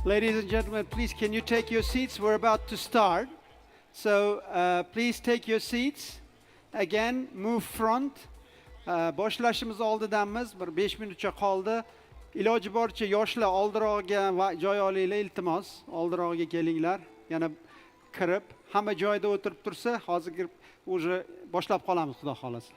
Ladies and gentlemen, please can you take your seats? We're about to start. So please take your seats. Again, move front. Boshlashimiz oldidanmiz. Bir 5 minutcha qoldi. Iloji boricha yoshlar oldirog'iga va joy olinglar, iltimos. Oldirog'iga kelinglar. Yana kirib, hamma joyda o'tirib tursa, hozir уже boshlab qolamiz, xudo xolasa.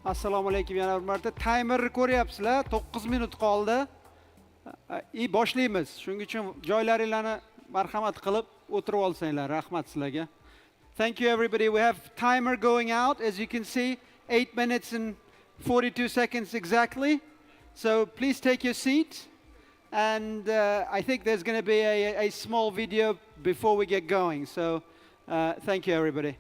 Assalomu alaykum yana bir marta. Timerni ko'ryapsizlar. 9 minut qoldi. Boshlaymiz. Shuning uchun joylaringlarni marhamat qilib o'tirib olsanglar. Rahmat sizlarga. Thank you everybody. We have timer going out. As you can see, 8 minutes and 42 seconds exactly. So please take your seat. And I think there's going to be a small video before we get going. So thank you everybody.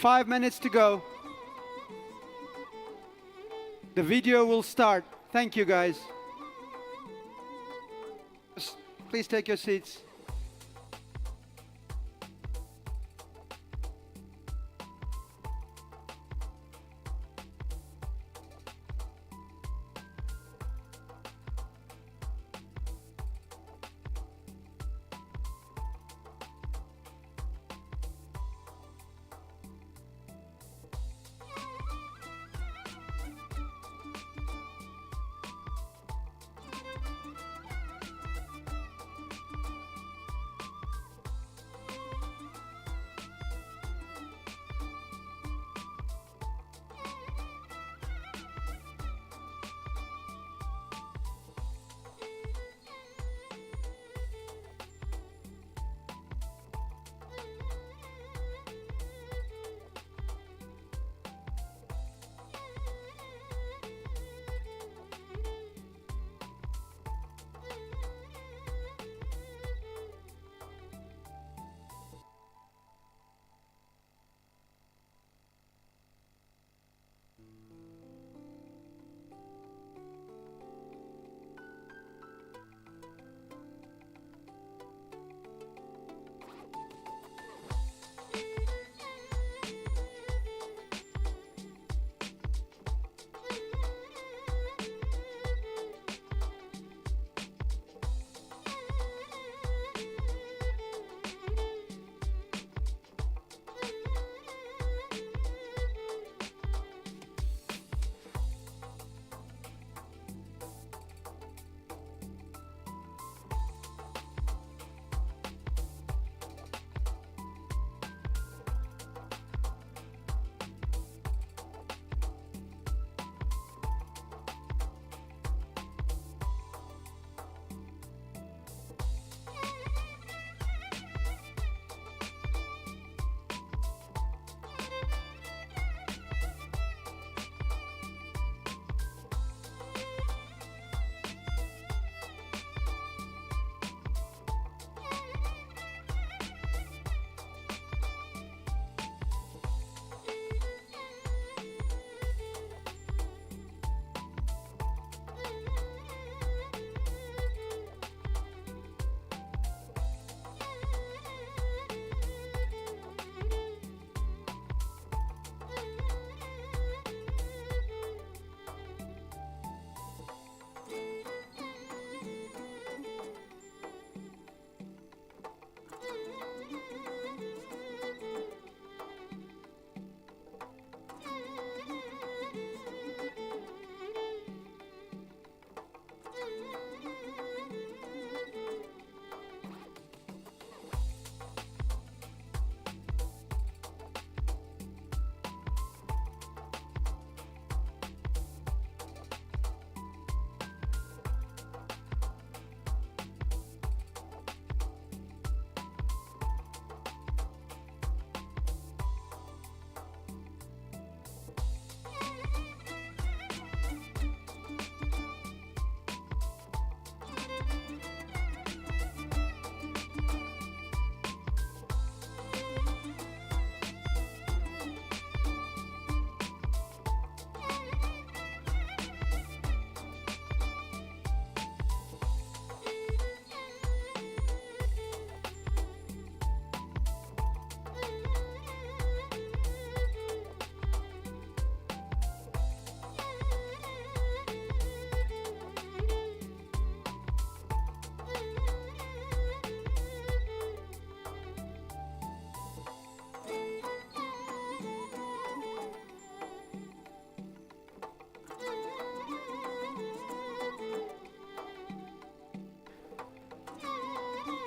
Five minutes to go. The video will start. Thank you, guys. Please take your seats.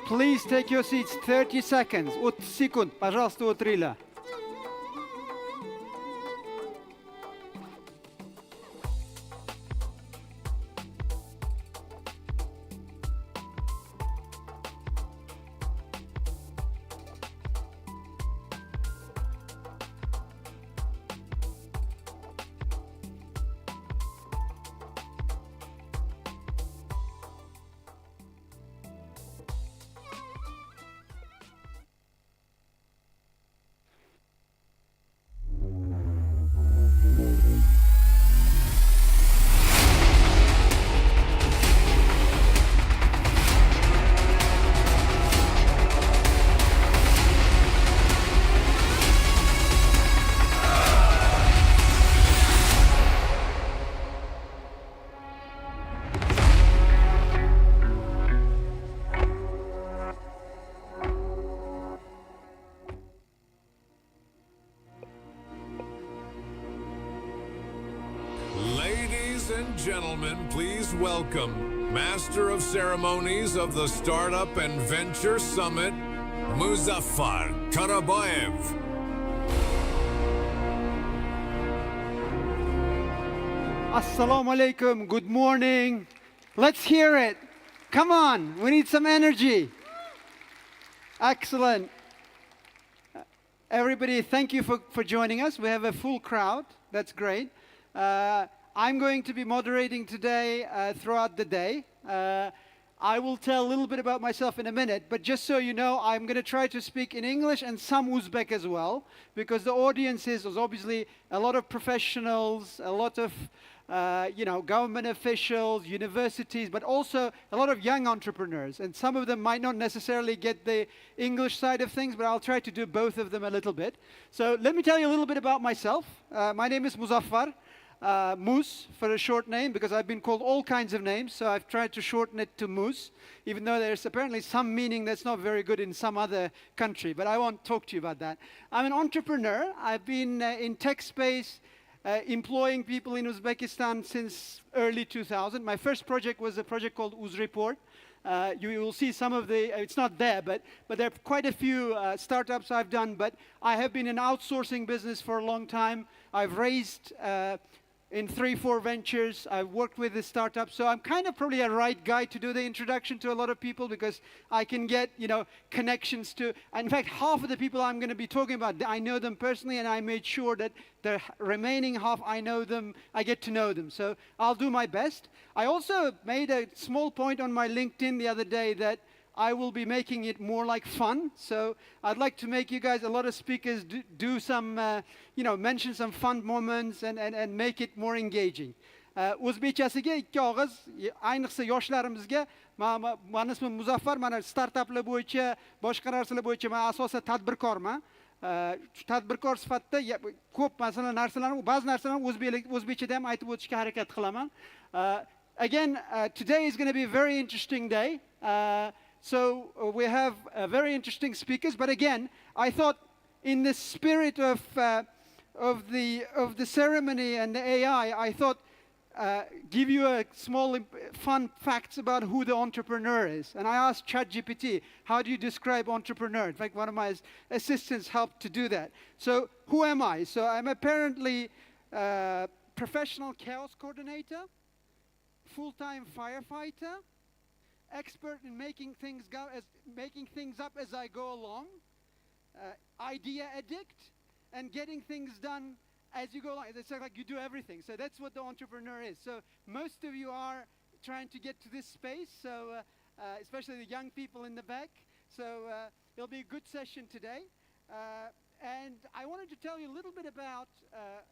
Please take your seats. 30 seconds. 30 секунд. Пожалуйста, утрила. Ladies and gentlemen, please welcome Master of Ceremonies of the Startup and Venture Summit, Muzaffar Karabayev. Assalamu alaikum. Good morning. Let's hear it. Come on. We need some energy. Excellent. Everybody, thank you for joining us. We have a full crowd. That's great. I'm going to be moderating today throughout the day. I will tell a little bit about myself in a minute, but just so you know, I'm going to try to speak in English and some Uzbek as well, because the audience is obviously a lot of professionals, a lot of government officials, universities, but also a lot of young entrepreneurs. And some of them might not necessarily get the English side of things, but I'll try to do both of them a little bit. So let me tell you a little bit about myself. My name is Muzaffar. Moose for a short name, because I've been called all kinds of names, so I've tried to shorten it to Moose, even though there's apparently some meaning that's not very good in some other country, but I won't talk to you about that. I'm an entrepreneur. I've been in tech space, employing people in Uzbekistan since early 2000. My first project was a project called Uzreport. You will see some of the, it's not there, but there are quite a few startups I've done, but I have been in outsourcing business for a long time. I've raised in 3-4 ventures. I've worked with the startups, so I'm kind of probably a right guy to do the introduction to a lot of people, because I can get, connections to, in fact, half of the people I'm going to be talking about, I know them personally, and I made sure that the remaining half, I get to know them. So I'll do my best. I also made a small point on my LinkedIn the other day that I will be making it more like fun. So I'd like to make you guys, a lot of speakers, do some, mention some fun moments and make it more engaging. O'zbekchasiga ikki og'iz, ayniqsa yoshlarimizga, men ismim Muzaffar, mana startaplar bo'yicha, boshqa narsalar bo'yicha men asosan tadbirkorman. Tadbirkor sifatida ko'p masalan narsalarni, ba'zi narsalarni o'zbekchada ham aytib o'tishga harakat qilaman. Again, today is going to be a very interesting day. So we have very interesting speakers, but again, I thought in the spirit of the ceremony and the AI, I thought give you a small fun facts about who the entrepreneur is. And I asked ChatGPT, how do you describe entrepreneur? In fact, one of my assistants helped to do that. So who am I? So I'm apparently professional chaos coordinator, full-time firefighter, expert in making things up as I go along, idea addict, and getting things done as you go along. It's like you do everything. So that's what the entrepreneur is. So most of you are trying to get to this space, so especially the young people in the back. So it'll be a good session today. And I wanted to tell you a little bit about,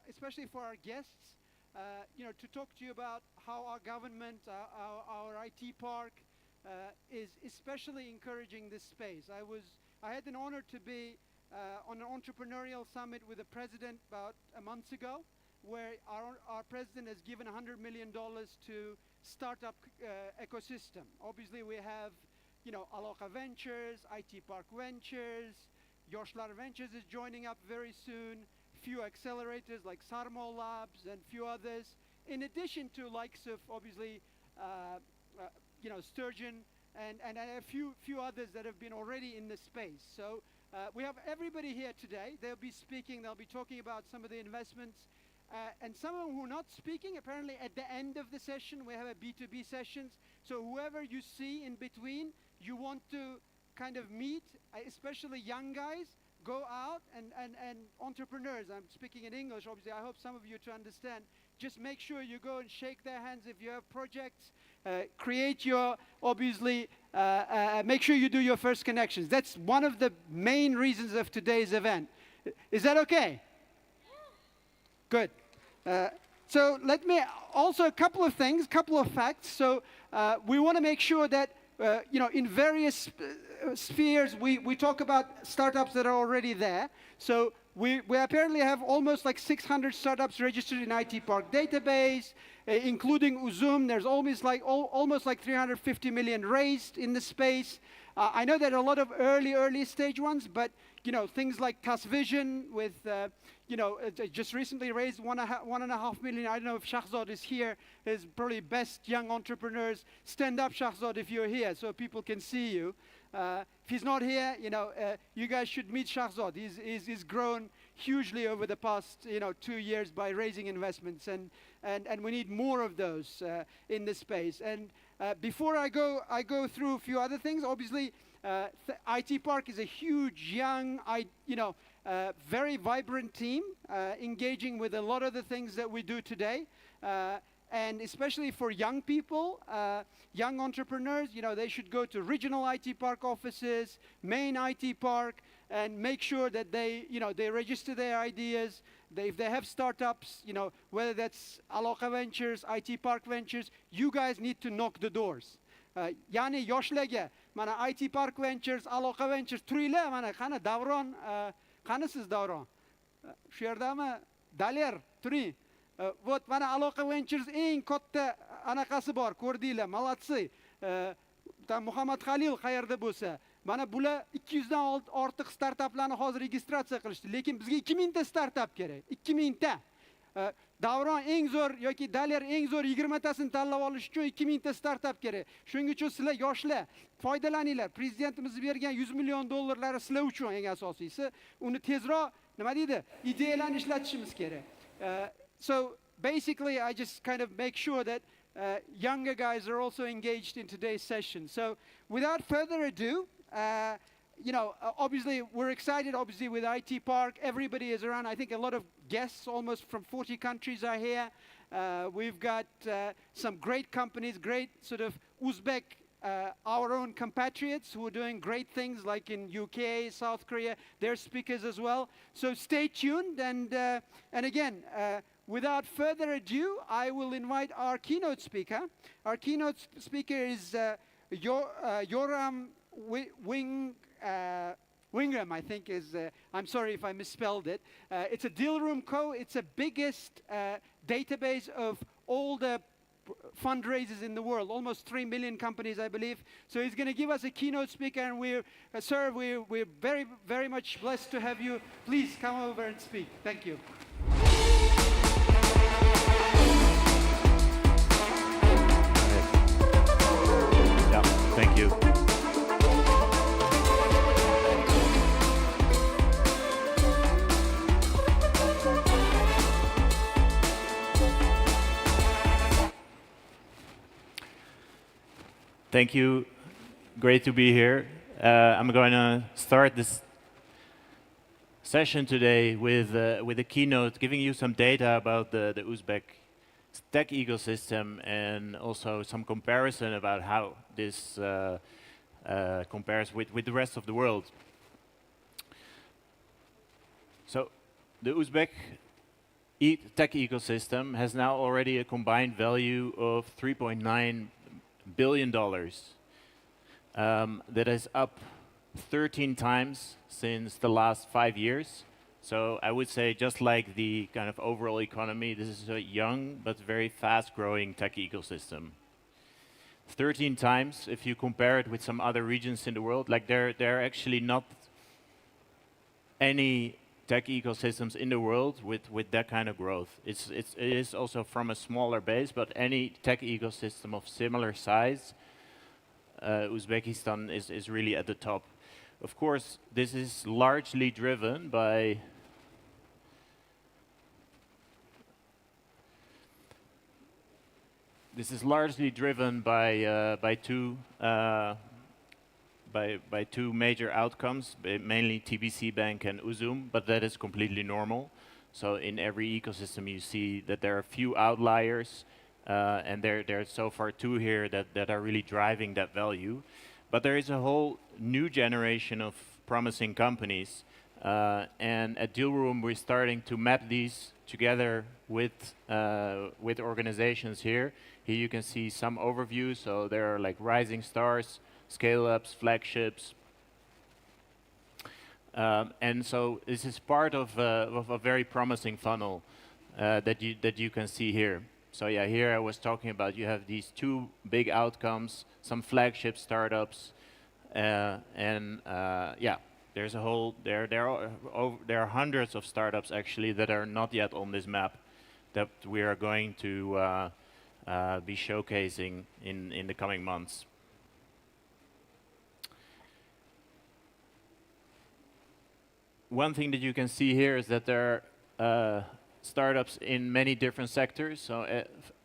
especially for our guests, to talk to you about how our government, our IT park, is especially encouraging this space. I had an honor to be on an entrepreneurial summit with the president about a month ago, where our president has given $100 million to startup ecosystem. Obviously, we have, Aloqa Ventures, IT Park Ventures, Yoshlar Ventures is joining up very soon, few accelerators like Sarmo Labs and few others, in addition to likes of, obviously, Sturgeon and a few others that have been already in the space. So we have everybody here today. They'll be speaking. They'll be talking about some of the investments. And some of them who are not speaking, apparently at the end of the session, we have a B2B sessions. So whoever you see in between, you want to kind of meet, especially young guys, go out and entrepreneurs. I'm speaking in English, obviously. I hope some of you to understand. Just make sure you go and shake their hands if you have projects. Create your, obviously, make sure you do your first connections. That's one of the main reasons of today's event. Is that okay? Good. So let me also a couple of things, couple of facts. So we want to make sure that in various spheres we talk about startups that are already there. So we apparently have almost like 600 startups registered in IT Park database, including Uzum. There's almost like 350 million raised in the space. I know there are a lot of early stage ones, but things like Vision with just recently raised 1.5 million. I don't know if Shahzad is here. Is probably best young entrepreneurs. Stand up, Shahzad, if you're here, so people can see you. If he's not here, you guys should meet Shahzad. He's grown hugely over the past 2 years by raising investments, and we need more of those in this space. And before I go through a few other things. Obviously, IT Park is a huge, young, very vibrant team, engaging with a lot of the things that we do today. And especially for young people, young entrepreneurs, they should go to regional IT Park offices, main IT Park, and make sure that they register their ideas. If they have startups, whether that's Aloqa Ventures, IT Park Ventures, you guys need to knock the doors. Yani yoshlarga mana IT Park Ventures, Aloqa Ventures turinglar, mana qani Davron, qanisiz Davron? Shu yerdami? Daler, turing. Вот mana Aloqa Ventures eng katta anaqasi bor, ko'rdinglar, молодцы. Muhammad Khalil qayerda bo'lsa, mana bular 200 dan ortiq startaplarni hozir registratsiya qilishdi, lekin bizga 2000 ta startap kerak. 2000 ta. Davron eng zo'r yoki Daler eng zo'r 20 tasini tanlab olish uchun 2000 ta startap kerak. Shuning uchun sizlar yoshlar foydalaninglar. Prezidentimiz bergan 100 million dollarlari sizlar uchun eng asosiysi. Uni tezroq nima deydi? Ideyalarni ishlatishimiz kerak. So basically, I just kind of make sure that younger guys are also engaged in today's session. So without further ado, obviously we're excited. Obviously with IT Park, everybody is around. I think a lot of guests, almost from 40 countries, are here. We've got some great companies, great sort of Uzbek. Our own compatriots who are doing great things like in UK, South Korea, they're speakers as well. So stay tuned, and again, without further ado, I will invite our keynote speaker. Our keynote speaker is Yoram Wingram, I think is, I'm sorry if I misspelled it. It's a deal room co. It's the biggest database of all the fundraisers in the world, almost 3 million companies, I believe. So he's going to give us a keynote speaker, and we're very, very much blessed to have you. Please come over and speak. Thank you. Yeah, thank you. Thank you. Great to be here. I'm going to start this session today with a keynote, giving you some data about the Uzbek tech ecosystem, and also some comparison about how this compares with the rest of the world. So the Uzbek tech ecosystem has now already a combined value of $3.9 billion. That is up 13 times since the last 5 years. So I would say, just like the kind of overall economy, this is a young but very fast-growing tech ecosystem. 13 times, if you compare it with some other regions in the world, like there are actually not any tech ecosystems in the world with that kind of growth. It is also from a smaller base, but any tech ecosystem of similar size Uzbekistan is really at the top. Of course, this is largely driven by by two major outcomes, mainly TBC Bank and Uzum, but that is completely normal. So in every ecosystem, you see that there are a few outliers, and there are so far two here that are really driving that value. But there is a whole new generation of promising companies, and at Dealroom, we're starting to map these together with organizations here. Here you can see some overviews. So there are like rising stars, scale-ups, flagships. And so this is part of a very promising funnel that you can see here. So yeah, here I was talking about you have these two big outcomes, some flagship startups, and yeah, there's a whole there are hundreds of startups actually that are not yet on this map that we are going to be showcasing in the coming months. One thing that you can see here is that there are startups in many different sectors. So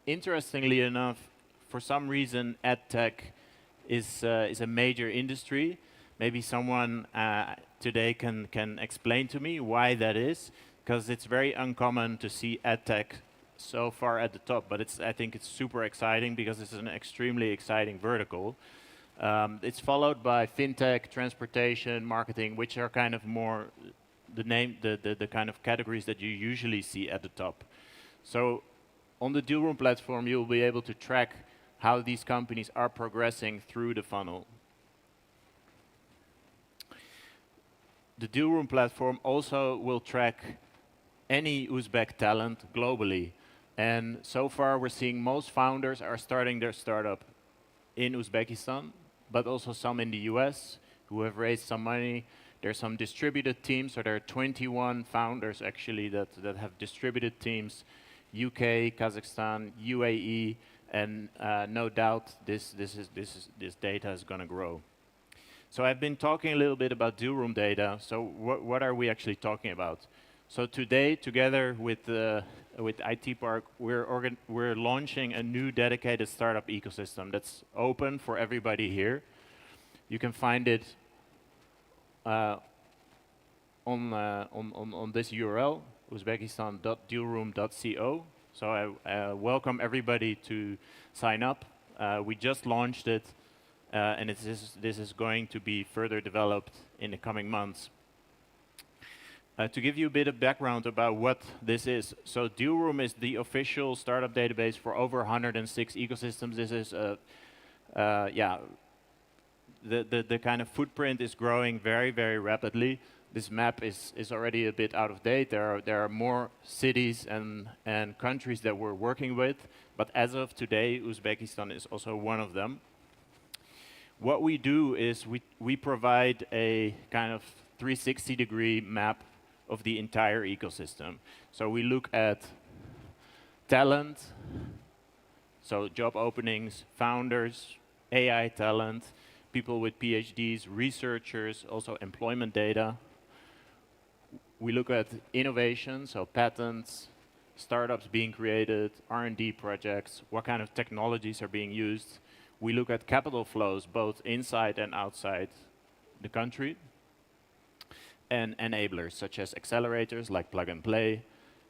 interestingly enough, for some reason, EdTech is a major industry. Maybe someone today can explain to me why that is, because it's very uncommon to see EdTech so far at the top. But I think it's super exciting because it's an extremely exciting vertical. It's followed by fintech, transportation, marketing, which are kind of more the kind of categories that you usually see at the top. So on the Dealroom platform, you'll be able to track how these companies are progressing through the funnel. The Dealroom platform also will track any Uzbek talent globally. And so far, we're seeing most founders are starting their startup in Uzbekistan, but also some in the US who have raised some money. There's some distributed teams, so there are 21 founders actually that have distributed teams, UK, Kazakhstan, UAE, and no doubt this data is going to grow. So I've been talking a little bit about Dealroom data. So what are we actually talking about? So today, together with IT Park, we're launching a new dedicated startup ecosystem that's open for everybody here. You can find it on this URL, uzbekistan.dealroom.co. So I welcome everybody to sign up. We just launched it, and this is going to be further developed in the coming months. To give you a bit of background about what this is, so Dealroom is the official startup database for over 106 ecosystems. This is the kind of footprint is growing very, very rapidly. This map is already a bit out of date. There are more cities and countries that we're working with, but as of today, Uzbekistan is also one of them. What we do is we provide a kind of 360-degree map of the entire ecosystem. So we look at talent, so job openings, founders, AI talent, people with PhDs, researchers, also employment data. We look at innovation, so patents, startups being created, R&D projects, what kind of technologies are being used. We look at capital flows, both inside and outside the country, and enablers, such as accelerators like plug and play,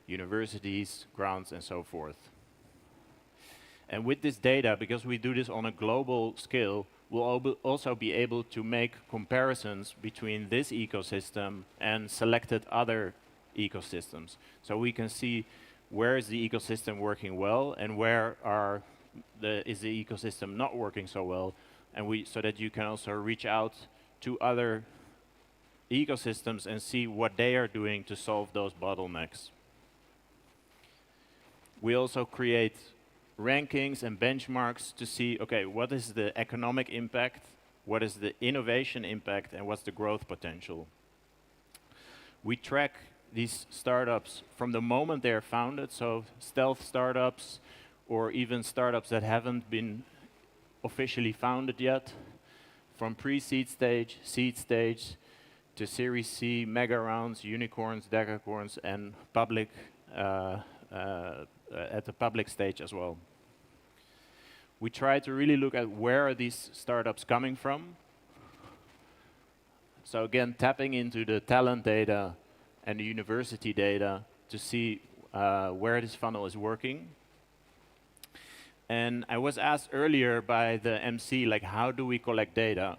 universities, grants, and so forth. And with this data, because we do this on a global scale, we'll also be able to make comparisons between this ecosystem and selected other ecosystems. So we can see where is the ecosystem working well and where is the ecosystem not working so well, and so that you can also reach out to other ecosystems and see what they are doing to solve those bottlenecks. We also create rankings and benchmarks to see, okay, what is the economic impact, what is the innovation impact, and what's the growth potential. We track these startups from the moment they're founded, so stealth startups or even startups that haven't been officially founded yet. from pre-seed stage, seed stage, to Series C, mega rounds, unicorns, decacorns, and public at the public stage as well. We try to really look at where are these startups coming from. So again, tapping into the talent data and the university data to see where this funnel is working. And I was asked earlier by the MC, like, how do we collect data?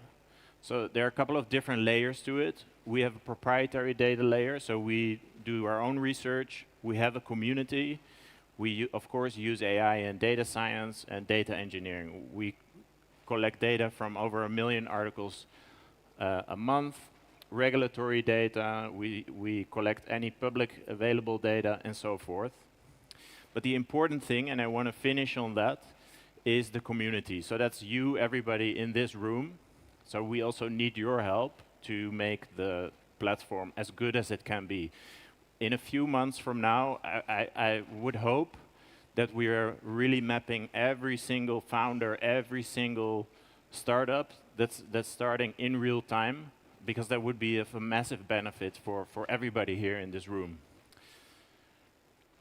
So there are a couple of different layers to it. We have a proprietary data layer, so we do our own research. We have a community. We, of course, use AI and data science and data engineering. We collect data from over 1 million articles a month, regulatory data. We collect any public available data and so forth. But the important thing, and I want to finish on that, is the community. So that's you, everybody in this room. So we also need your help to make the platform as good as it can be. In a few months from now, I would hope that we are really mapping every single founder, every single startup that's starting in real time, because that would be of a massive benefit for everybody here in this room.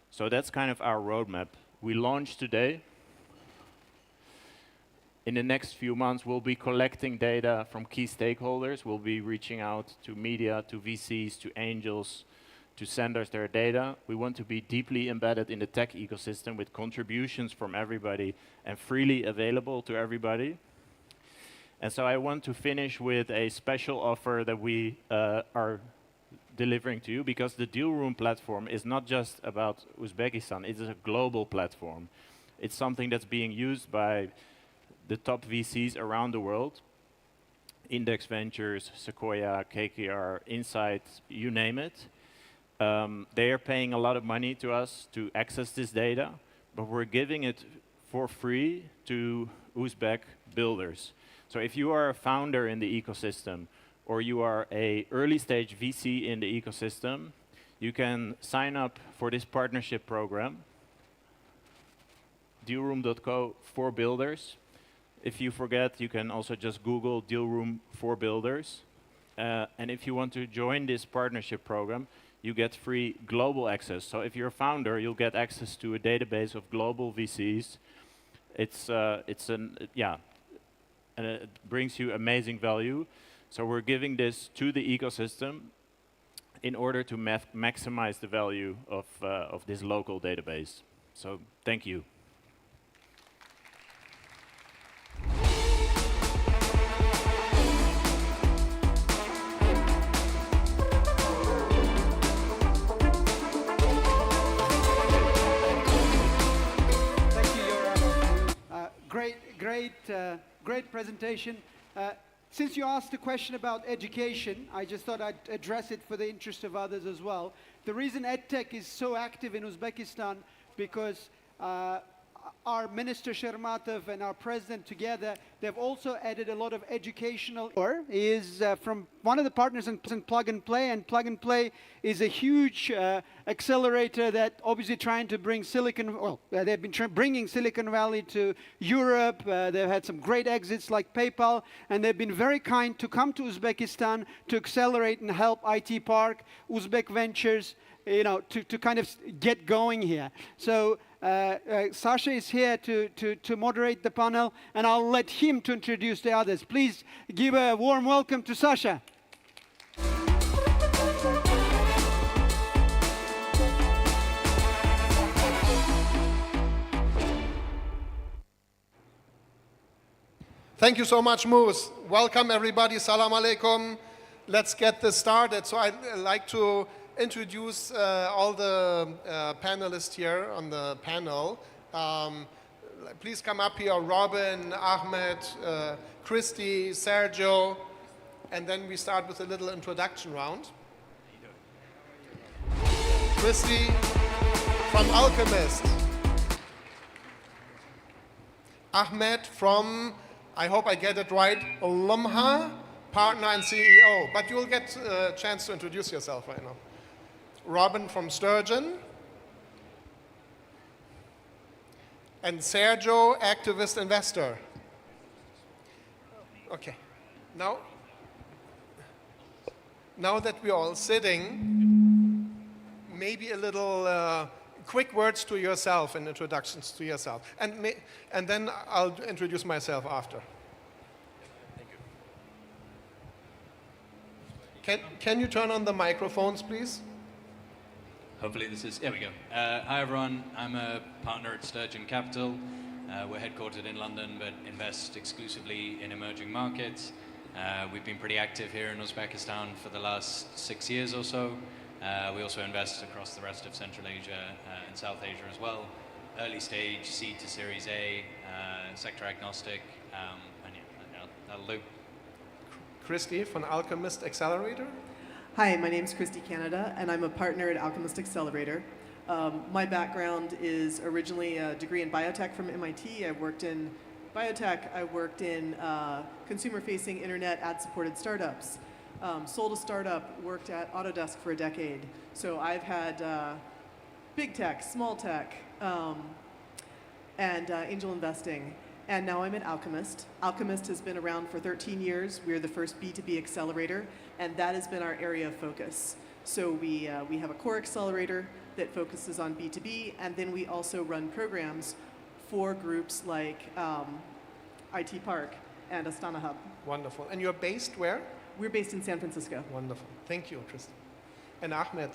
So that's kind of our roadmap. We launched today. In the next few months, we'll be collecting data from key stakeholders. We'll be reaching out to media, to VCs, to angels, to send us their data. We want to be deeply embedded in the tech ecosystem with contributions from everybody and freely available to everybody. And so I want to finish with a special offer that we are delivering to you, because the Deal Room platform is not just about Uzbekistan, it is a global platform. It's something that's being used by the top VCs around the world. Index Ventures, Sequoia, KKR, Insight, you name it. They are paying a lot of money to us to access this data, but we're giving it for free to Uzbek builders. So if you are a founder in the ecosystem, or you are a early stage VC in the ecosystem, you can sign up for this partnership program, dealroom.co/builders. If you forget, you can also just Google Dealroom for Builders. And if you want to join this partnership program, you get free global access. So if you're a founder, you'll get access to a database of global VCs. And it brings you amazing value. So we're giving this to the ecosystem in order to maximize the value of this local database. So thank you. Great presentation. Since you asked a question about education, I just thought I'd address it for the interest of others as well. The reason EdTech is so active in Uzbekistan, because our Minister Shermatov and our President together, they've also added a lot of educational. He is from one of the partners in Plug and Play, and Plug and Play is a huge accelerator that obviously trying to bring they've been bringing Silicon Valley to Europe. They've had some great exits like PayPal, and they've been very kind to come to Uzbekistan to accelerate and help IT Park, Uzbek Ventures, to kind of get going here. So Sasha is here to moderate the panel, and I'll let him to introduce the others. Please give a warm welcome to Sasha. Thank you so much, Moose. Welcome, everybody. Salam alaikum. Let's get this started. So I'd like to introduce all the panelists here on the panel. Please come up here, Robin, Ahmed, Christy, Sergio, and then we start with a little introduction round. Christy from Alchemist. Ahmed from, I hope I get it right, Lumha, partner and CEO. But you'll get a chance to introduce yourself right now. Robin from Sturgeon. And Sergio, activist investor. Okay. Now that we're all sitting, maybe a little quick words to yourself and introductions to yourself. And then I'll introduce myself after. Can you turn on the microphones, please? Hopefully this is, there we go. Hi everyone, I'm a partner at Sturgeon Capital. We're headquartered in London but invest exclusively in emerging markets. We've been pretty active here in Uzbekistan for the last 6 years or so. We also invest across the rest of Central Asia and South Asia as well. Early stage, seed to Series A, sector agnostic, and yeah, that'll do. Christy from Alchemist Accelerator. Hi, my name is Christy Canada, and I'm a partner at Alchemist Accelerator. My background is originally a degree in biotech from MIT. I worked in biotech, I worked in consumer-facing internet ad-supported startups. Sold a startup, worked at Autodesk for a decade. So I've had big tech, small tech, and angel investing. And now I'm at Alchemist. Alchemist has been around for 13 years. We're the first B2B accelerator, and that has been our area of focus. So we have a core accelerator that focuses on B2B, and then we also run programs for groups like IT Park and Astana Hub. Wonderful. And you're based where? We're based in San Francisco. Wonderful. Thank you, Tristan. And Ahmed.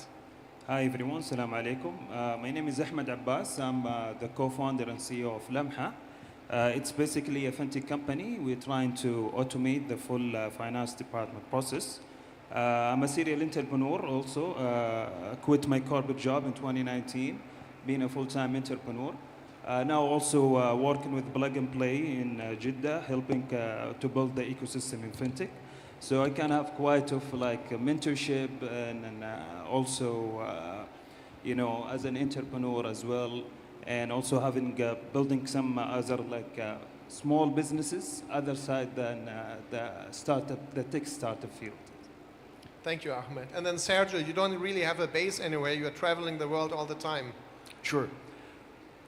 Hi everyone, Salam alaikum. My name is Ahmed Abbas. I'm the co-founder and CEO of Lamha. It's basically a fintech company. We're trying to automate the full finance department process. I'm a serial entrepreneur also. Quit my corporate job in 2019, being a full-time entrepreneur. Now also working with Plug and Play in Jeddah, helping to build the ecosystem in fintech. So I can have quite of like a mentorship and also, you know, as an entrepreneur as well, and also having building some other like small businesses, other side than the tech startup field. Thank you, Ahmed. And then Sergio, you don't really have a base anywhere. You are traveling the world all the time. Sure.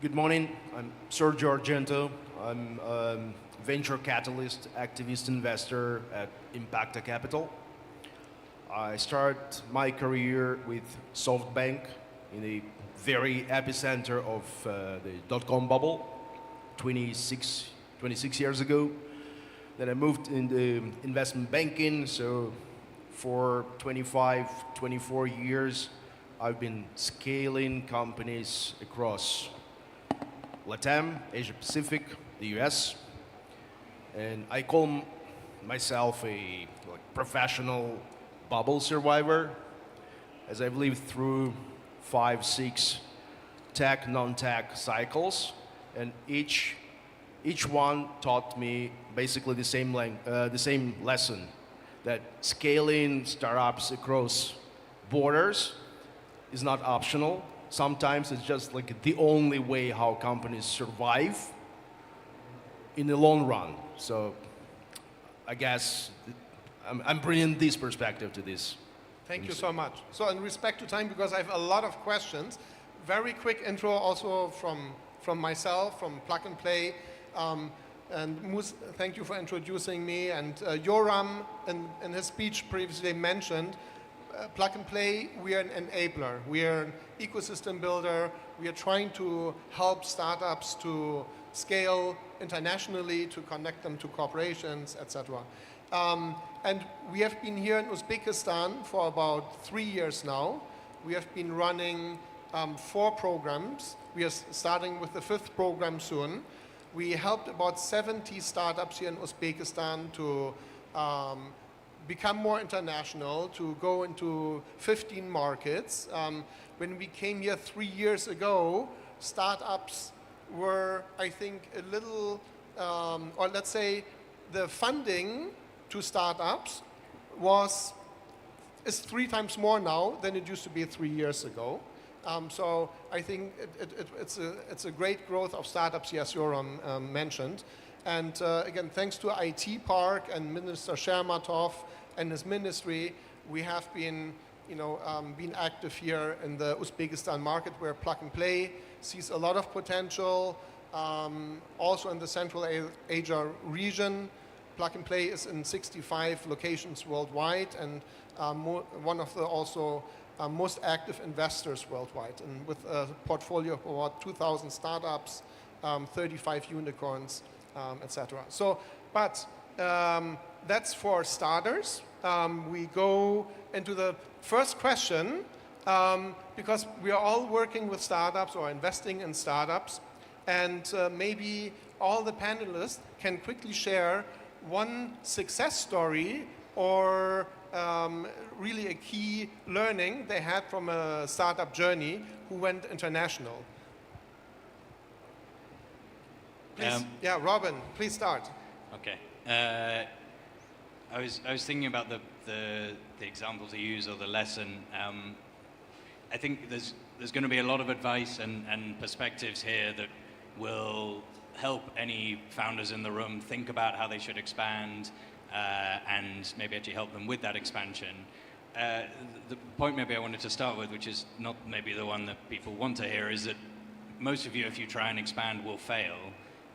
Good morning. I'm Sergio Argento. I'm venture catalyst, activist investor at Impacta Capital. I started my career with SoftBank in the very epicenter of the dot-com bubble 26 years ago. Then I moved into investment banking, so for 24 years I've been scaling companies across LATAM, Asia Pacific, the US, and I call myself a professional bubble survivor, as I've lived through 5, 6 tech, non-tech cycles, and each one taught me basically the same lesson, that scaling startups across borders is not optional. Sometimes it's just like the only way how companies survive in the long run. So I guess I'm bringing this perspective to this. Thank you so much. So in respect to time, because I have a lot of questions, very quick intro also from myself, from Plug and Play. And Mus, thank you for introducing me. And Yoram, in his speech previously mentioned, Plug and Play, we are an enabler. We are an ecosystem builder. We are trying to help startups to scale internationally, to connect them to corporations, etc. And we have been here in Uzbekistan for about 3 years now. We have been running 4 programs. We are starting with the 5th program soon. We helped about 70 startups here in Uzbekistan to become more international, to go into 15 markets. When we came here 3 years ago, startups were, I think, a little, or let's say, the funding to startups is 3 times more now than it used to be 3 years ago. So I think it's a great growth of startups, yes, Yoram mentioned. And again, thanks to IT Park and Minister Shermatov and his ministry, we have been, been active here in the Uzbekistan market, where Plug and Play sees a lot of potential. Also in the Central Asia region, Plug and Play is in 65 locations worldwide, and one of the also most active investors worldwide, and with a portfolio of about 2,000 startups, 35 unicorns, etc. So, but that's for starters. We go into the first question, because we are all working with startups or investing in startups, and maybe all the panelists can quickly share one success story or really a key learning they had from a startup journey who went international. Please, yeah, Robin, please start. Okay. I was thinking about the example to use or the lesson. I think there's going to be a lot of advice and perspectives here that will help any founders in the room think about how they should expand and maybe actually help them with that expansion. The point maybe I wanted to start with, which is not maybe the one that people want to hear, is that most of you, if you try and expand, will fail.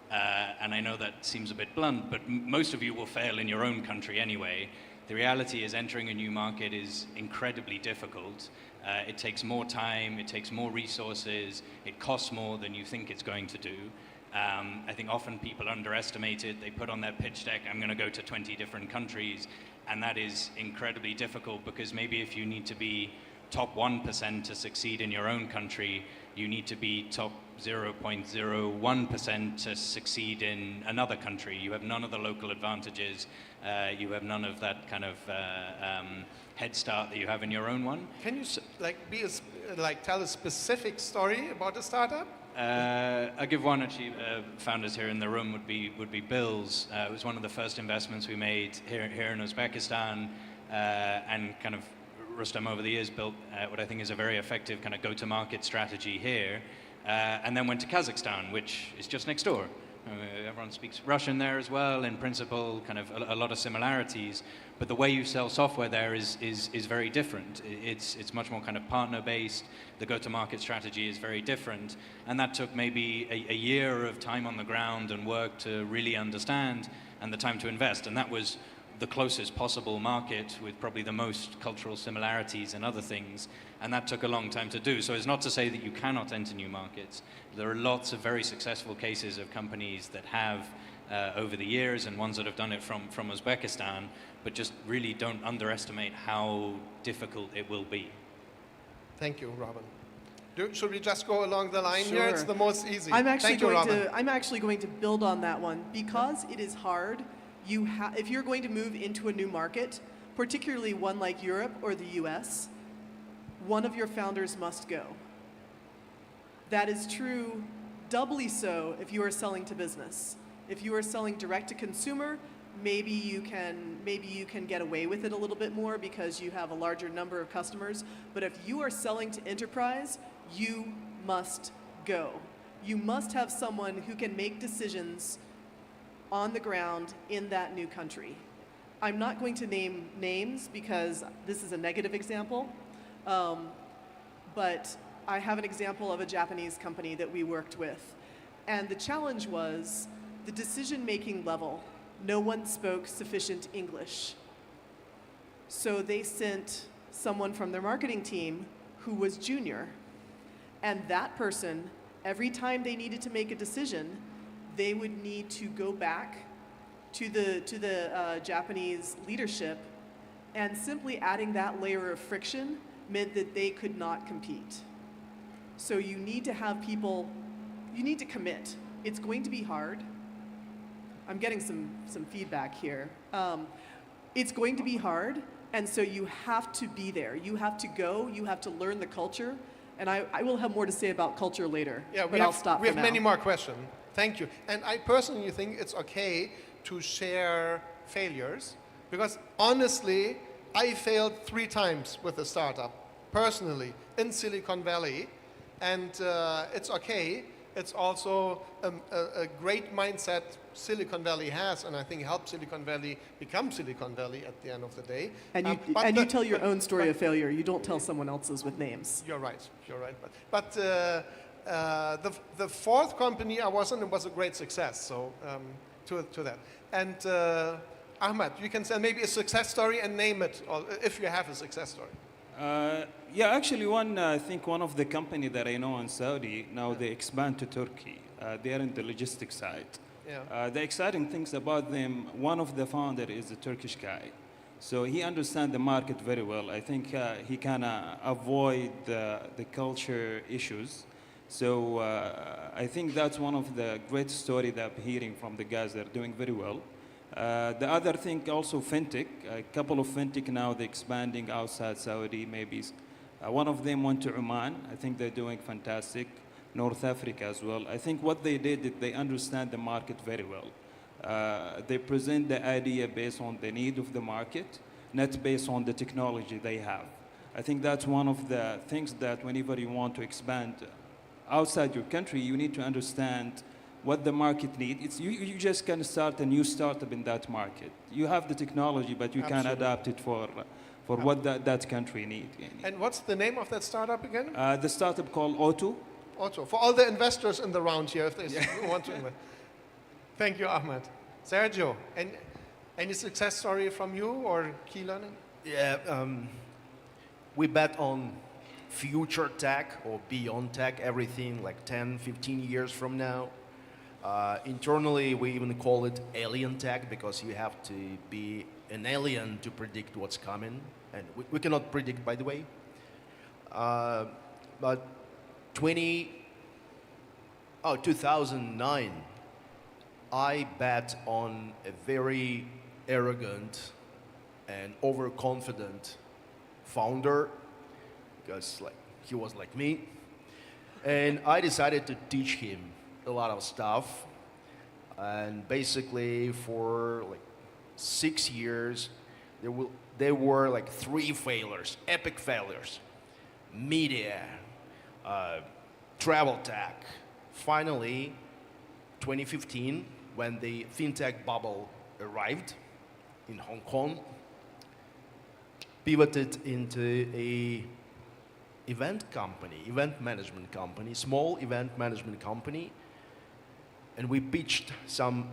And I know that seems a bit blunt, but most of you will fail in your own country anyway. The reality is entering a new market is incredibly difficult. It takes more time, it takes more resources, it costs more than you think it's going to do. I think often people underestimate it. They put on their pitch deck, I'm going to go to 20 different countries, and that is incredibly difficult because maybe if you need to be top 1% to succeed in your own country, you need to be top 0.01% to succeed in another country. You have none of the local advantages. You have none of that kind of head start that you have in your own one. Can you tell a specific story about a startup? I'll give one actually. Founders here in the room would be Bill's. It was one of the first investments we made here in Uzbekistan, and kind of Rustam over the years built what I think is a very effective kind of go-to-market strategy here, and then went to Kazakhstan, which is just next door. Everyone speaks Russian there as well. In principle, kind of a lot of similarities, but the way you sell software there is very different. It's much more kind of partner-based. The go-to-market strategy is very different, and that took maybe a year of time on the ground and work to really understand, and the time to invest, and that was the closest possible market with probably the most cultural similarities and other things, and that took a long time to do. So it's not to say that you cannot enter new markets. There are lots of very successful cases of companies that have over the years, and ones that have done it from Uzbekistan, but just really don't underestimate how difficult it will be. Thank you, Robin. Should we just go along the line Sure. here? It's the most easy. I'm actually Thank you, Robin. I'm actually going to build on that one because it is hard. If you're going to move into a new market, particularly one like Europe or the US, one of your founders must go. That is true doubly so if you are selling to business. If you are selling direct to consumer, maybe you can get away with it a little bit more because you have a larger number of customers. But if you are selling to enterprise, you must go. You must have someone who can make decisions on the ground in that new country. I'm not going to name names because this is a negative example, but I have an example of a Japanese company that we worked with. And the challenge was the decision-making level. No one spoke sufficient English. So they sent someone from their marketing team who was junior. And that person, every time they needed to make a decision, they would need to go back to the Japanese leadership, and simply adding that layer of friction meant that they could not compete. So you need to have people, you need to commit. It's going to be hard. I'm getting some feedback here. It's going to be hard, and so you have to be there. You have to go, you have to learn the culture, and I will have more to say about culture later, Yeah, but I'll stop we for have now. many more questions. Thank you. And I personally think it's okay to share failures, because honestly, I failed 3 times with a startup, personally, in Silicon Valley, and it's okay. It's also a great mindset Silicon Valley has, and I think helped Silicon Valley become Silicon Valley at the end of the day. And you tell your own story of failure. You don't tell someone else's with names. You're right. You're right. But the 4th company I was in, it was a great success. So to that. And Ahmad, you can say maybe a success story and name it, or if you have a success story. Yeah, actually, I think one of the company that I know in Saudi, now they expand to Turkey. They are in the logistics side. Yeah. The exciting things about them, one of the founder is a Turkish guy. So he understands the market very well. I think he can avoid the culture issues. So I think that's one of the great story that I'm hearing from the guys that are doing very well. The other thing also fintech, a couple of fintech now they're expanding outside Saudi maybe. One of them went to Oman. I think they're doing fantastic. North Africa as well. I think what they did is they understand the market very well. They present the idea based on the need of the market, not based on the technology they have. I think that's one of the things that whenever you want to expand outside your country, you need to understand what the market needs. You just can start a new startup in that market. You have the technology, but you can adapt it for what that country needs. And what's the name of that startup again? The startup called Auto. Auto. For all the investors in the round here, if they want to invest. Thank you, Ahmed. Sergio, any success story from you or key learning? Yeah, we bet on future tech or beyond tech, everything like 10, 15 years from now. Internally, we even call it alien tech because you have to be an alien to predict what's coming. And we cannot predict, by the way. But 2009, I bet on a very arrogant and overconfident founder because he was like me. And I decided to teach him a lot of stuff. And basically for 6 years, there were 3 failures, epic failures. Media, travel tech. Finally, 2015, when the fintech bubble arrived in Hong Kong, pivoted into a event management company, small event management company, and we pitched some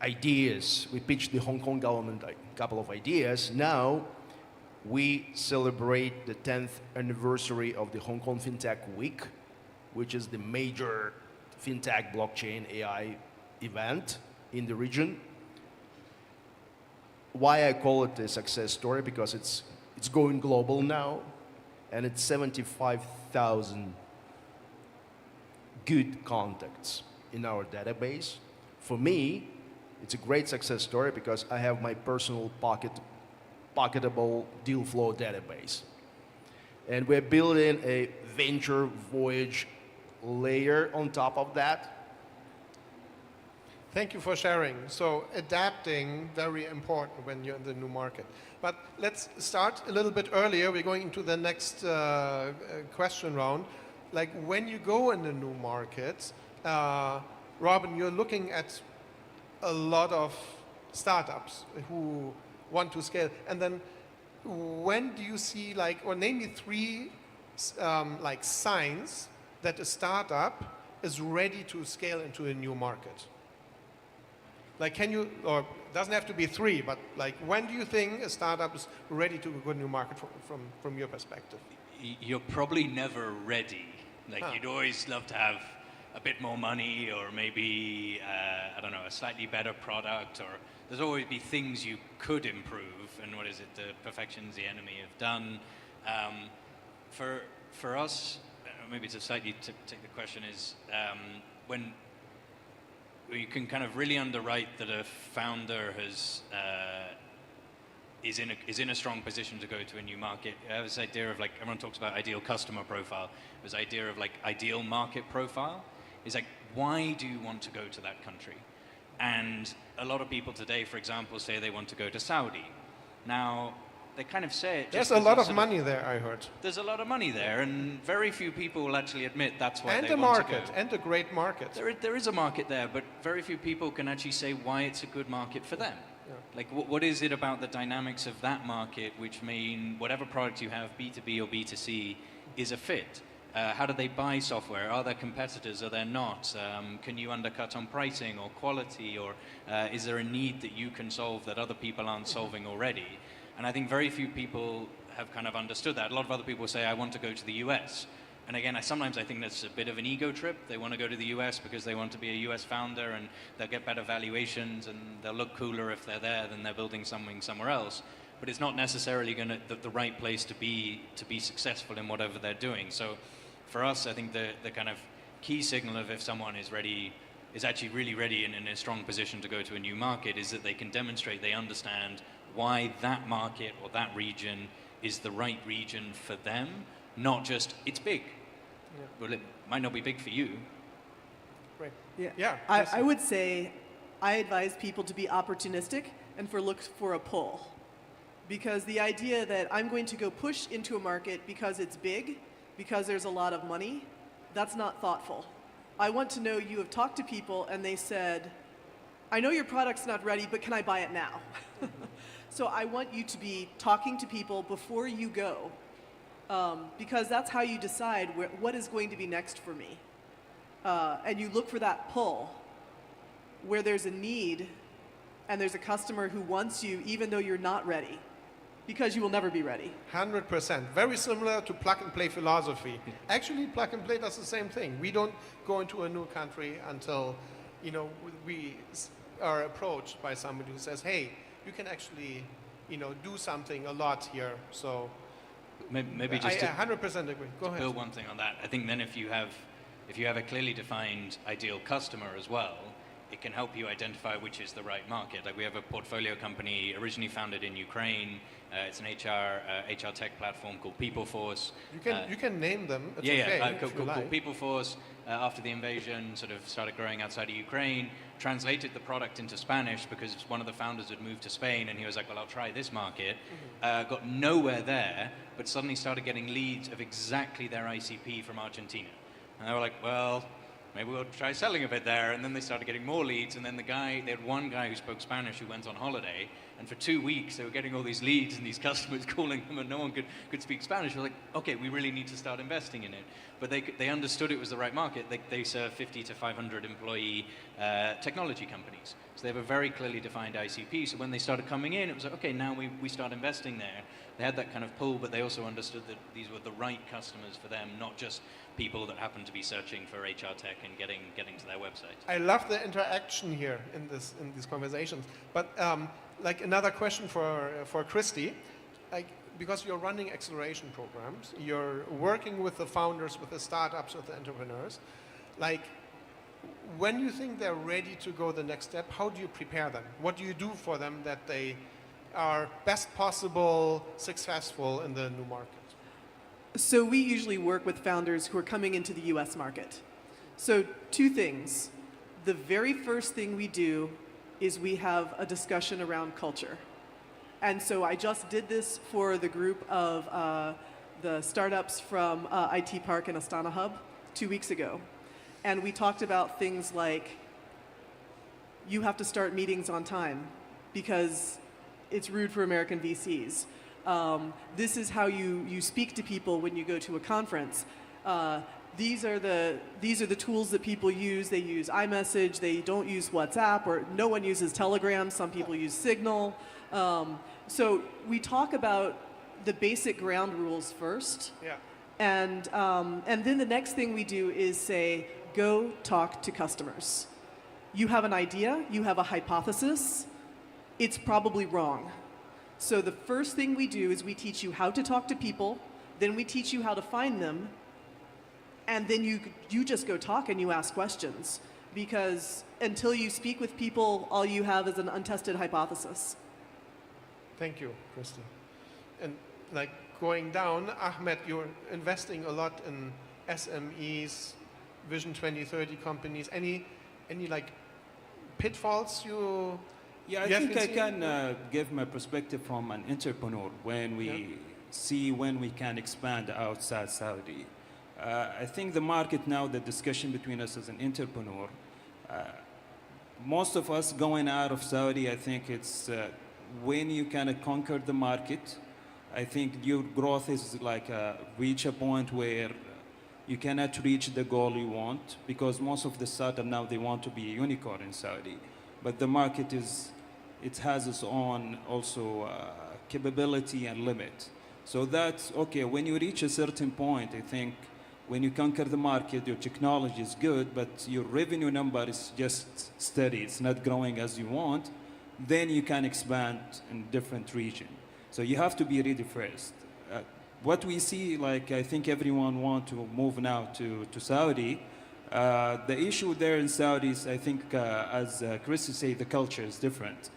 ideas. We pitched the Hong Kong government a couple of ideas. Now, we celebrate the 10th anniversary of the Hong Kong FinTech Week, which is the major FinTech blockchain AI event in the region. Why I call it a success story? Because it's going global now, and it's 75,000 good contacts in our database. For me, it's a great success story because I have my personal pocketable deal flow database. And we're building a venture voyage layer on top of that. Thank you for sharing. So adapting, very important when you're in the new market. But let's start a little bit earlier. We're going into the next question round. Like when you go in the new market, Robin, you're looking at a lot of startups who want to scale. And then when do you see or name me 3 signs that a startup is ready to scale into a new market? Can you, or doesn't have to be 3, but when do you think a startup is ready to go to a new market from your perspective? You're probably never ready. You'd always love to have a bit more money or maybe, I don't know, a slightly better product, or there's always be things you could improve, and what is it, the perfection's the enemy of done. For us, maybe to slightly take the question is, when you can kind of really underwrite that a founder is in a strong position to go to a new market. I have this idea of everyone talks about ideal customer profile. This idea of ideal market profile is why do you want to go to that country? And a lot of people today, for example, say they want to go to Saudi. Now, they kind of say it. There's a lot of money there, I heard. There's a lot of money there, and very few people will actually admit that's why and they want to go. And a great market. There is a market there, but very few people can actually say why it's a good market for them. Yeah. What is it about the dynamics of that market which mean whatever product you have, B2B or B2C, is a fit? How do they buy software? Are there competitors? Are there not? Can you undercut on pricing or quality? Or is there a need that you can solve that other people aren't solving already? And I think very few people have kind of understood that. A lot of other people say, I want to go to the US. And again, sometimes I think that's a bit of an ego trip. They want to go to the US because they want to be a US founder and they'll get better valuations and they'll look cooler if they're there than they're building something somewhere else. But it's not necessarily going to the right place to be successful in whatever they're doing. So for us, I think the kind of key signal of if someone is ready, is actually really ready and in a strong position to go to a new market, is that they can demonstrate they understand why that market or that region is the right region for them, not just it's big. Yeah. Well, it might not be big for you. Right. Yeah. I would say I advise people to be opportunistic and look for a pull. Because the idea that I'm going to go push into a market because it's big, because there's a lot of money, that's not thoughtful. I want to know you have talked to people and they said, I know your product's not ready, but can I buy it now? So I want you to be talking to people before you go, because that's how you decide what is going to be next for me. And you look for that pull where there's a need and there's a customer who wants you even though you're not ready, because you will never be ready. 100%. Very similar to plug-and-play philosophy. Actually, plug-and-play does the same thing. We don't go into a new country until, we are approached by somebody who says, hey, you can actually, do something a lot here. So maybe just I 100% agree. Go ahead. Build one thing on that. I think then if you have a clearly defined ideal customer as well, it can help you identify which is the right market. Like we have a portfolio company originally founded in Ukraine. It's an HR tech platform called PeopleForce. You can name them. It's called PeopleForce. After the invasion, sort of started growing outside of Ukraine. Translated the product into Spanish because one of the founders had moved to Spain, and he was like, "Well, I'll try this market." Got nowhere there, but suddenly started getting leads of exactly their ICP from Argentina, and they were like, "Well, maybe we'll try selling a bit there." And then they started getting more leads, and then they had one guy who spoke Spanish who went on holiday, and for 2 weeks they were getting all these leads and these customers calling them, and no one could speak Spanish. We're like, okay, we really need to start investing in it. But they understood it was the right market. They serve 50 to 500 employee technology companies. So they have a very clearly defined ICP. So when they started coming in, it was like, okay, now we start investing there. They had that kind of pull, but they also understood that these were the right customers for them, not just people that happen to be searching for HR tech and getting to their website. I love the interaction here in these conversations. But like another question for Christy, like because you're running acceleration programs, you're working with the founders, with the startups, with the entrepreneurs. Like when you think they're ready to go the next step, how do you prepare them? What do you do for them that they are best possible successful in the new market? So we usually work with founders who are coming into the US market. So 2 things. The very first thing we do is we have a discussion around culture. And so I just did this for the group of the startups from IT Park and Astana Hub 2 weeks ago. And we talked about things like you have to start meetings on time because it's rude for American VCs. This is how you speak to people when you go to a conference. These are the tools that people use. They use iMessage. They don't use WhatsApp, or no one uses Telegram. Some people use Signal. So we talk about the basic ground rules first. Yeah. And then the next thing we do is say, go talk to customers. You have an idea. You have a hypothesis. It's probably wrong. So the first thing we do is we teach you how to talk to people, then we teach you how to find them, and then you just go talk and you ask questions. Because until you speak with people, all you have is an untested hypothesis. Thank you, Christy. And like going down, Ahmed, you're investing a lot in SMEs, Vision 2030 companies. Any like pitfalls you? Yeah, I think I can give my perspective from an entrepreneur when we see when we can expand outside Saudi. I think the market now, the discussion between us as an entrepreneur, most of us going out of Saudi, I think it's when you kind of conquer the market, I think your growth is like reach a point where you cannot reach the goal you want, because most of the startup now, they want to be a unicorn in Saudi. But the market it has its own also capability and limit. So that's okay. When you reach a certain point, I think when you conquer the market, your technology is good, but your revenue number is just steady. It's not growing as you want. Then you can expand in different region. So you have to be ready first. What we see, like I think everyone want to move now to Saudi. The issue there in Saudi is, I think, as Chris said, the culture is different.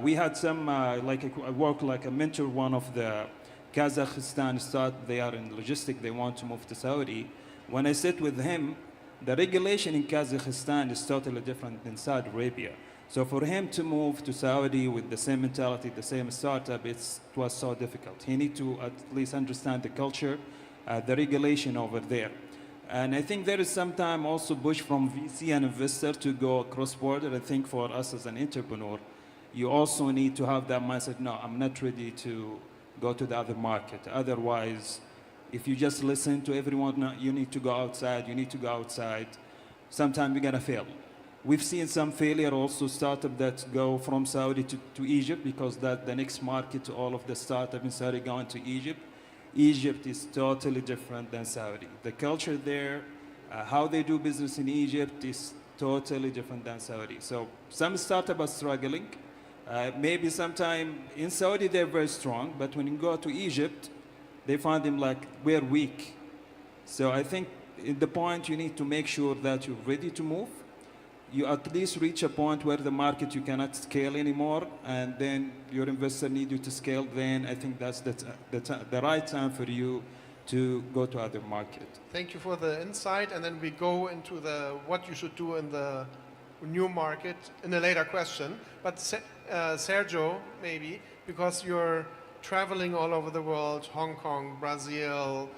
We had some, I work like a mentor, one of the Kazakhstan start, they are in logistics, they want to move to Saudi. When I sit with him, the regulation in Kazakhstan is totally different than Saudi Arabia. So for him to move to Saudi with the same mentality, the same startup, it was so difficult. He need to at least understand the culture, the regulation over there. And I think there is sometimes also push from VC and investor to go cross-border. I think for us as an entrepreneur, you also need to have that mindset, no, I'm not ready to go to the other market. Otherwise, if you just listen to everyone, no, you need to go outside, you need to go outside, sometimes you're gonna fail. We've seen some failure also, startup that go from Saudi to Egypt, because that the next market to all of the startup in Saudi going to Egypt. Egypt is totally different than Saudi. The culture there, how they do business in Egypt is totally different than Saudi. So some startups are struggling. Maybe sometime in Saudi they're very strong, but when you go to Egypt, they find them like, we're weak. So I think at the point you need to make sure that you're ready to move. You at least reach a point where the market you cannot scale anymore, and then your investor need you to scale. Then I think that's the right time for you to go to other market. Thank you for the insight, and then we go into what you should do in the new market in a later question. But Sergio, maybe, because you're traveling all over the world, Hong Kong, Brazil,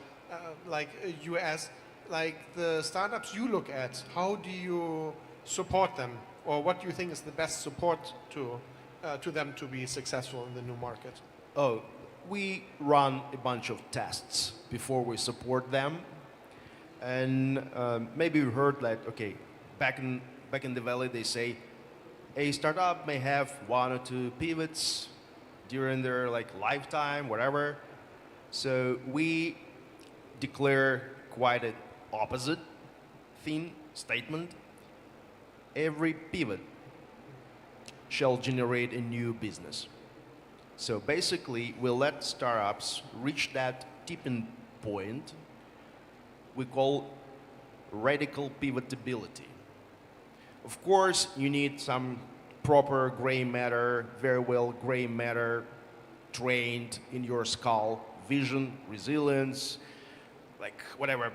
like US, like the startups you look at, how do you support them, or what do you think is the best support to them to be successful in the new market? Oh, we run a bunch of tests before we support them, and maybe you heard that. Okay, back in the valley, they say a startup may have 1 or 2 pivots during their lifetime, whatever. So we declare quite an opposite statement. Every pivot shall generate a new business. So basically, we let startups reach that tipping point we call radical pivotability. Of course, you need some proper gray matter, very well gray matter, trained in your skull, vision, resilience, like whatever,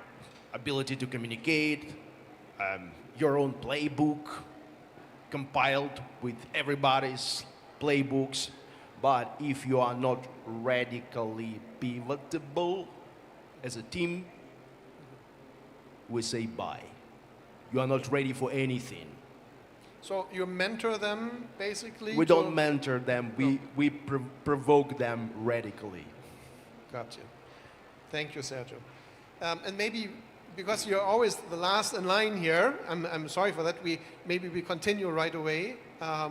ability to communicate, your own playbook, compiled with everybody's playbooks. But if you are not radically pivotable as a team, we say bye. You are not ready for anything. So you mentor them, basically? We don't mentor them, we provoke them radically. Got you. Thank you, Sergio. And maybe, because you're always the last in line here, I'm sorry for that, maybe we continue right away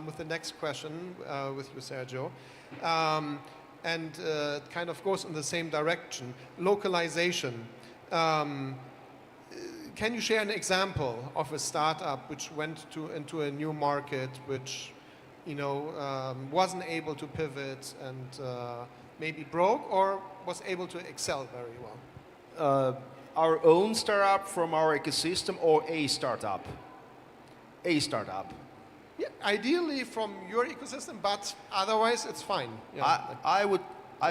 with the next question with you, Sergio. And it kind of goes in the same direction. Localization. Can you share an example of a startup which went into a new market, which wasn't able to pivot and maybe broke, or was able to excel very well? Our own startup from our ecosystem, or a startup? A startup. Yeah, ideally from your ecosystem, but otherwise it's fine. Yeah. I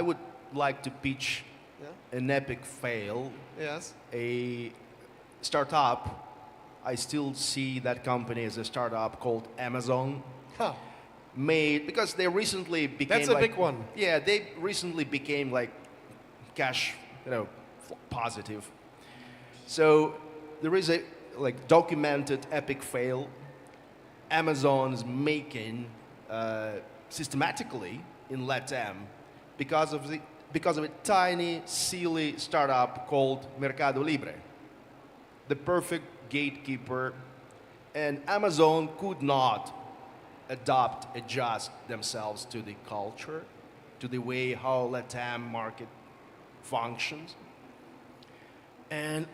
would like to pitch an epic fail. Yes. A startup. I still see that company as a startup called Amazon. Huh. Because they recently became. That's a big one. Yeah, they recently became cash, positive. So there is a documented epic fail. Amazon's making systematically in LATAM because of a tiny, silly startup called Mercado Libre. the perfect gatekeeper, and Amazon could not adjust themselves to the culture, to the way how LATAM market functions. And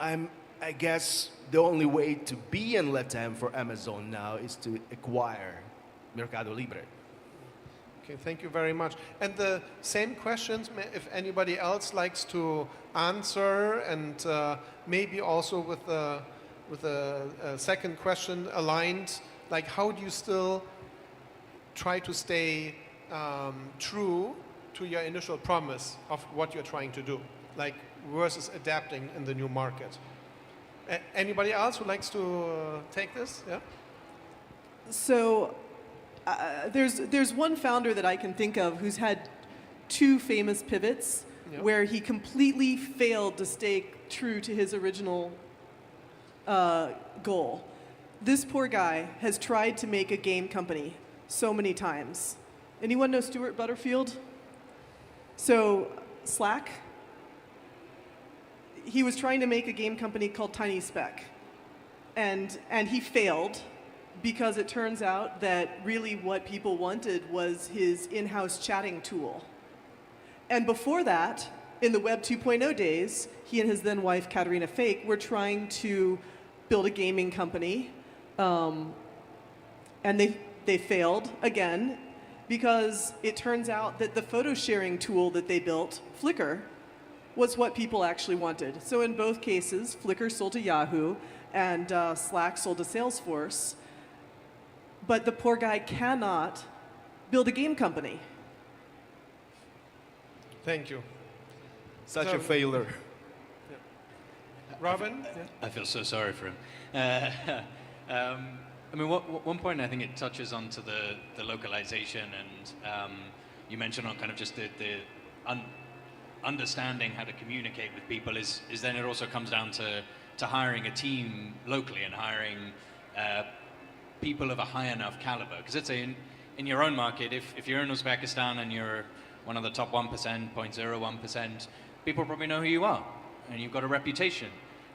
I guess the only way to be in LATAM for Amazon now is to acquire Mercado Libre. Okay, thank you very much. And the same questions, if anybody else likes to answer, and maybe also with a second question aligned, like how do you still try to stay true to your initial promise of what you're trying to do, like versus adapting in the new market? Anybody else who likes to take this? Yeah. So there's one founder that I can think of who's had two famous pivots where he completely failed to stay true to his original goal. This poor guy has tried to make a game company so many times. Anyone know Stuart Butterfield? So Slack, he was trying to make a game company called Tiny Speck, and he failed because it turns out that really what people wanted was his in-house chatting tool. And before that, in the Web 2.0 days, he and his then wife, Katerina Fake, were trying to build a gaming company, and they failed again because it turns out that the photo sharing tool that they built, Flickr, was what people actually wanted. So in both cases, Flickr sold to Yahoo and Slack sold to Salesforce. But the poor guy cannot build a game company. Thank you. Such a failure. Yeah. Robin? I feel so sorry for him. I mean, one point I think it touches onto the localization, and you mentioned on kind of just the understanding how to communicate with people is then it also comes down to hiring a team locally and hiring people of a high enough caliber. Because let's say in your own market, if you're in Uzbekistan and you're one of the top 1%, 0.01%, people probably know who you are, and you've got a reputation,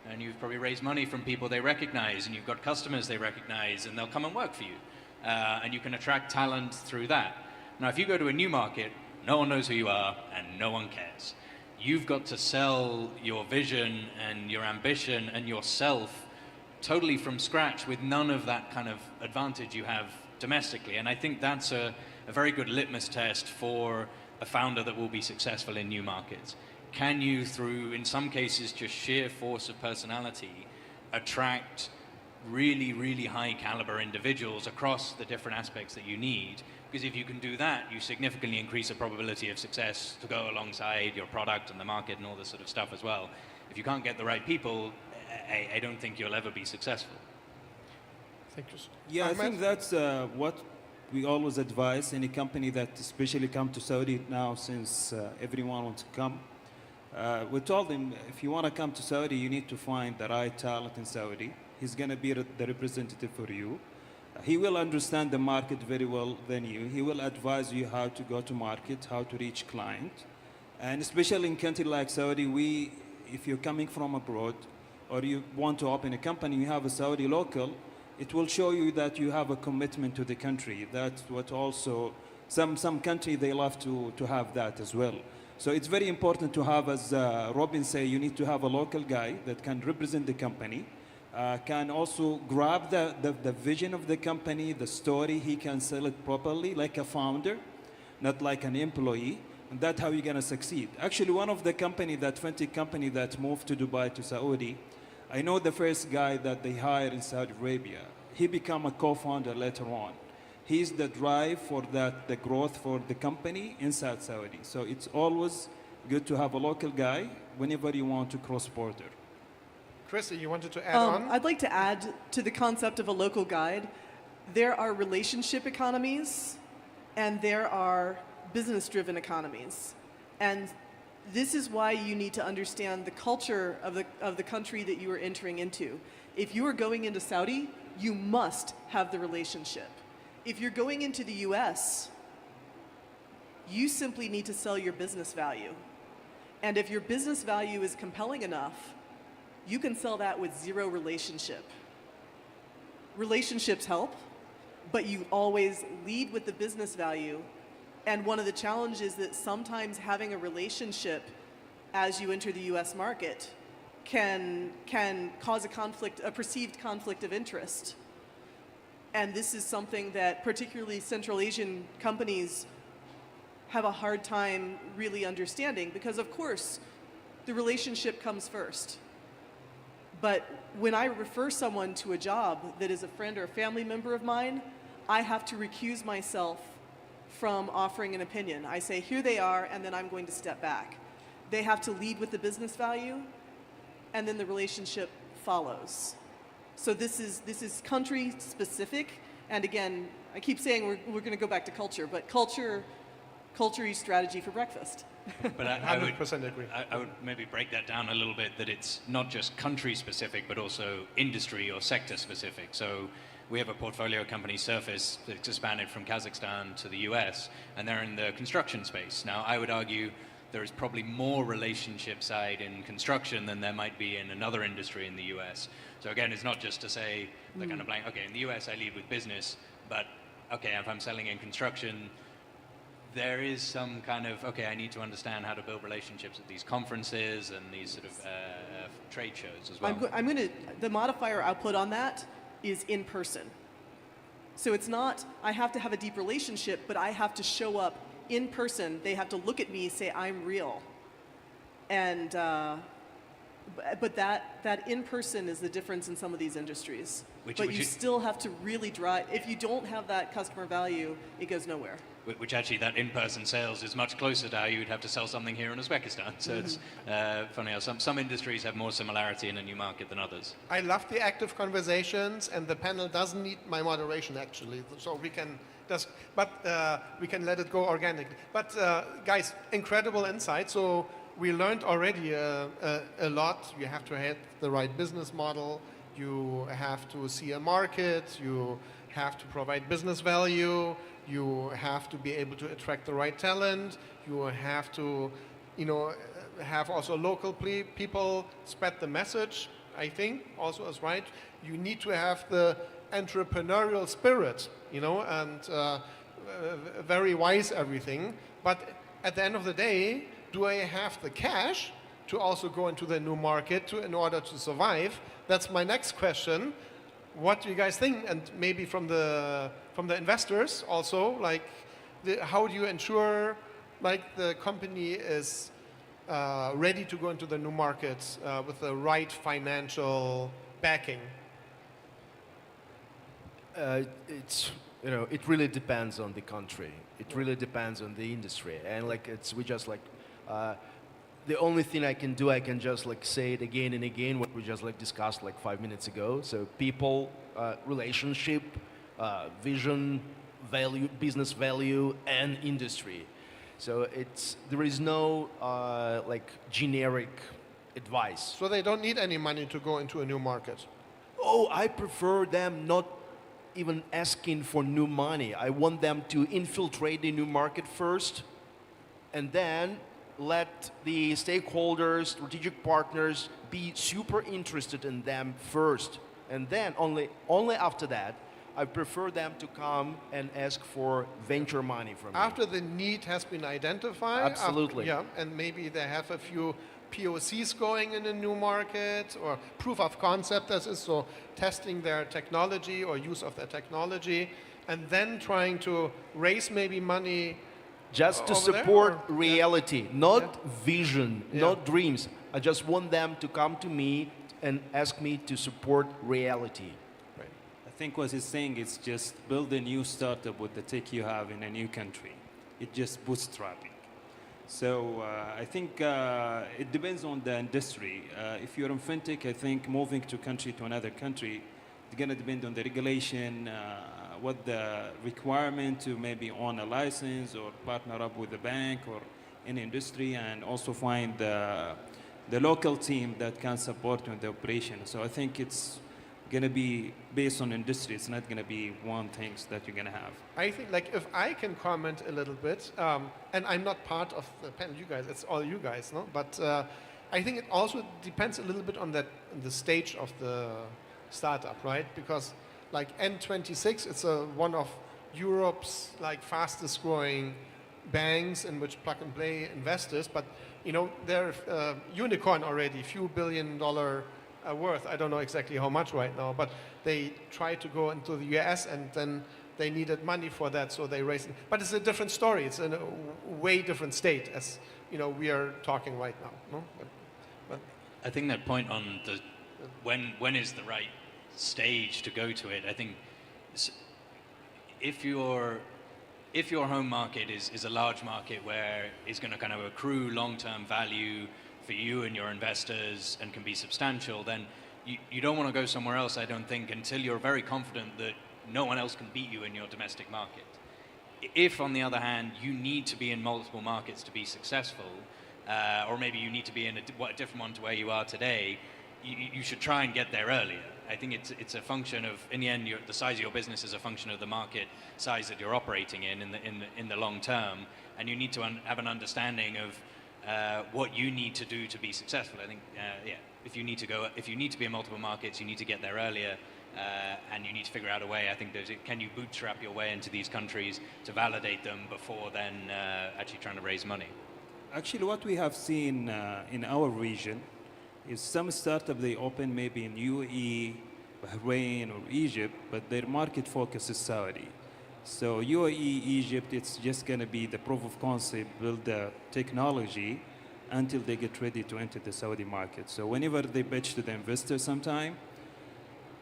and you've probably raised money from people they recognize, and you've got customers they recognize, and they'll come and work for you. And you can attract talent through that. Now, if you go to a new market, no one knows who you are, and no one cares. You've got to sell your vision and your ambition and yourself totally from scratch with none of that kind of advantage you have domestically. And I think that's a very good litmus test for a founder that will be successful in new markets. Can you, through, in some cases, just sheer force of personality, attract really, really high caliber individuals across the different aspects that you need? Because if you can do that, you significantly increase the probability of success to go alongside your product and the market and all this sort of stuff as well. If you can't get the right people, I don't think you'll ever be successful. Thank you. Yeah, I think that's what we always advise any company that especially come to Saudi now, since everyone wants to come. We told them, if you want to come to Saudi, you need to find the right talent in Saudi. He's going to be the representative for you. He will understand the market very well than you. He will advise you how to go to market, how to reach client. And especially in country like Saudi, if you're coming from abroad or you want to open a company, you have a Saudi local, it will show you that you have a commitment to the country. That's what also, some country, they love to have that as well. So it's very important to have, as Robin say, you need to have a local guy that can represent the company, can also grab the vision of the company, the story, he can sell it properly like a founder, not like an employee, and that's how you're going to succeed. Actually, one of the fintech company that moved to Dubai to Saudi, I know the first guy that they hired in Saudi Arabia. He became a co-founder later on. He's the drive for the growth for the company inside Saudi. So it's always good to have a local guy whenever you want to cross border. Chrissy, you wanted to add on? I'd like to add to the concept of a local guide. There are relationship economies and there are business-driven economies. And this is why you need to understand the culture of the country that you are entering into. If you are going into Saudi, you must have the relationship. If you're going into the US, you simply need to sell your business value. And if your business value is compelling enough, you can sell that with zero relationship. Relationships help, but you always lead with the business value. And one of the challenges is that sometimes having a relationship as you enter the US market can cause a perceived conflict of interest. And this is something that particularly Central Asian companies have a hard time really understanding, because of course the relationship comes first. But when I refer someone to a job that is a friend or a family member of mine, I have to recuse myself from offering an opinion. I say, here they are, and then I'm going to step back. They have to lead with the business value, and then the relationship follows. So this is country specific, and again, I keep saying we're going to go back to culture, but culture is strategy for breakfast. But I 100% agree. I would maybe break that down a little bit, that it's not just country specific, but also industry or sector specific. So we have a portfolio company, Surface, that's expanded from Kazakhstan to the US, and they're in the construction space. Now, I would argue there is probably more relationship side in construction than there might be in another industry in the US. So again, it's not just to say, the kind of blank, okay, in the US I lead with business, but okay, if I'm selling in construction, there is some kind of, okay, I need to understand how to build relationships at these conferences and these sort of trade shows as well. The modifier I'll put on that is in person. So it's not, I have to have a deep relationship, but I have to show up in person. They have to look at me, say, I'm real. And, but that in person is the difference in some of these industries. But you still have to really drive, if you don't have that customer value, it goes nowhere. Which actually, that in-person sales is much closer to how you'd have to sell something here in Uzbekistan. So it's funny how some industries have more similarity in a new market than others. I love the active conversations, and the panel doesn't need my moderation actually, so we can we can let it go organically. But guys, incredible insight. So we learned already a lot. You have to have the right business model. You have to see a market. You have to provide business value. You have to be able to attract the right talent. You have to, have also local people spread the message. I think also is right. You need to have the entrepreneurial spirit, and very wise everything. But at the end of the day, do I have the cash to also go into the new market in order to survive? That's my next question. What do you guys think? And maybe from the investors also, how do you ensure the company is ready to go into the new markets with the right financial backing? It really depends on the country. It really depends on the industry, and the only thing I can do, I can just say it again and again, what we just discussed 5 minutes ago. So people, relationship, vision, value, business value, and industry. So there is no generic advice. So they don't need any money to go into a new market. Oh, I prefer them not even asking for new money. I want them to infiltrate the new market first, and then let the stakeholders, strategic partners be super interested in them first. And then only after that, I prefer them to come and ask for venture money from me. After the need has been identified? Absolutely. And maybe they have a few POCs going in a new market, or proof of concept, so testing their technology or use of their technology, and then trying to raise maybe money just to support reality, not vision, not dreams. I just want them to come to me and ask me to support reality. Right. I think what he's saying is just build a new startup with the tech you have in a new country. It's just bootstrapping. So I think it depends on the industry. If you're in fintech, I think moving to another country, it's going to depend on the regulation, what the requirement to maybe own a license or partner up with a bank or an industry, and also find the local team that can support you in the operation. So I think it's going to be based on industry. It's not going to be one thing that you're going to have. I think, if I can comment a little bit, and I'm not part of the panel, you guys, it's all you guys, no? But I think it also depends a little bit on the stage of the startup, right? Because like N26, it's one of Europe's like fastest growing banks in which plug and play investors, but you know they're unicorn already, few $1 billion worth. I don't know exactly how much right now, but they tried to go into the US and then they needed money for that, so they raised it. But it's a different story. It's in a way different state as you know we are talking right now. No? But I think that point on the when is the right stage to go to it, I think if your home market is a large market where it's going to kind of accrue long-term value for you and your investors and can be substantial, then you don't want to go somewhere else, I don't think, until you're very confident that no one else can beat you in your domestic market. If, on the other hand, you need to be in multiple markets to be successful, or maybe you need to be in a different one to where you are today, you should try and get there earlier. I think it's a function of, in the end, the size of your business is a function of the market size that you're operating in the long term, and you need to have an understanding of what you need to do to be successful. I think, if you need to be in multiple markets, you need to get there earlier, and you need to figure out a way. I think can you bootstrap your way into these countries to validate them before then actually trying to raise money? Actually, what we have seen in our region is some startup they open maybe in UAE, Bahrain, or Egypt, but their market focus is Saudi. So UAE, Egypt, it's just going to be the proof of concept, build the technology until they get ready to enter the Saudi market. So whenever they pitch to the investor sometime,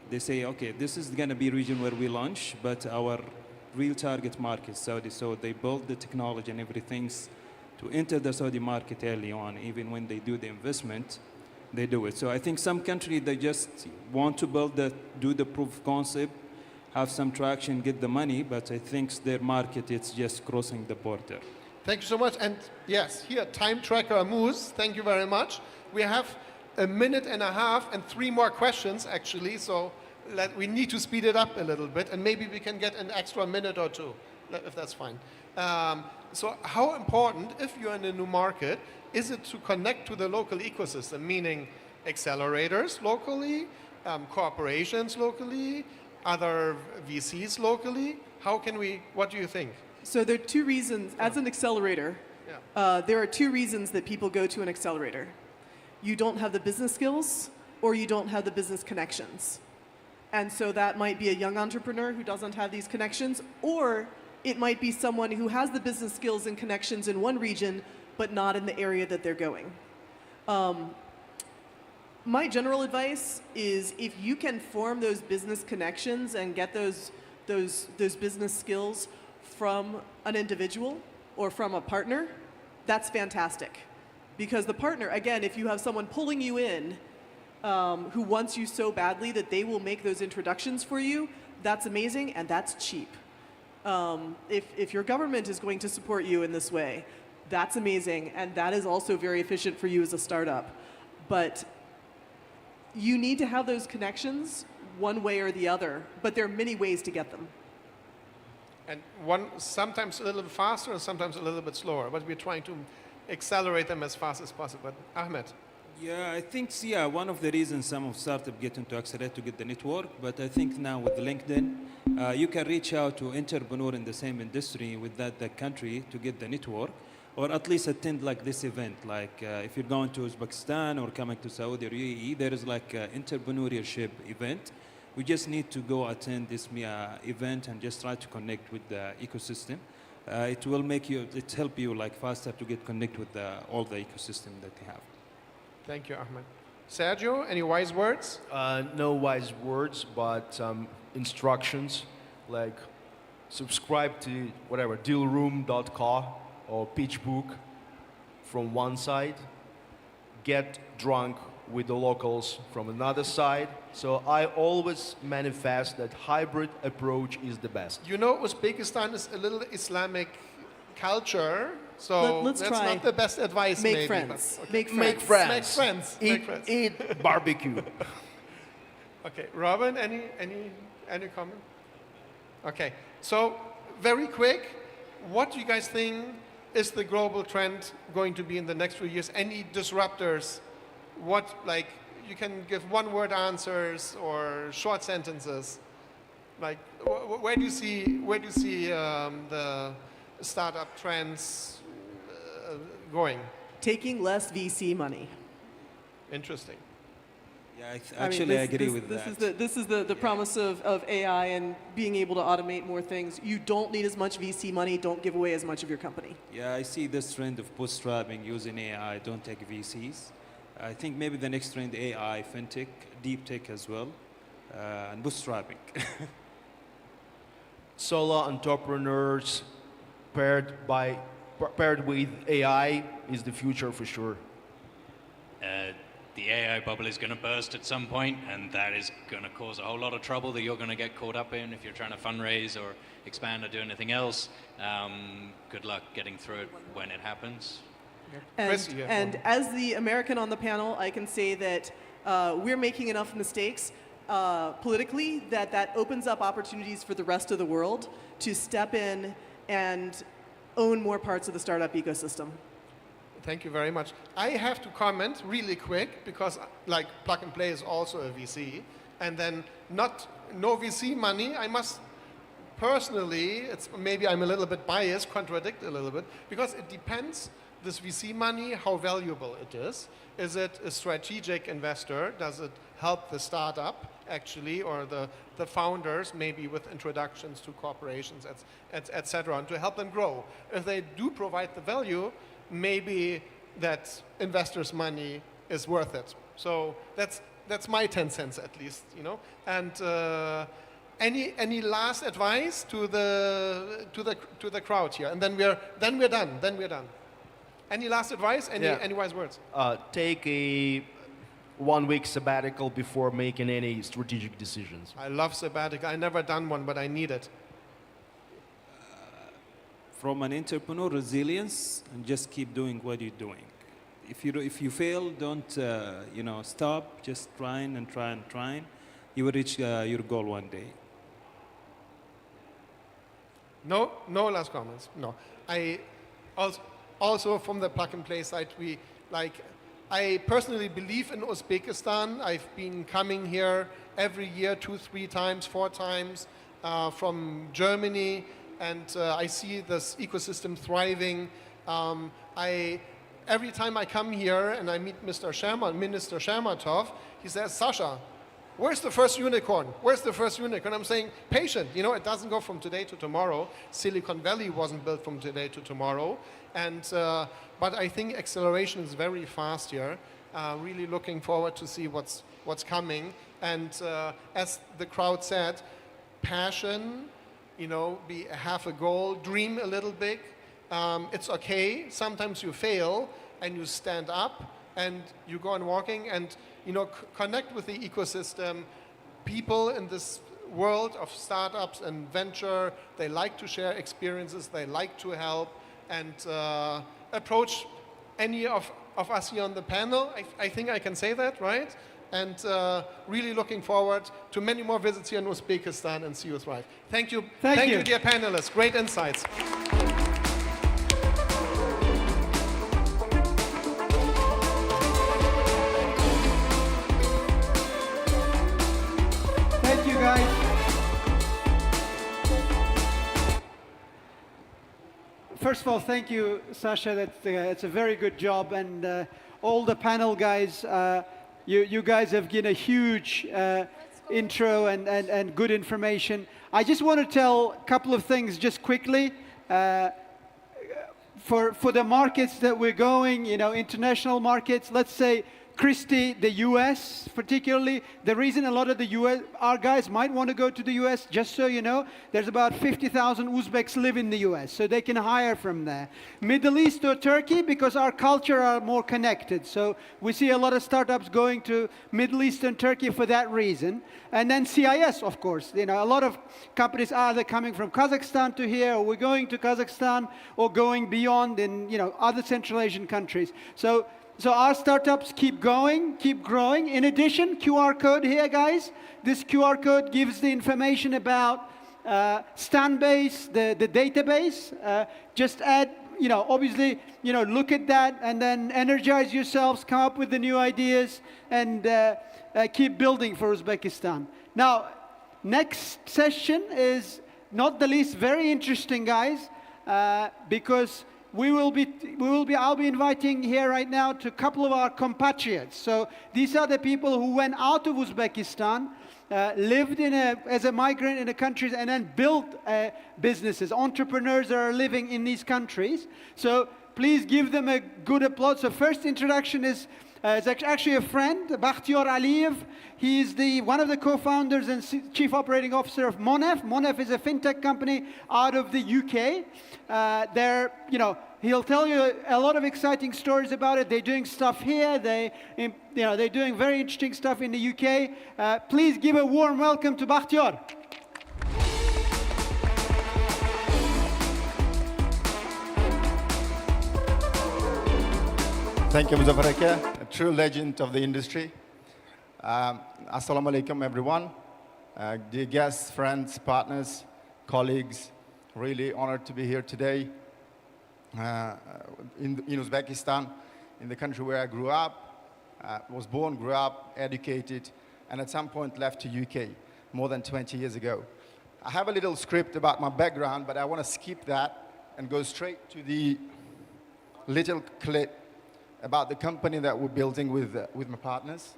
they say, okay, this is going to be region where we launch, but our real target market is Saudi. So they build the technology and everything to enter the Saudi market early on. Even when they do the investment, they do it. So I think some countries, they just want to do the proof of concept, have some traction, get the money, but I think their market, it's just crossing the border. thank you so much. And yes, here, time tracker Moose, thank you very much. We have a minute and a half and 3 more questions actually, so we need to speed it up a little bit, and maybe we can get an extra minute or 2, if that's fine. So how important, if you're in a new market, is it to connect to the local ecosystem, meaning accelerators locally, corporations locally, other VCs locally? What do you think? So there are 2 reasons, as an accelerator, there are 2 reasons that people go to an accelerator. You don't have the business skills, or you don't have the business connections. And so that might be a young entrepreneur who doesn't have these connections, or it might be someone who has the business skills and connections in one region, but not in the area that they're going. My general advice is if you can form those business connections and get those business skills from an individual or from a partner, that's fantastic. Because the partner, again, if you have someone pulling you in who wants you so badly that they will make those introductions for you, that's amazing and that's cheap. If your government is going to support you in this way, that's amazing, and that is also very efficient for you as a startup. But you need to have those connections one way or the other, but there are many ways to get them. And one sometimes a little bit faster and sometimes a little bit slower, but we're trying to accelerate them as fast as possible. But Ahmed. Yeah, I think, one of the reasons some of startups get into Accelerate to get the network, but I think now with LinkedIn, you can reach out to entrepreneur in the same industry with that country to get the network, or at least attend like this event. Like if you're going to Uzbekistan or coming to Saudi or UAE, there is like an entrepreneurship event. We just need to go attend this event and just try to connect with the ecosystem. It will help you like faster to get connect with all the ecosystem that they have. Thank you, Ahmed. Sergio, any wise words? No wise words, but instructions like subscribe to whatever, dealroom.co or PitchBook from one side, get drunk with the locals from another side. So I always manifest that hybrid approach is the best. You know, Uzbekistan is a little Islamic culture, so Let's that's try. not the best advice. Make maybe, friends. but- Make friends. Make friends. Make friends. Make friends. Eat barbecue. Okay, Robin, any comment? Okay, so very quick, what do you guys think is the global trend going to be in the next few years? Any disruptors what, like, you can give one-word answers or short sentences. Like, where do you see the startup trends going? Taking less VC money. Interesting. Yeah, I actually, I agree with that. This is the promise of AI and being able to automate more things. You don't need as much VC money. Don't give away as much of your company. Yeah, I see this trend of bootstrapping using AI. Don't take VCs. I think maybe the next trend, AI, fintech, deep tech as well, and bootstrapping. Solo entrepreneurs paired with AI is the future for sure. The AI bubble is going to burst at some point, and that is going to cause a whole lot of trouble that you're going to get caught up in if you're trying to fundraise or expand or do anything else. Good luck getting through it when it happens. And as the American on the panel, I can say that we're making enough mistakes politically that opens up opportunities for the rest of the world to step in and own more parts of the startup ecosystem. Thank you very much. I have to comment really quick because, like, Plug and Play is also a VC, and then no VC money. I must personally, maybe I'm a little bit biased, contradict a little bit, because it depends. This VC money, how valuable it is. Is it a strategic investor? Does it help the startup actually, or the founders, maybe with introductions to corporations, et cetera, and to help them grow? If they do provide the value, maybe that investors' money is worth it. So that's my 10 cents at least, you know. And any last advice to the crowd here? And then we're done. Any last advice? Any wise words? Take a 1 week sabbatical before making any strategic decisions. I love sabbatical. I never done one, but I need it. From an entrepreneur, resilience, and just keep doing what you're doing. If you fail, don't stop. Just trying and trying and trying. You will reach your goal one day. No last comments. No. I also from the Plug and Play side, I personally believe in Uzbekistan. I've been coming here every year 2, 3 times, 4 times from Germany. And I see this ecosystem thriving. Every time I come here and I meet Minister Shermatov, he says, Sasha, where's the first unicorn? Where's the first unicorn? I'm saying, patient. You know, it doesn't go from today to tomorrow. Silicon Valley wasn't built from today to tomorrow. And but I think acceleration is very fast here. Really looking forward to see what's coming. And as the crowd said, passion. You know, have a goal, dream a little big. It's okay. Sometimes you fail and you stand up and you go on walking and, you know, connect with the ecosystem. People in this world of startups and venture, they like to share experiences, they like to help, and approach any of us here on the panel. I think I can say that, right? And really looking forward to many more visits here in Uzbekistan and see you thrive. Thank you. Thank you, dear panelists. Great insights. Thank you, guys. First of all, thank you, Sasha. It's a very good job. And all the panel guys, you guys have given a huge intro and good information. I just want to tell a couple of things just quickly. For the markets that we're going, you know, international markets, let's say Christie, the US particularly, the reason a lot of our guys might want to go to the US, just so you know, there's about 50,000 Uzbeks live in the US, so they can hire from there. Middle East or Turkey, because our culture are more connected, so we see a lot of startups going to Middle East and Turkey for that reason. And then CIS, of course, you know, a lot of companies are either coming from Kazakhstan to here, or we're going to Kazakhstan, or going beyond in, you know, other Central Asian countries. So our startups keep going, keep growing. In addition, QR code here, guys. This QR code gives the information about Stanbase, the database. Just add obviously, look at that and then energize yourselves, come up with the new ideas, and keep building for Uzbekistan. Now, next session is not the least very interesting, guys, because I'll be inviting here right now to a couple of our compatriots. So these are the people who went out of Uzbekistan, lived as a migrant in the countries, and then built businesses, entrepreneurs that are living in these countries. So please give them a good applause. So first introduction is actually a friend, Bakhtiyor Aliyev. He is one of the co-founders and chief operating officer of Monef. Monef is a fintech company out of the UK. He'll tell you a lot of exciting stories about it. They're doing stuff here. They're doing very interesting stuff in the UK. Please give a warm welcome to Bakhtiyor. Thank you, Muzaffar, a true legend of the industry. Assalamu alaikum, everyone. Dear guests, friends, partners, colleagues, really honored to be here today in Uzbekistan, in the country where I grew up, was born, grew up, educated, and at some point left to UK more than 20 years ago. I have a little script about my background, but I want to skip that and go straight to the little clip about the company that we're building with my partners.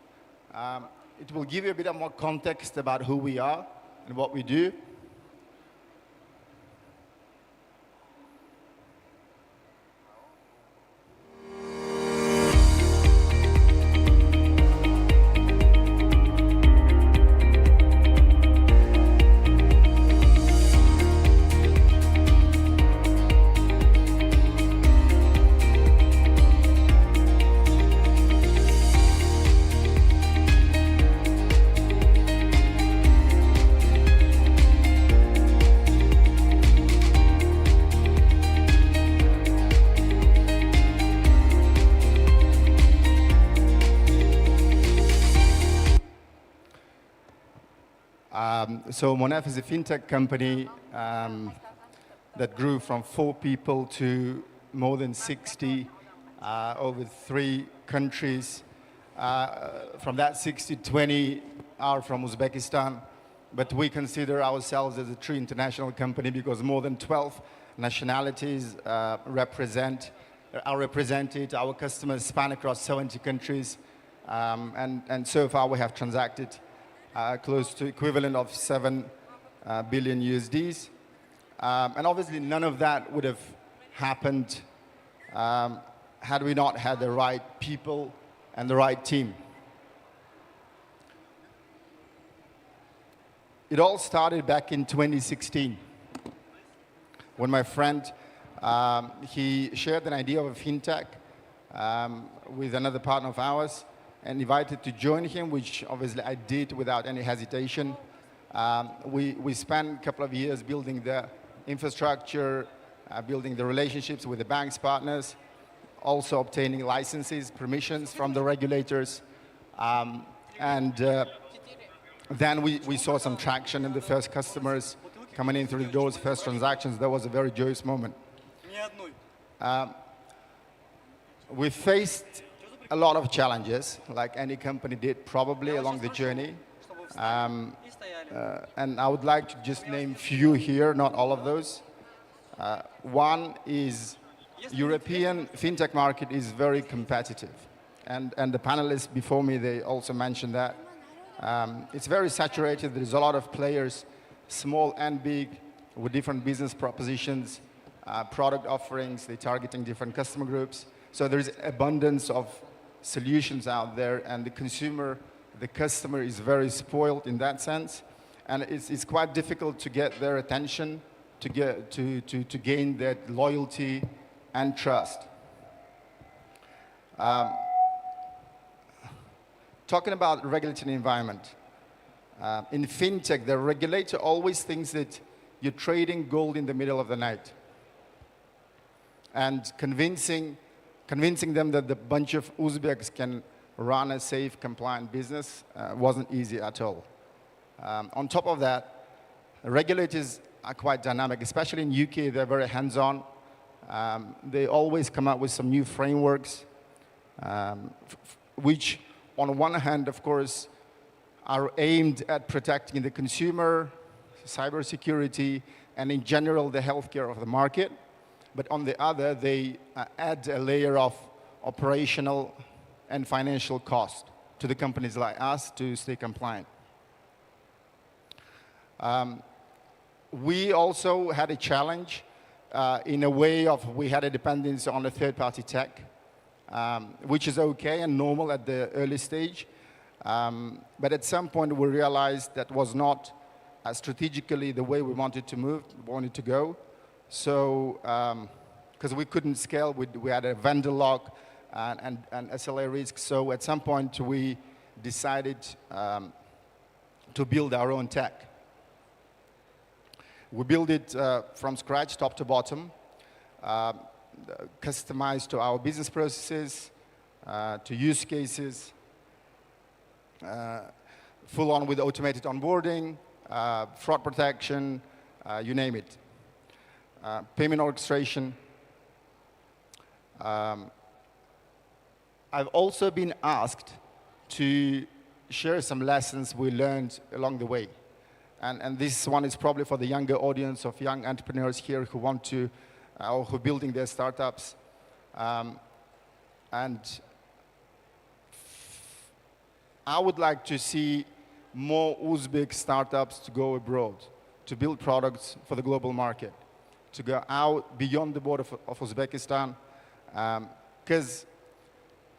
It will give you a bit of more context about who we are and what we do. So Monef is a fintech company that grew from 4 people to more than 60 over 3 countries. From that 60, 20 are from Uzbekistan, but we consider ourselves as a true international company because more than 12 nationalities are represented. Our customers span across 70 countries, and so far we have transacted close to equivalent of 7 billion USDs. And obviously none of that would have happened had we not had the right people and the right team. It all started back in 2016 when my friend, he shared an idea of a fintech with another partner of ours and invited to join him, which obviously I did without any hesitation. We spent a couple of years building the infrastructure, building the relationships with the bank's partners, also obtaining licenses, permissions from the regulators. Then we saw some traction in the first customers coming in through the doors, first transactions. That was a very joyous moment. We faced a lot of challenges, like any company did probably along the journey. And I would like to just name few here, not all of those. One is European fintech market is very competitive. And the panelists before me, they also mentioned that. It's very saturated. There's a lot of players, small and big, with different business propositions, product offerings. They're targeting different customer groups. So there's abundance of solutions out there, and the customer is very spoiled in that sense. And it's quite difficult to get their attention, to gain that loyalty and trust. Talking about regulatory environment, in fintech, the regulator always thinks that you're trading gold in the middle of the night, and convincing them that the bunch of Uzbeks can run a safe, compliant business wasn't easy at all. On top of that, regulators are quite dynamic, especially in UK. They're very hands-on. They always come up with some new frameworks, which on one hand, of course, are aimed at protecting the consumer, cybersecurity, and in general, the healthcare of the market. But on the other, they add a layer of operational and financial cost to the companies like us to stay compliant. We also had a challenge in a way of we had a dependence on a third-party tech, which is okay and normal at the early stage. But at some point, we realized that was not strategically the way we wanted to go. So, because we couldn't scale, we had a vendor lock and SLA risk. So at some point, we decided to build our own tech. We built it from scratch, top to bottom, customized to our business processes, to use cases, full on with automated onboarding, fraud protection, you name it. Payment orchestration. I've also been asked to share some lessons we learned along the way. And this one is probably for the younger audience of young entrepreneurs here who want to, or who are building their startups. And I would like to see more Uzbek startups to go abroad, to build products for the global market, to go out beyond the border of Uzbekistan. Because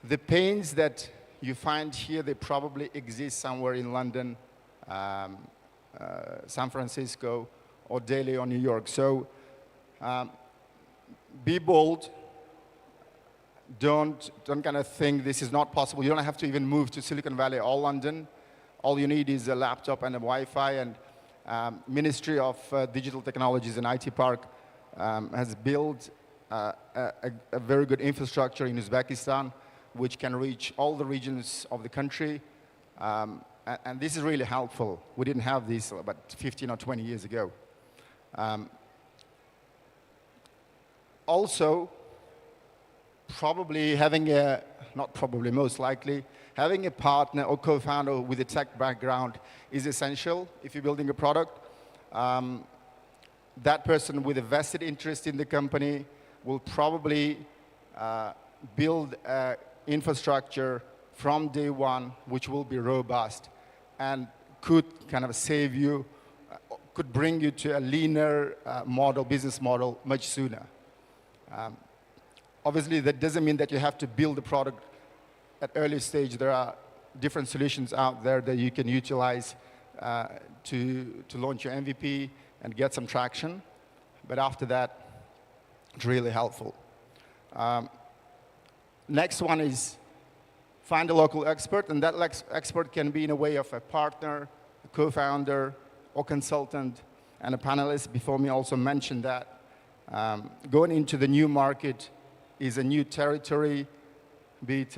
the pains that you find here, they probably exist somewhere in London, San Francisco, or Delhi, or New York. So be bold. Don't kind of think this is not possible. You don't have to even move to Silicon Valley or London. All you need is a laptop and a Wi-Fi. And Ministry of Digital Technologies and IT Park has built a very good infrastructure in Uzbekistan, which can reach all the regions of the country. And this is really helpful. We didn't have this about 15 or 20 years ago. Also, probably having a, not probably, most likely, having a partner or co-founder with a tech background is essential if you're building a product. That person with a vested interest in the company will probably build an infrastructure from day one, which will be robust and could kind of save you, could bring you to a leaner business model much sooner. Obviously, that doesn't mean that you have to build the product at early stage. There are different solutions out there that you can utilize to launch your MVP and get some traction. But after that, it's really helpful. Next one is find a local expert, and that expert can be in a way of a partner, a co-founder, or consultant, and a panelist before me also mentioned that. Going into the new market is a new territory, be it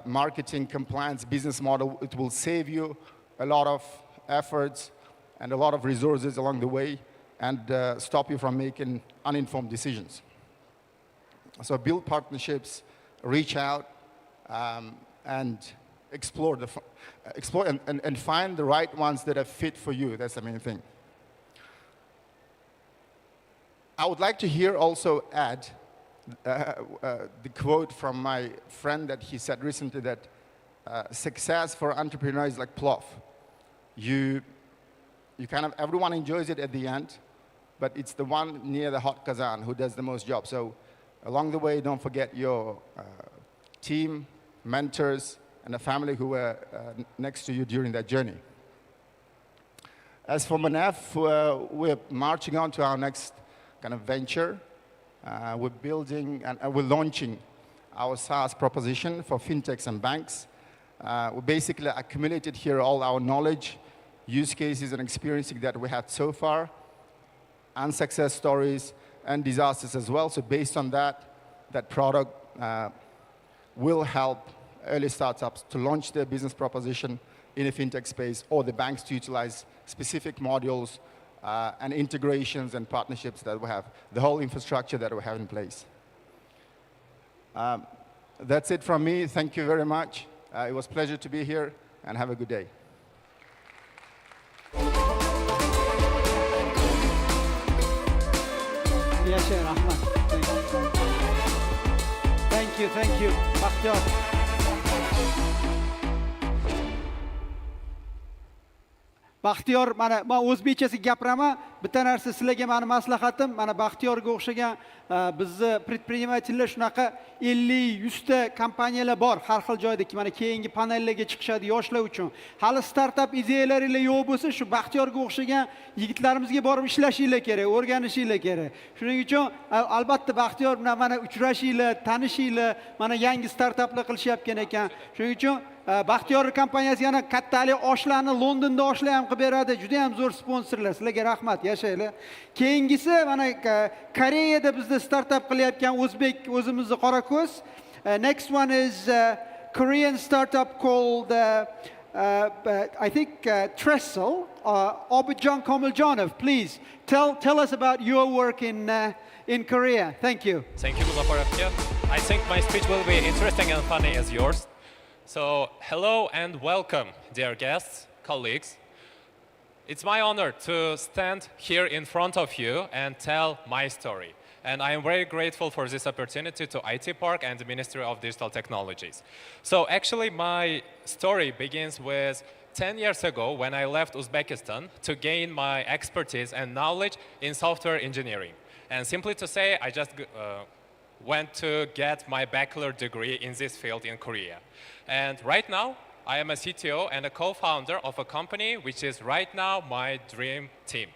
marketing, compliance, business model. It will save you a lot of efforts and a lot of resources along the way and stop you from making uninformed decisions. So build partnerships, reach out, and explore and find the right ones that are fit for you. That's the main thing. I would like to here also add the quote from my friend that he said recently that success for entrepreneurs is like plov. You kind of, everyone enjoys it at the end, but it's the one near the hot kazan who does the most job. So along the way, don't forget your team, mentors, and the family who were next to you during that journey. As for Manaf, we're marching on to our next kind of venture. We're building and we're launching our SaaS proposition for fintechs and banks. We basically accumulated here all our knowledge, use cases, and experiences that we had so far, and success stories and disasters as well. So based on that product will help early startups to launch their business proposition in a fintech space, or the banks to utilize specific modules and integrations and partnerships that we have, the whole infrastructure that we have in place. That's it from me. Thank you very much. It was a pleasure to be here, and have a good day. Yasha, Rahmat. Thank you, thank you. Baxtiyor. Baxtiyor, mana men o'zbekchasiga gapiraman. Bitta narsa sizlarga meni maslahatim, mana Baxtiyorga o'xshagan bizni предпринимательlar shunaqa 50-100 ta kompaniyalar bor har xil joyda. Mana keyingi panellarga chiqishadi yoshlar uchun. Hali startup ideyalaringiz yo'q bo'lsa, shu Baxtiyorga o'xshagan yigitlarimizga borib ishlashinglar kerak, o'rganishinglar kerak. Shuning uchun albatta Baxtiyor bilan mana uchrashinglar, tanishinglar, mana yangi startuplar qilishyapgan ekan. Shuning uchun Baxtiyor kompaniyasi yana kattalik oshlarni Londonda oshlar ham qilib beradi. Juda ham zo'r sponsorlar. Sizlarga rahmat, yashanglar. Keyingisi mana Koreyada bizda startup qilayotgan o'zbek o'zimizni qora ko'z. Next one is Korean startup called I think Trestle. Obidjon Komiljonov, please tell us about your work in Korea. Thank you. Thank you, Muzaffar. I think my speech will be interesting and funny as yours. So, hello and welcome, dear guests, colleagues. It's my honor to stand here in front of you and tell my story. And I am very grateful for this opportunity to IT Park and the Ministry of Digital Technologies. So actually my story begins with 10 years ago when I left Uzbekistan to gain my expertise and knowledge in software engineering. And simply to say, I just went to get my bachelor degree in this field in Korea. And right now, I am a CTO and a co-founder of a company which is right now my dream team.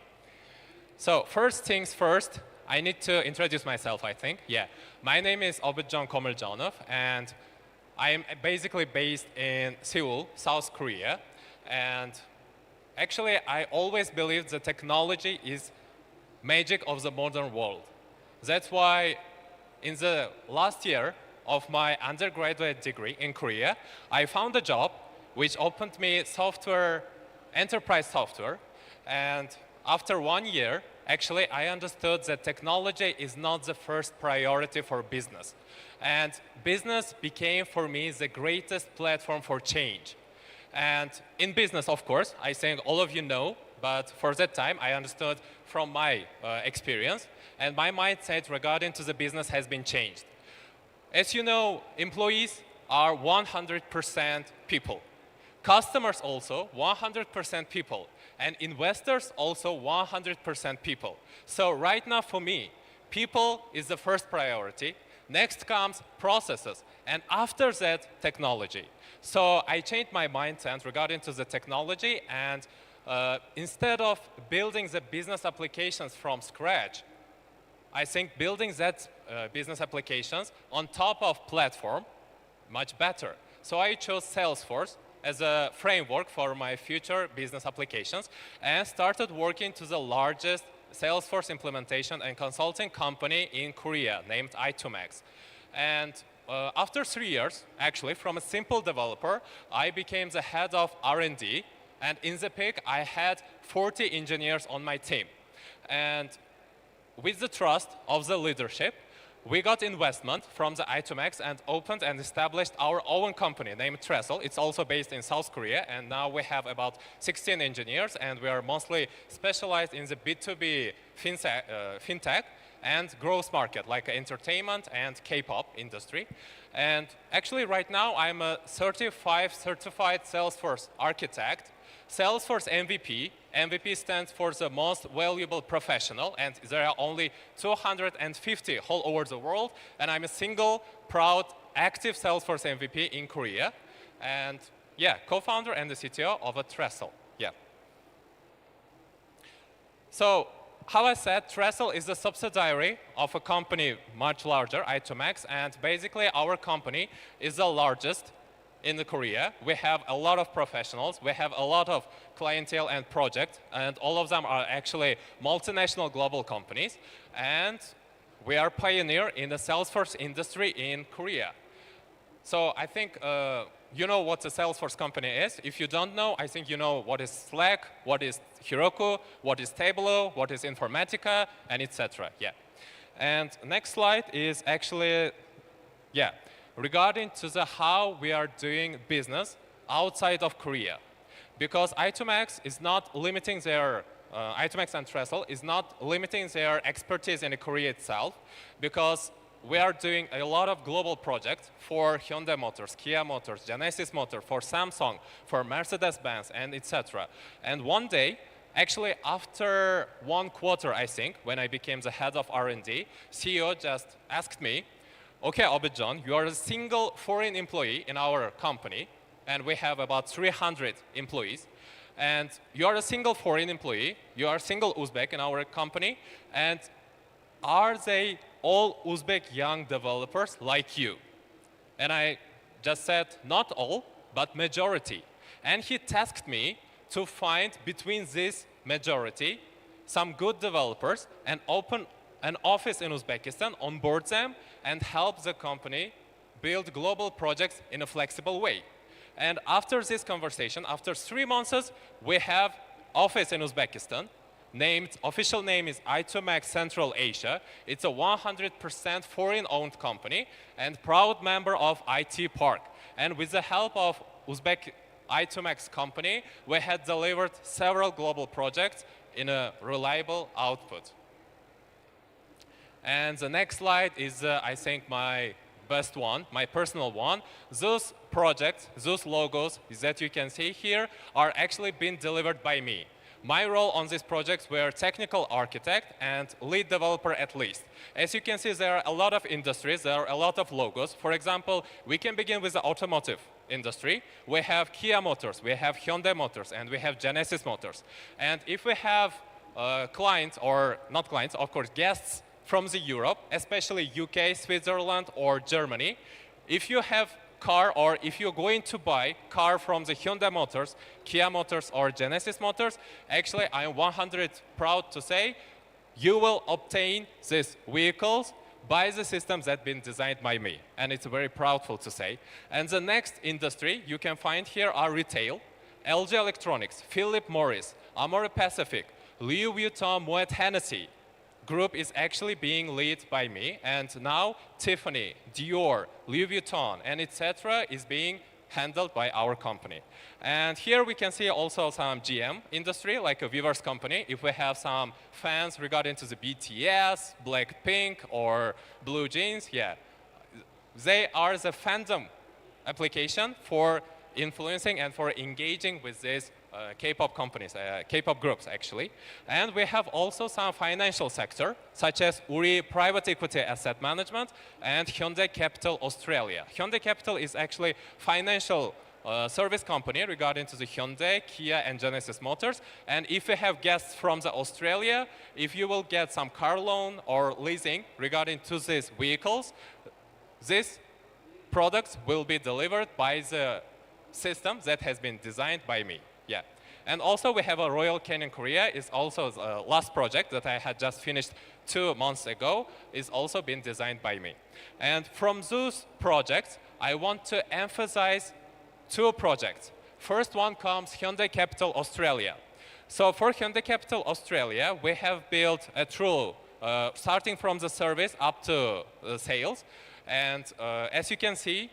So first things first, I need to introduce myself, I think. Yeah, my name is Obidjon Komiljonov, and I am basically based in Seoul, South Korea. And actually, I always believed that technology is magic of the modern world. That's why in the last year of my undergraduate degree in Korea, I found a job which opened me software, enterprise software. And after 1 year, actually, I understood that technology is not the first priority for business. And business became, for me, the greatest platform for change. And in business, of course, I think all of you know, but for that time, I understood from my experience, and my mindset regarding to the business has been changed. As you know, employees are 100% people. Customers also 100% people. And investors also 100% people. So right now for me, people is the first priority. Next comes processes. And after that, technology. So I changed my mindset regarding to the technology, and instead of building the business applications from scratch, I think building that business applications on top of platform, much better. So I chose Salesforce as a framework for my future business applications and started working to the largest Salesforce implementation and consulting company in Korea named i2max. And after 3 years, actually, from a simple developer, I became the head of R&D. And in the peak, I had 40 engineers on my team. And with the trust of the leadership, we got investment from the i2max and opened and established our own company named Trestle. It's also based in South Korea, and now we have about 16 engineers, and we are mostly specialized in the B2B fintech and growth market, like entertainment and K-pop industry. And actually, right now, I'm a certified Salesforce architect, Salesforce MVP. MVP stands for the most valuable professional, and there are only 250 all over the world. And I'm a single, proud, active Salesforce MVP in Korea. And yeah, co-founder and the CTO of a Trestle. Yeah. So, how I said, Trestle is a subsidiary of a company much larger, i2max, and basically our company is the largest in Korea. We have a lot of professionals, we have a lot of clientele and projects, and all of them are actually multinational global companies. And we are pioneer in the Salesforce industry in Korea. So I think you know what the Salesforce company is. If you don't know, I think you know what is Slack, what is Heroku, what is Tableau, what is Informatica, and etc. Yeah. And next slide is actually, yeah, regarding to the how we are doing business outside of Korea. Because i2max is not limiting their, i2max and Trestle is not limiting their expertise in Korea itself, because we are doing a lot of global projects for Hyundai Motors, Kia Motors, Genesis Motors, for Samsung, for Mercedes-Benz, and etc. And one day, actually after 1 quarter, I think, when I became the head of R&D, CEO just asked me, okay, Abidjan, you are a single foreign employee in our company, and we have about 300 employees. And you are a single foreign employee, you are a single Uzbek in our company, and are they all Uzbek young developers like you? And I just said, not all, but majority. And he tasked me to find between this majority some good developers and open an office in Uzbekistan, onboard them, and help the company build global projects in a flexible way. And after this conversation, after 3 months, we have office in Uzbekistan. Official name is i2max Central Asia. It's a 100% foreign-owned company and proud member of IT Park. And with the help of Uzbek i2max company, we had delivered several global projects in a reliable output. And the next slide is, I think, my best one, my personal one. Those projects, those logos that you can see here are actually being delivered by me. My role on these projects were technical architect and lead developer at least. As you can see, there are a lot of industries, there are a lot of logos. For example, we can begin with the automotive industry. We have Kia Motors, we have Hyundai Motors, and we have Genesis Motors. And if we have clients, or not clients, of course, guests from the Europe, especially UK, Switzerland, or Germany, if you have car, or if you're going to buy car from the Hyundai Motors, Kia Motors, or Genesis Motors, actually I'm 100% proud to say you will obtain these vehicles by the systems that have been designed by me. And it's very proudful to say. And the next industry you can find here are retail, LG Electronics, Philip Morris, Amore Pacific, Louis Vuitton, Moet Hennessy. Group is actually being led by me, and now Tiffany, Dior, Louis Vuitton, and etc. is being handled by our company. And here we can see also some GM industry, like a Vivar's company. If we have some fans regarding to the BTS, Blackpink, or Blue Jeans, yeah, they are the fandom application for influencing and for engaging with these K-pop companies, K-pop groups actually. And we have also some financial sector, such as Uri Private Equity Asset Management and Hyundai Capital Australia. Hyundai Capital is actually financial service company regarding to the Hyundai, Kia, and Genesis Motors. And if you have guests from the Australia, if you will get some car loan or leasing regarding to these vehicles, these products will be delivered by the system that has been designed by me. Yeah. And also we have a Royal Canin Korea, is also the last project that I had just finished 2 months ago, is also been designed by me. And from those projects, I want to emphasize 2 projects. First one comes Hyundai Capital Australia. So for Hyundai Capital Australia, we have built a true, starting from the service up to sales. And as you can see,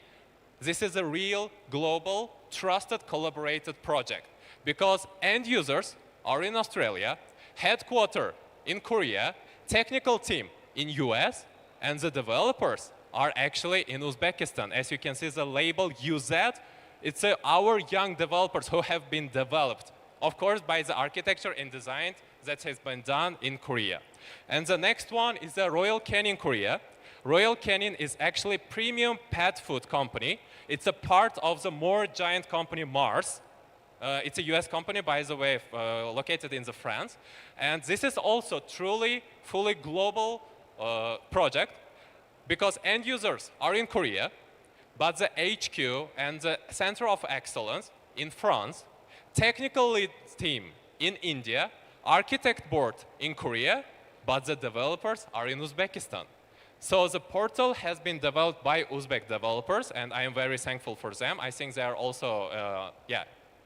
this is a real global, trusted, collaborated project. Because end users are in Australia, headquarters in Korea, technical team in US, and the developers are actually in Uzbekistan. As you can see, the label UZ, it's our young developers who have been developed, of course, by the architecture and design that has been done in Korea. And the next one is the Royal Canin Korea. Royal Canin is actually premium pet food company. It's a part of the more giant company Mars. It's a US company, by the way, located in France. And this is also truly, fully global project because end users are in Korea, but the HQ and the Center of Excellence in France, technical lead team in India, architect board in Korea, but the developers are in Uzbekistan. So the portal has been developed by Uzbek developers, and I am very thankful for them. I think they are also,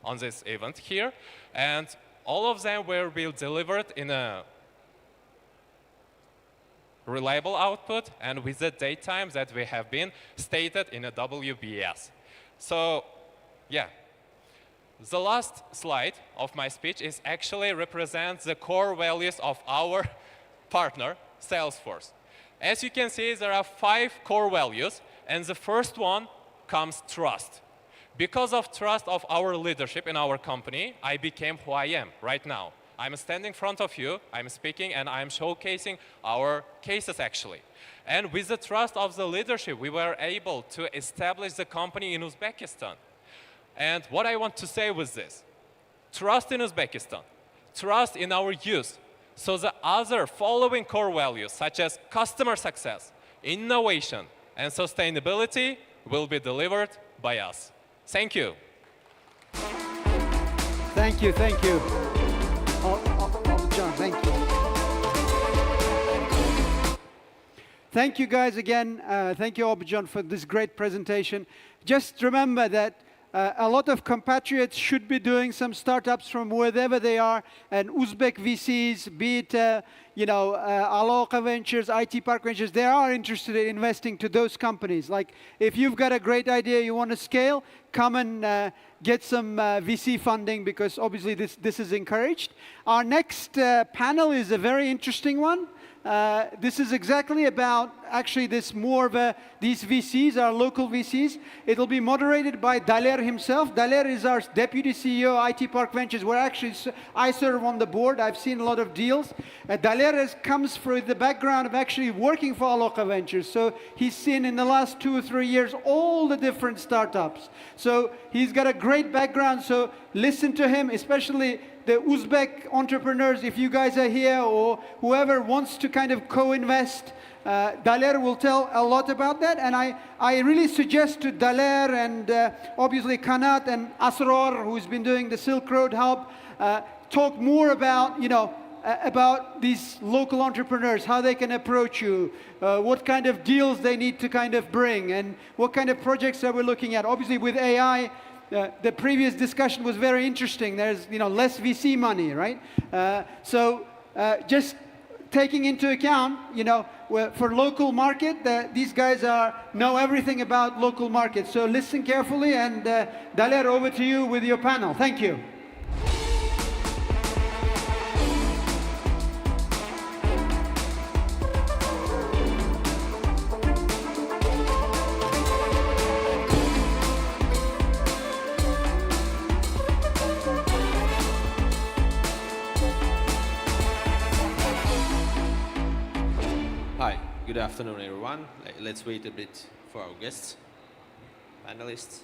on this event here. And all of them will be delivered in a reliable output and with the date times that we have been stated in a WBS. So, yeah. The last slide of my speech is actually represents the core values of our partner, Salesforce. As you can see, there are 5 core values, and the first one comes trust. Because of trust of our leadership in our company, I became who I am right now. I'm standing in front of you, I'm speaking, and I'm showcasing our cases actually. And with the trust of the leadership, we were able to establish the company in Uzbekistan. And what I want to say with this, trust in Uzbekistan, trust in our youth, so the other following core values such as customer success, innovation, and sustainability will be delivered by us. Thank you. Thank you, thank you. John, thank you. Thank you guys again. Thank you, John, for this great presentation. Just remember that a lot of compatriots should be doing some startups from wherever they are, and Uzbek VCs, be it Aloka Ventures, IT Park Ventures, they are interested in investing to those companies. Like, if you've got a great idea you want to scale, come and get some VC funding, because obviously this is encouraged. Our next panel is a very interesting one. This is exactly about, actually, these VCs, our local VCs. It'll be moderated by Daler himself. Daler is our Deputy CEO, IT Park Ventures, where actually I serve on the board. I've seen a lot of deals. Daler comes from the background of actually working for Aloka Ventures. So he's seen in the last 2 or 3 years all the different startups. So he's got a great background. So listen to him, especially the Uzbek entrepreneurs. If you guys are here, or whoever wants to kind of co-invest, Daler will tell a lot about that. And I really suggest to Daler and obviously Kanat and Asrar, who's been doing the Silk Road Hub, talk more about, about these local entrepreneurs, how they can approach you, what kind of deals they need to kind of bring, and what kind of projects that we're looking at. Obviously with AI, the previous discussion was very interesting. There's less VC money, right? So just taking into account, for local market, these guys know everything about local markets. So listen carefully, and Daler, over to you with your panel. Thank you. Hi, good afternoon everyone. Let's wait a bit for our guests, panelists.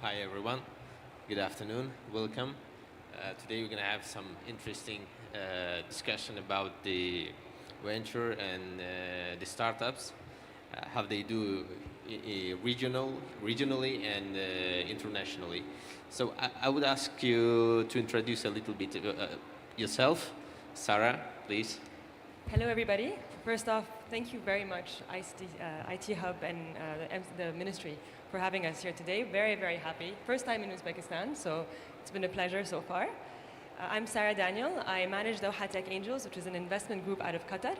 Hi everyone, good afternoon, welcome. Today we're going to have some interesting discussion about the venture and the startups, how they do regionally and internationally. So I would ask you to introduce a little bit yourself. Sarah, please. Hello everybody. First off, thank you very much, IT Hub and the Ministry, for having us here today. Very, very happy. First time in Uzbekistan, so it's been a pleasure so far. I'm Sarah Daniel. I manage Doha Tech Angels, which is an investment group out of Qatar.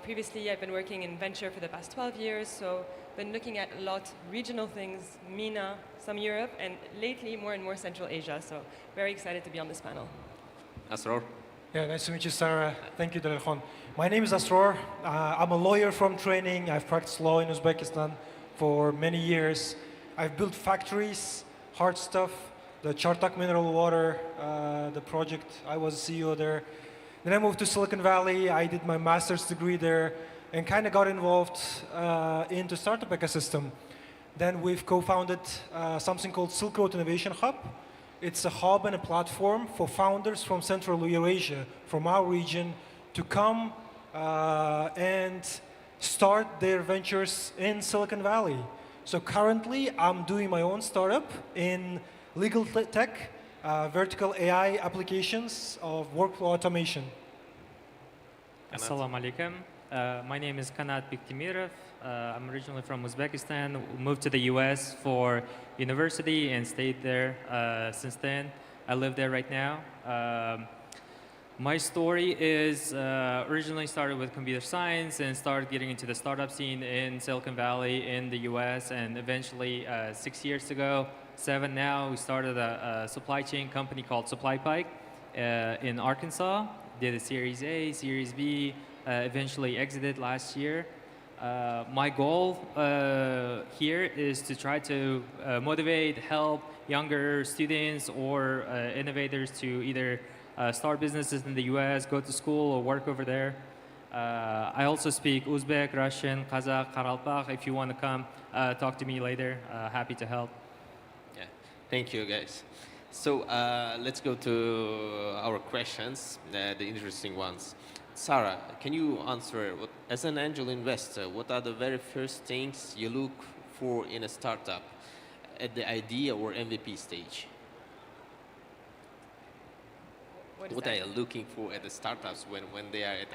Previously, I've been working in venture for the past 12 years, so been looking at a lot regional things, MENA, some Europe, and lately more and more Central Asia. So very excited to be on this panel. Asrar. Yeah, nice to meet you, Sarah. Thank you, Dalal. My name is Asrar. I'm a lawyer from training. I've practiced law in Uzbekistan for many years. I've built factories, hard stuff, the Chartak mineral water, the project, I was CEO there. Then I moved to Silicon Valley. I did my master's degree there. and kind of got involved into startup ecosystem. Then we've co-founded something called Silk Road Innovation Hub. It's a hub and a platform for founders from Central Eurasia, from our region, to come and start their ventures in Silicon Valley. So currently, I'm doing my own startup in legal tech, vertical AI applications of workflow automation. Assalamu alaikum. My name is Kanat Biktimirov. I'm originally from Uzbekistan, moved to the US for university and stayed there since then. I live there right now. My story is originally started with computer science and started getting into the startup scene in Silicon Valley in the US, and eventually 6 years ago, 7 now, we started a supply chain company called Supply Pike in Arkansas. Did a Series A, Series B, eventually exited last year. My goal here is to try to motivate, help younger students or innovators to either start businesses in the US, go to school, or work over there. I also speak Uzbek, Russian, Kazakh, Karalpakh. If you want to come talk to me later, happy to help. Yeah, thank you, guys. So let's go to our questions, the interesting ones. Sarah, can you answer, as an angel investor, what are the very first things you look for in a startup at the idea or MVP stage? What are you looking for at the startups when they are at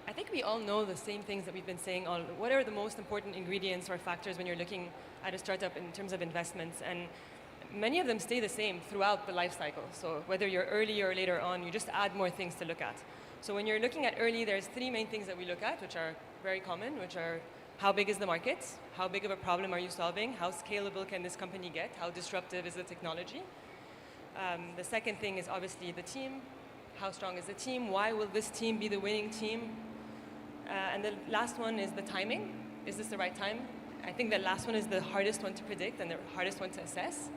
I think we all know the same things that we've been saying. What are the most important ingredients or factors when you're looking at a startup in terms of investments? And many of them stay the same throughout the life cycle. So whether you're early or later on, you just add more things to look at. So when you're looking at early, there's 3 main things that we look at, which are very common, which are how big is the market? How big of a problem are you solving? How scalable can this company get? How disruptive is the technology? The second thing is obviously the team. How strong is the team? Why will this team be the winning team? And the last one is the timing. Is this the right time? I think the last one is the hardest one to predict and the hardest one to assess.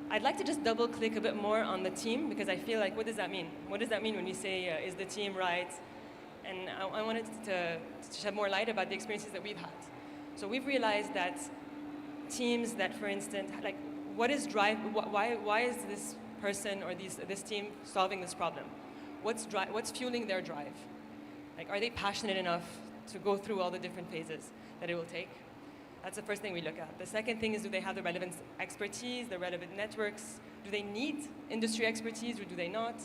I'd like to just double click a bit more on the team, because I feel like, what does that mean? What does that mean when you say, is the team right? And I wanted to shed more light about the experiences that we've had. So we've realized that teams that, for instance, like, what is why is this person or this team solving this problem? What's fueling their drive? Like, are they passionate enough to go through all the different phases that it will take? That's the first thing we look at. The second thing is, do they have the relevant expertise, the relevant networks? Do they need industry expertise or do they not?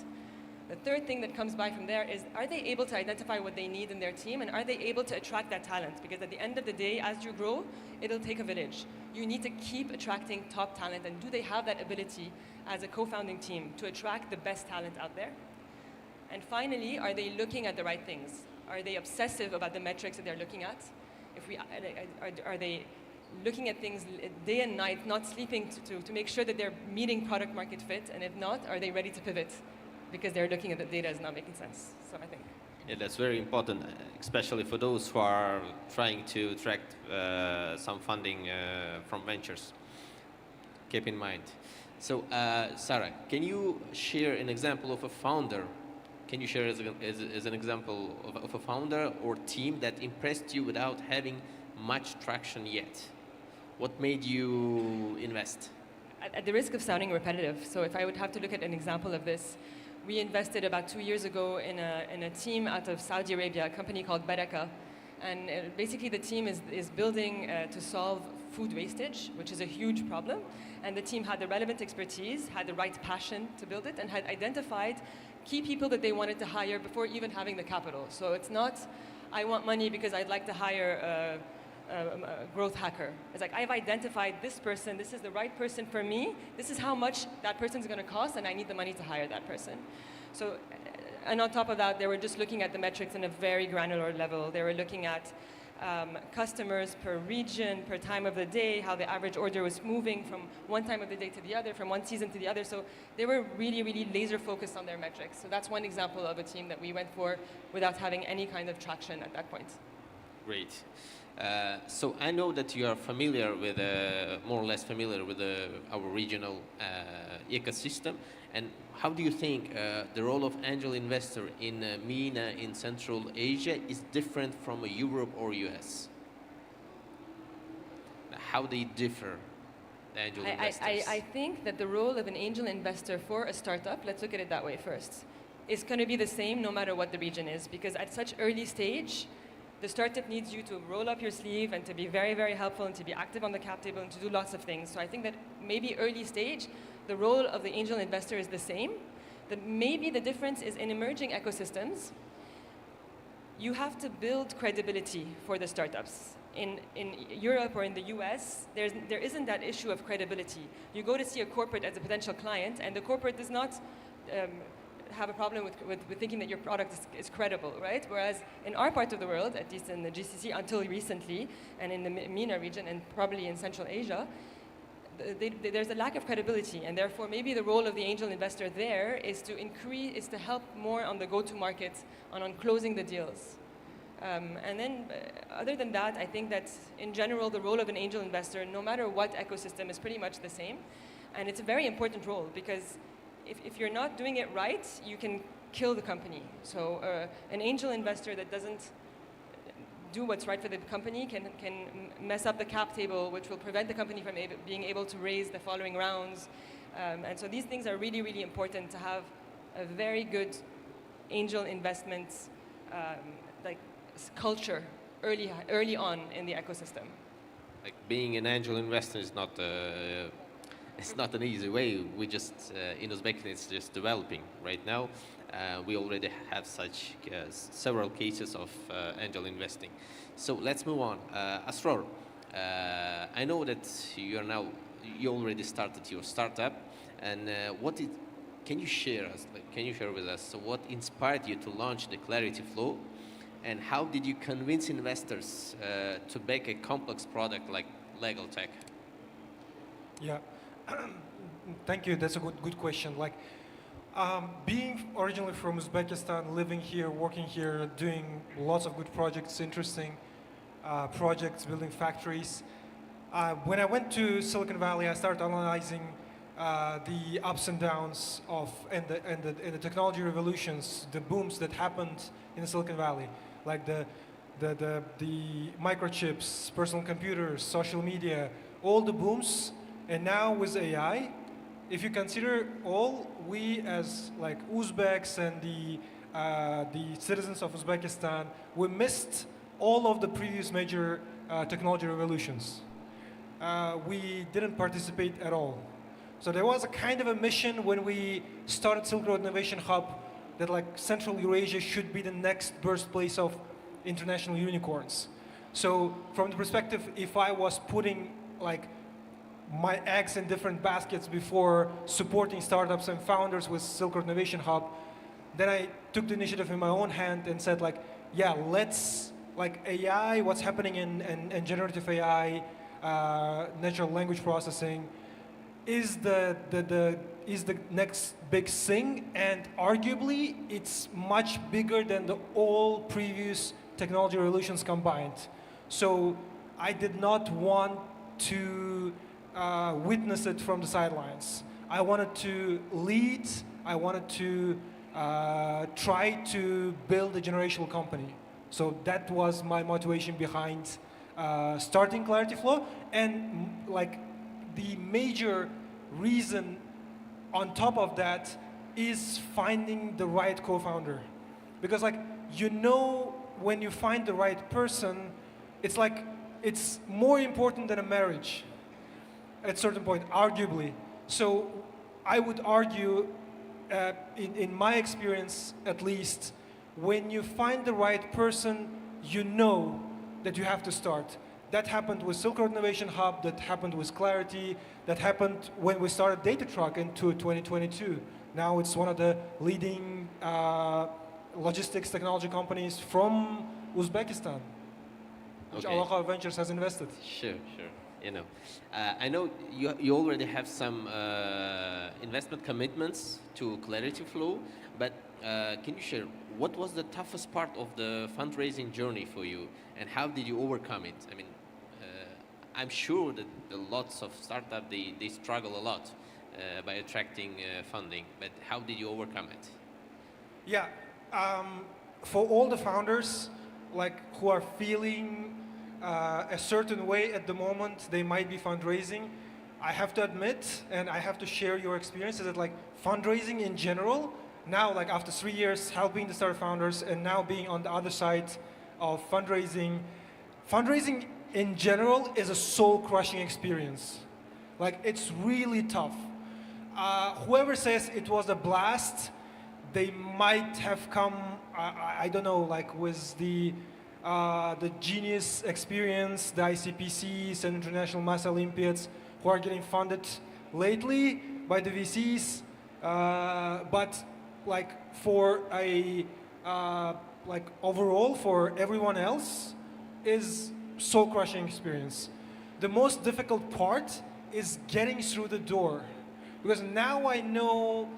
The third thing that comes by from there is, are they able to identify what they need in their team, and are they able to attract that talent? Because at the end of the day, as you grow, it'll take a village. You need to keep attracting top talent, and do they have that ability as a co-founding team to attract the best talent out there? And finally, are they looking at the right things? Are they obsessive about the metrics that they're looking at? Are they looking at things day and night, not sleeping to make sure that they're meeting product market fit? And if not, are they ready to pivot because they're looking at the data is not making sense? So I think. Yeah, that's very important, especially for those who are trying to attract some funding from ventures. Keep in mind. So, Sarah, can you share an example of a founder? Can you share as an example of a founder or team that impressed you without having much traction yet? What made you invest? At the risk of sounding repetitive, so if I would have to look at an example of this, we invested about 2 years ago in a team out of Saudi Arabia, a company called Baraka. And basically the team is building to solve food wastage, which is a huge problem. And the team had the relevant expertise, had the right passion to build it, and had identified key people that they wanted to hire before even having the capital. So it's not, I want money because I'd like to hire a growth hacker. It's like, I've identified this person, this is the right person for me, this is how much that person's gonna cost, and I need the money to hire that person. So, and on top of that, they were just looking at the metrics on a very granular level. They were looking at customers per region, per time of the day, how the average order was moving from one time of the day to the other, from one season to the other. So they were really, really laser focused on their metrics. So that's one example of a team that we went for without having any kind of traction at that point. Great. So I know that you are familiar with, more or less familiar with our regional ecosystem. And how do you think the role of angel investor in MENA in Central Asia is different from Europe or US? How they differ, the angel investors? I think that the role of an angel investor for a startup, let's look at it that way first, is going to be the same no matter what the region is, because at such early stage, the startup needs you to roll up your sleeve and to be very, very helpful and to be active on the cap table and to do lots of things. So I think that maybe early stage, the role of the angel investor is the same. Maybe the difference is in emerging ecosystems, you have to build credibility for the startups. In Europe or in the US, there isn't that issue of credibility. You go to see a corporate as a potential client, and the corporate does not have a problem with thinking that your product is credible, right? Whereas in our part of the world, at least in the GCC until recently, and in the MENA region, and probably in Central Asia, there's a lack of credibility, and therefore maybe the role of the angel investor there is to help more on the go-to-market, on closing the deals. And then, other than that, I think that in general, the role of an angel investor, no matter what ecosystem, is pretty much the same. And it's a very important role because if you're not doing it right, you can kill the company. So an angel investor that doesn't do what's right for the company can mess up the cap table, which will prevent the company from being able to raise the following rounds. And so these things are really, really important to have a very good angel investment culture early on in the ecosystem. Like being an angel investor is not it's not an easy way. We just in Uzbekistan it's just developing right now. We already have such several cases of angel investing. So let's move on. Asrar, I know that you already started your startup, and can you share with us what inspired you to launch the Clarity Flow? And how did you convince investors to back a complex product like legal tech? Yeah, thank you. That's a good question. Being originally from Uzbekistan, living here, working here, doing lots of good projects, interesting projects, building factories. When I went to Silicon Valley, I started analyzing the ups and downs and the technology revolutions, the booms that happened in the Silicon Valley. Like the microchips, personal computers, social media, all the booms. And now with AI, if you consider we as Uzbeks and the citizens of Uzbekistan, we missed all of the previous major technology revolutions. We didn't participate at all. So there was a kind of a mission when we started Silk Road Innovation Hub that Central Eurasia should be the next birthplace of international unicorns. So from the perspective, if I was putting my eggs in different baskets before supporting startups and founders with Silk Road Innovation Hub, then I took the initiative in my own hand and said yeah, let's AI, what's happening in generative AI, natural language processing, is the next big thing, and arguably it's much bigger than all previous technology revolutions combined. So I did not want to witness it from the sidelines. I wanted to lead. I wanted to try to build a generational company. So that was my motivation behind starting Clarity Flow, and the major reason on top of that is finding the right co-founder. Because when you find the right person, it's more important than a marriage at a certain point, arguably. So I would argue, in my experience at least, when you find the right person, you know that you have to start. That happened with Silk Road Innovation Hub, that happened with Clarity, that happened when we started DataTruck in 2022. Now it's one of the leading logistics technology companies from Uzbekistan, which Aloha Ventures has invested. Sure. I know you already have some investment commitments to Clarity Flow, but can you share what was the toughest part of the fundraising journey for you, and how did you overcome it? I mean, I'm sure that lots of startups they struggle a lot, by attracting funding. But how did you overcome it? Yeah, for all the founders, like who are feeling a certain way at the moment, they might be fundraising. I have to admit, and I have to share your experiences that like fundraising in general, now like after 3 years helping the startup founders and now being on the other side of fundraising, fundraising in general is a soul-crushing experience. Like it's really tough. Whoever says it was a blast, they might have come, I don't know, like with the genius experience, the ICPCs and International Mass Olympiads who are getting funded lately by the VCs. But like for a, like overall for everyone else is soul-crushing experience. The most difficult part is getting through the door. Because now I know,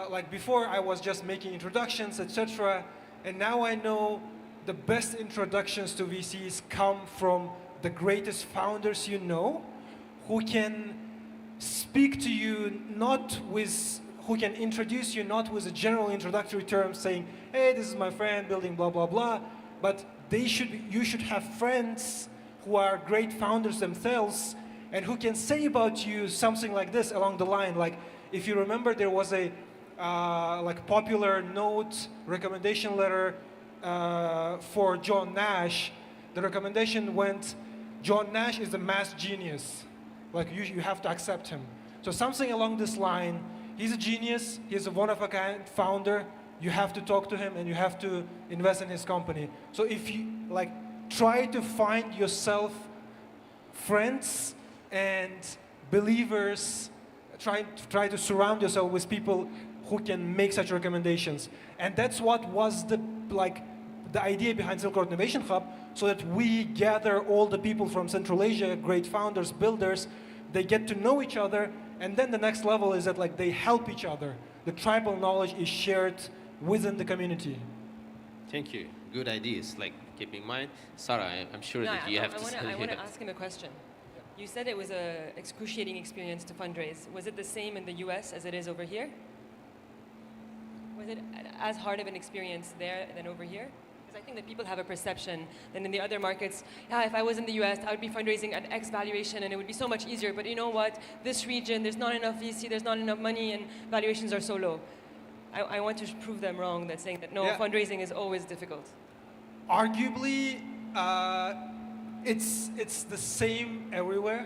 like before I was just making introductions, etc. And now I know the best introductions to VCs come from the greatest founders you know, who can speak to you not with, who can introduce you not with a general introductory term saying, hey, this is my friend building blah, blah, blah, but you should have friends who are great founders themselves and who can say about you something like this along the line. Like, if you remember, there was a like popular note recommendation letter for John Nash. The recommendation went, John Nash is a math genius. Like, you have to accept him. So something along this line, he's a genius, he's a one-of-a-kind founder, you have to talk to him and you have to invest in his company. So if you, like, try to find yourself friends and believers, try to surround yourself with people who can make such recommendations. And that's what was the idea behind Silk Road Innovation Hub, so that we gather all the people from Central Asia, great founders, builders, they get to know each other, and then the next level is that like they help each other. The tribal knowledge is shared within the community. Thank you. Good ideas. Like, keep in mind, Sarah, I'm sure that you have to say I want to ask him a question. You said it was an excruciating experience to fundraise. Was it the same in the US as it is over here? Was it as hard of an experience there than over here? Because I think that people have a perception that in the other markets, yeah, if I was in the US, I would be fundraising at X valuation and it would be so much easier. But you know what? This region, there's not enough VC, there's not enough money, and valuations are so low. I want to prove them wrong, that saying that no, yeah. Fundraising is always difficult. Arguably, it's the same everywhere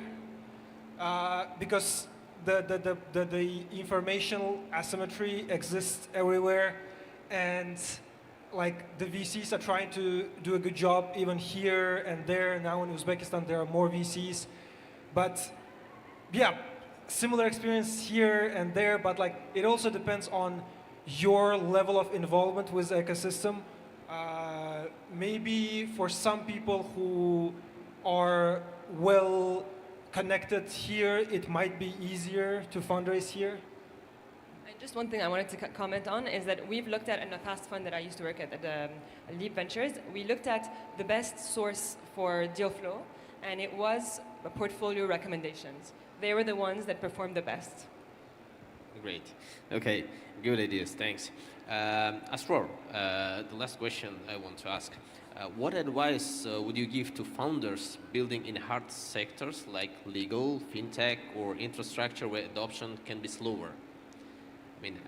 because the informational asymmetry exists everywhere, and like the VCs are trying to do a good job even here and there. Now in Uzbekistan there are more VCs, but yeah, similar experience here and there. But like it also depends on your level of involvement with the ecosystem. Maybe for some people who are well connected here, it might be easier to fundraise here. And just one thing I wanted to comment on is that we've looked at, in a past fund that I used to work at Leap Ventures, we looked at the best source for deal flow, and it was portfolio recommendations. They were the ones that performed the best. Great. Okay, good ideas. Thanks. Asror, the last question I want to ask. What advice would you give to founders building in hard sectors like legal, fintech, or infrastructure where adoption can be slower? I mean,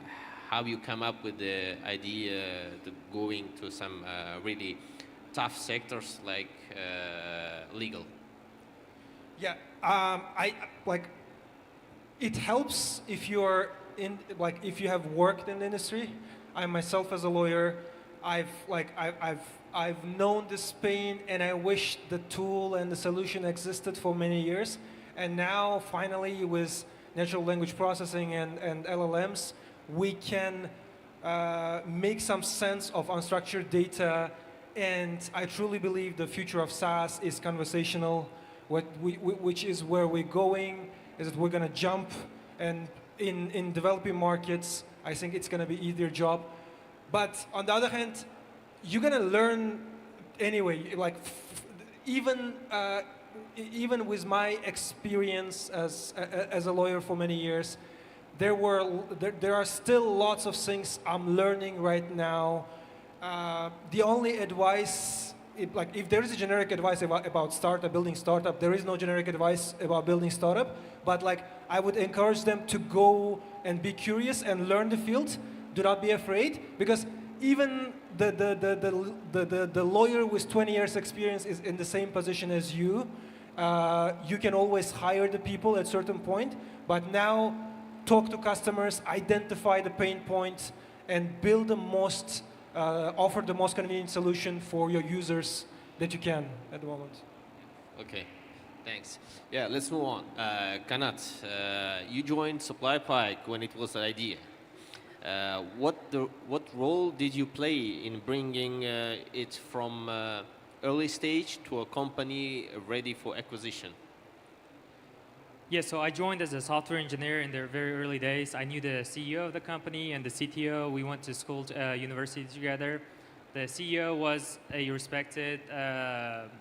how you come up with the idea to going to some really tough sectors like legal? Yeah, it helps if you're in, like, if you have worked in the industry. I myself, as a lawyer, I've known this pain, and I wish the tool and the solution existed for many years. And now, finally, with natural language processing and LLMs, we can make some sense of unstructured data. And I truly believe the future of SaaS is conversational, which is where we're going, is that we're going to jump. And in developing markets, I think it's going to be easier job. But on the other hand, you're going to learn anyway. Like, even even with my experience as a lawyer for many years, there are still lots of things I'm learning right now. The only advice, if there is a generic advice about building startup, there is no generic advice about building startup. But I would encourage them to go and be curious and learn the field. Do not be afraid, because even the lawyer with 20 years experience is in the same position as you. You can always hire the people at a certain point, but now talk to customers, identify the pain points, and build offer the most convenient solution for your users that you can at the moment. Okay, thanks. Yeah, let's move on. Kanat, you joined SupplyPike when it was an idea. What role did you play in bringing it from early stage to a company ready for acquisition? Yeah, so I joined as a software engineer in their very early days. I knew the CEO of the company and the CTO. We went to school, university together. The CEO was a respected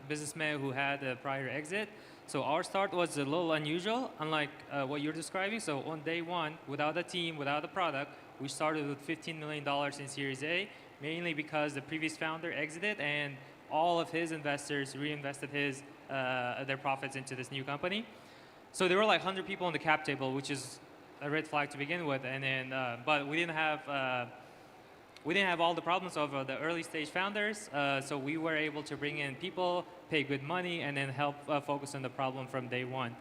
businessman who had a prior exit. So our start was a little unusual, unlike what you're describing. So on day one, without a team, without a product, we started with $15 million in Series A, mainly because the previous founder exited and all of his investors reinvested their profits into this new company. So there were 100 people on the cap table, which is a red flag to begin with. And then, but we didn't have all the problems of the early stage founders. So we were able to bring in people, pay good money, and then help focus on the problem from day one.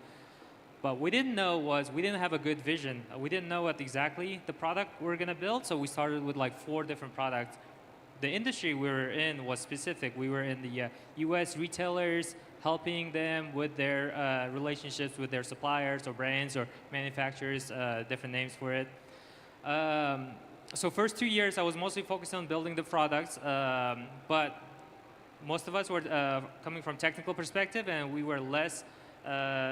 But we didn't know we didn't have a good vision. We didn't know what exactly the product we were going to build. So we started with 4 different products. The industry we were in was specific. We were in the US retailers, helping them with their relationships with their suppliers or brands or manufacturers, different names for it. So first 2 years, I was mostly focused on building the products, but most of us were coming from technical perspective, and we were less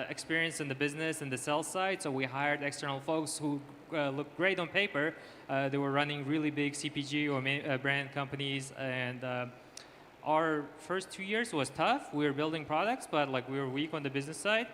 experienced in the business and the sales side, so we hired external folks who looked great on paper. They were running really big CPG or brand companies, and our first 2 years was tough. We were building products, but we were weak on the business side.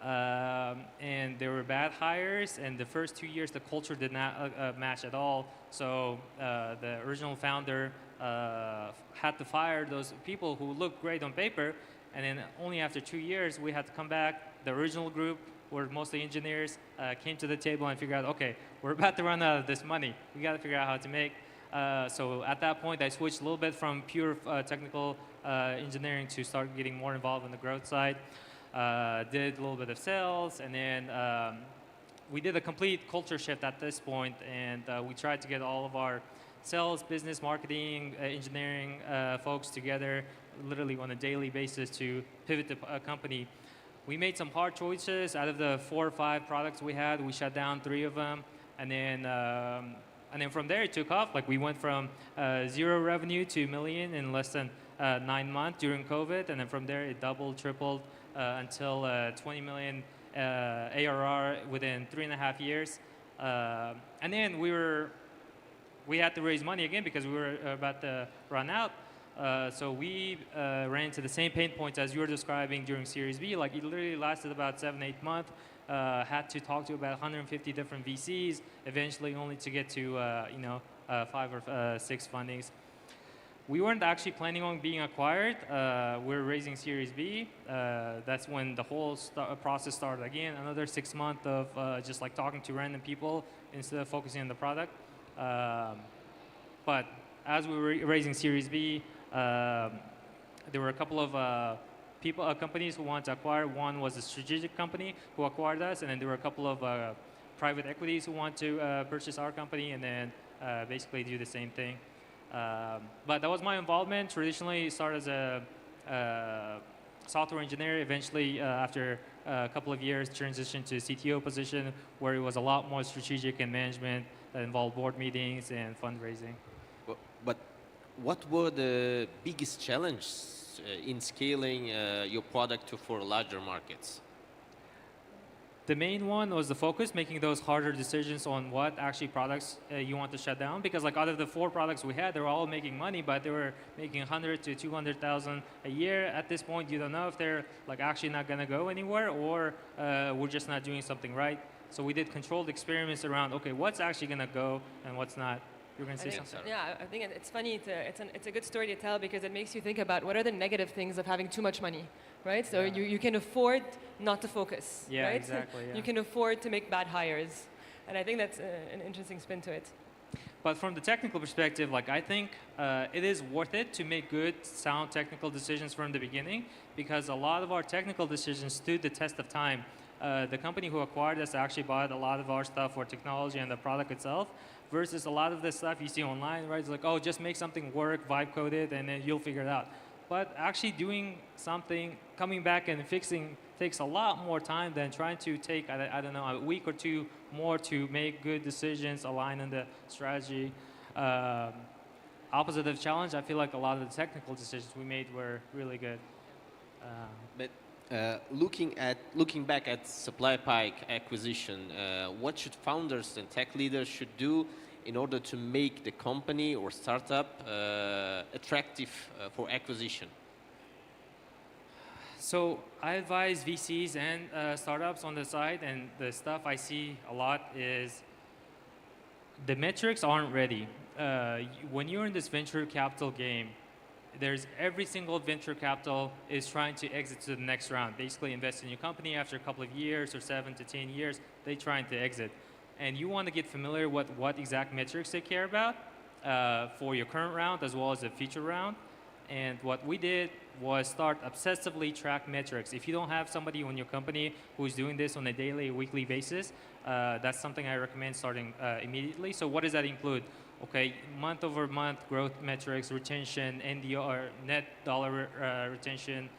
And there were bad hires, and the first 2 years the culture did not match at all. So the original founder had to fire those people who looked great on paper, and then only after 2 years we had to come back. The original group were mostly engineers, came to the table and figured out, okay, we're about to run out of this money. We got to figure out how to make. So at that point I switched a little bit from pure technical engineering to start getting more involved in the growth side. Did a little bit of sales, and then we did a complete culture shift at this point, and we tried to get all of our sales, business, marketing, engineering folks together literally on a daily basis to pivot the company. We made some hard choices. Out of the 4 or 5 products we had, we shut down 3 of them, and then from there it took off. We went from 0 revenue to $1 million in less than 9 months during COVID, and then from there it doubled, tripled, until 20 million ARR within 3.5 years. And then we had to raise money again because we were about to run out. So we ran into the same pain points as you were describing during Series B. It literally lasted about 7-8 months. Had to talk to about 150 different VCs, eventually only to get to 5 or 6 fundings. We weren't actually planning on being acquired. We're raising Series B. That's when the whole process started again. Another 6 months of just talking to random people instead of focusing on the product. But as we were raising Series B, there were a couple of companies who wanted to acquire. One was a strategic company who acquired us, and then there were a couple of private equities who want to purchase our company and then basically do the same thing. But that was my involvement. Traditionally started as a software engineer. Eventually, after a couple of years, transitioned to CTO position, where it was a lot more strategic and management that involved board meetings and fundraising. But what were the biggest challenges in scaling your product for larger markets? the main one was the focus, making those harder decisions on what actually products you want to shut down. Because like out of the 4 products we had, they were all making money, but they were making 100 to 200,000 a year. At this point, you don't know if they're like actually not going to go anywhere, or we're just not doing something right. So we did controlled experiments around, okay, what's actually going to go and what's not. You're going to say something. Yeah, I think it's funny. It's a good story to tell because it makes you think about what are the negative things of having too much money, right? So you can afford not to focus, yeah, right? Exactly. Yeah. You can afford to make bad hires, and I think that's an interesting spin to it. But from the technical perspective, like I think it is worth it to make good, sound technical decisions from the beginning, because a lot of our technical decisions stood the test of time. The company who acquired us actually bought a lot of our stuff for technology and the product itself, versus a lot of the stuff you see online, right? It's like, oh, just make something work, vibe code it, and then you'll figure it out. But actually doing something, coming back and fixing takes a lot more time than trying to take, I don't know, a week or 2 more to make good decisions, align on the strategy. Opposite of challenge, I feel like a lot of the technical decisions we made were really good. But looking back at SupplyPike acquisition, what should founders and tech leaders should do in order to make the company or startup attractive for acquisition? So I advise VCs and startups on the side, and the stuff I see a lot is the metrics aren't ready. When you're in this venture capital game, there's every single venture capital is trying to exit to the next round, basically invest in your company after a couple of years or 7 to 10 years, they're trying to exit. And you want to get familiar with what exact metrics they care about for your current round as well as the future round. And what we did was start obsessively track metrics. If you don't have somebody in your company who's doing this on a daily, weekly basis, that's something I recommend starting immediately. So what does that include? Okay, month over month growth metrics, retention, NDR, net dollar retention,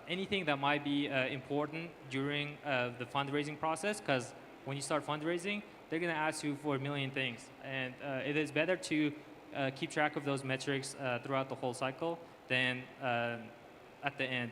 anything that might be important during the fundraising process, because when you start fundraising, they're going to ask you for a million things. And it is better to keep track of those metrics throughout the whole cycle than at the end.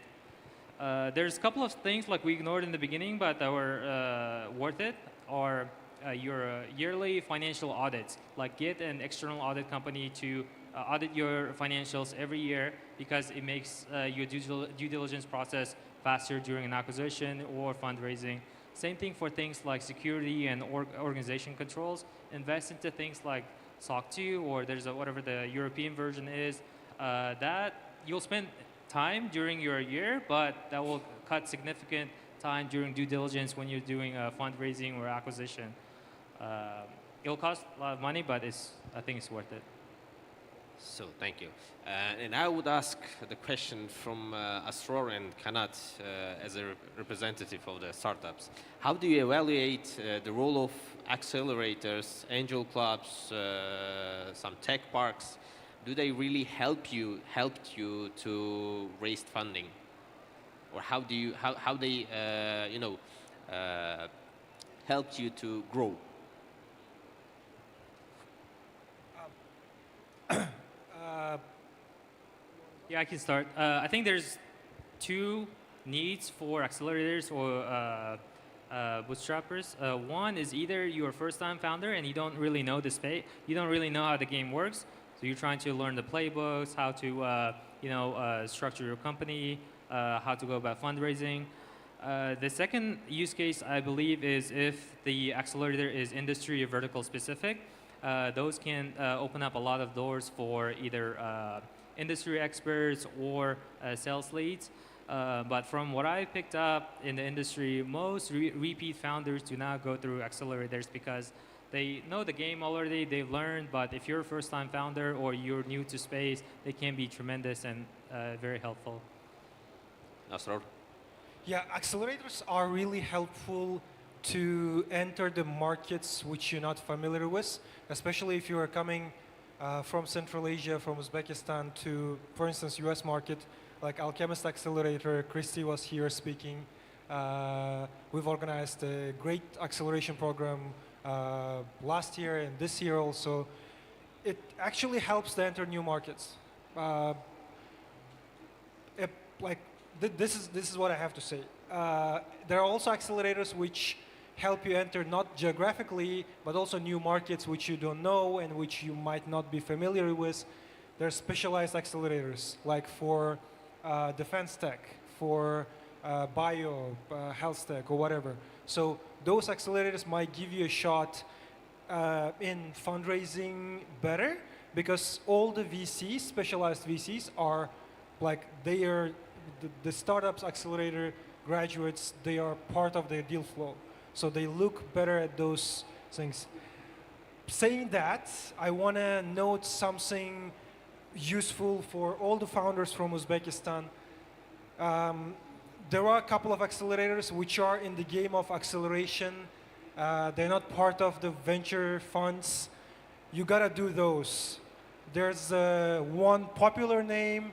There's a couple of things like we ignored in the beginning, but that were worth it, are your yearly financial audits. Like get an external audit company to audit your financials every year, because it makes your due diligence process faster during an acquisition or fundraising. Same thing for things like security and organization controls. Invest into things like SOC 2, or there's whatever the European version is. That you'll spend time during your year, but that will cut significant time during due diligence when you're doing fundraising or acquisition. It'll cost a lot of money, but I think it's worth it. So thank you. And I would ask the question from Asror and Kanat as a representative of the startups. How do you evaluate the role of accelerators, angel clubs, some tech parks? Do they really helped you to raise funding, or how they helped you to grow? Yeah, I can start. I think there's 2 needs for accelerators or bootstrappers. One is either you're a first-time founder and you don't really know the space, you don't really know how the game works, so you're trying to learn the playbooks, how to structure your company, how to go about fundraising. The second use case, I believe, is if the accelerator is industry or vertical specific. Those can open up a lot of doors for either industry experts or sales leads. But from what I picked up in the industry, most repeat founders do not go through accelerators because they know the game already, they've learned, but if you're a first-time founder or you're new to space, they can be tremendous and very helpful. Nasror? Yeah, accelerators are really helpful to enter the markets which you're not familiar with, especially if you are coming from Central Asia, from Uzbekistan to, for instance, US market, like Alchemist Accelerator. Christy was here speaking. We've organized a great acceleration program last year and this year also. It actually helps to enter new markets. Like this is what I have to say. There are also accelerators which help you enter not geographically, but also new markets which you don't know and which you might not be familiar with. There are specialized accelerators, like for defense tech, for bio, health tech, or whatever. So those accelerators might give you a shot in fundraising better, because all the VCs, specialized VCs, are like, they are the startups accelerator graduates, they are part of their deal flow. So they look better at those things. Saying that, I want to note something useful for all the founders from Uzbekistan. There are a couple of accelerators which are in the game of acceleration. They're not part of the venture funds. You gotta do those. There's one popular name.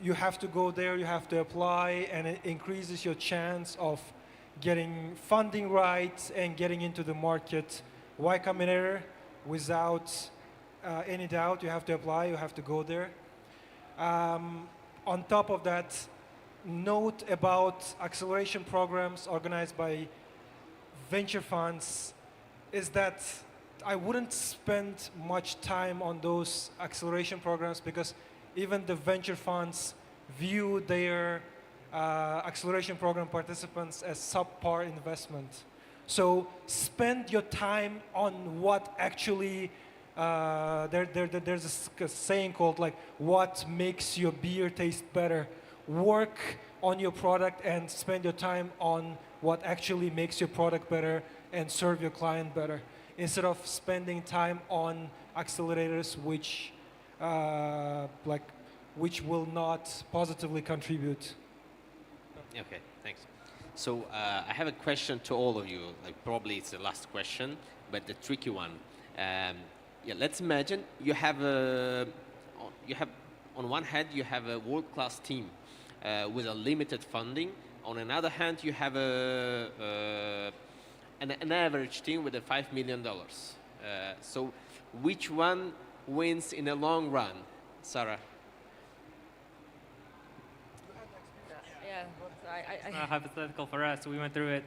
You have to go there, you have to apply, and it increases your chance of getting funding right and getting into the market. Y Combinator, without any doubt, you have to apply, you have to go there. On top of that, note about acceleration programs organized by venture funds is that I wouldn't spend much time on those acceleration programs, because even the venture funds view their acceleration program participants as subpar investment. So spend your time on what actually, there's a saying called like, what makes your beer taste better. Work on your product and spend your time on what actually makes your product better and serve your client better, instead of spending time on accelerators which which will not positively contribute. Okay, thanks. So I have a question to all of you. Like, probably it's the last question, but the tricky one. Yeah, let's imagine you have on one hand you have a world-class team with a limited funding. On another hand, you have an average team with a $5 million. So which one wins in the long run, Sarah? Yeah, It's not hypothetical for us. We went through it.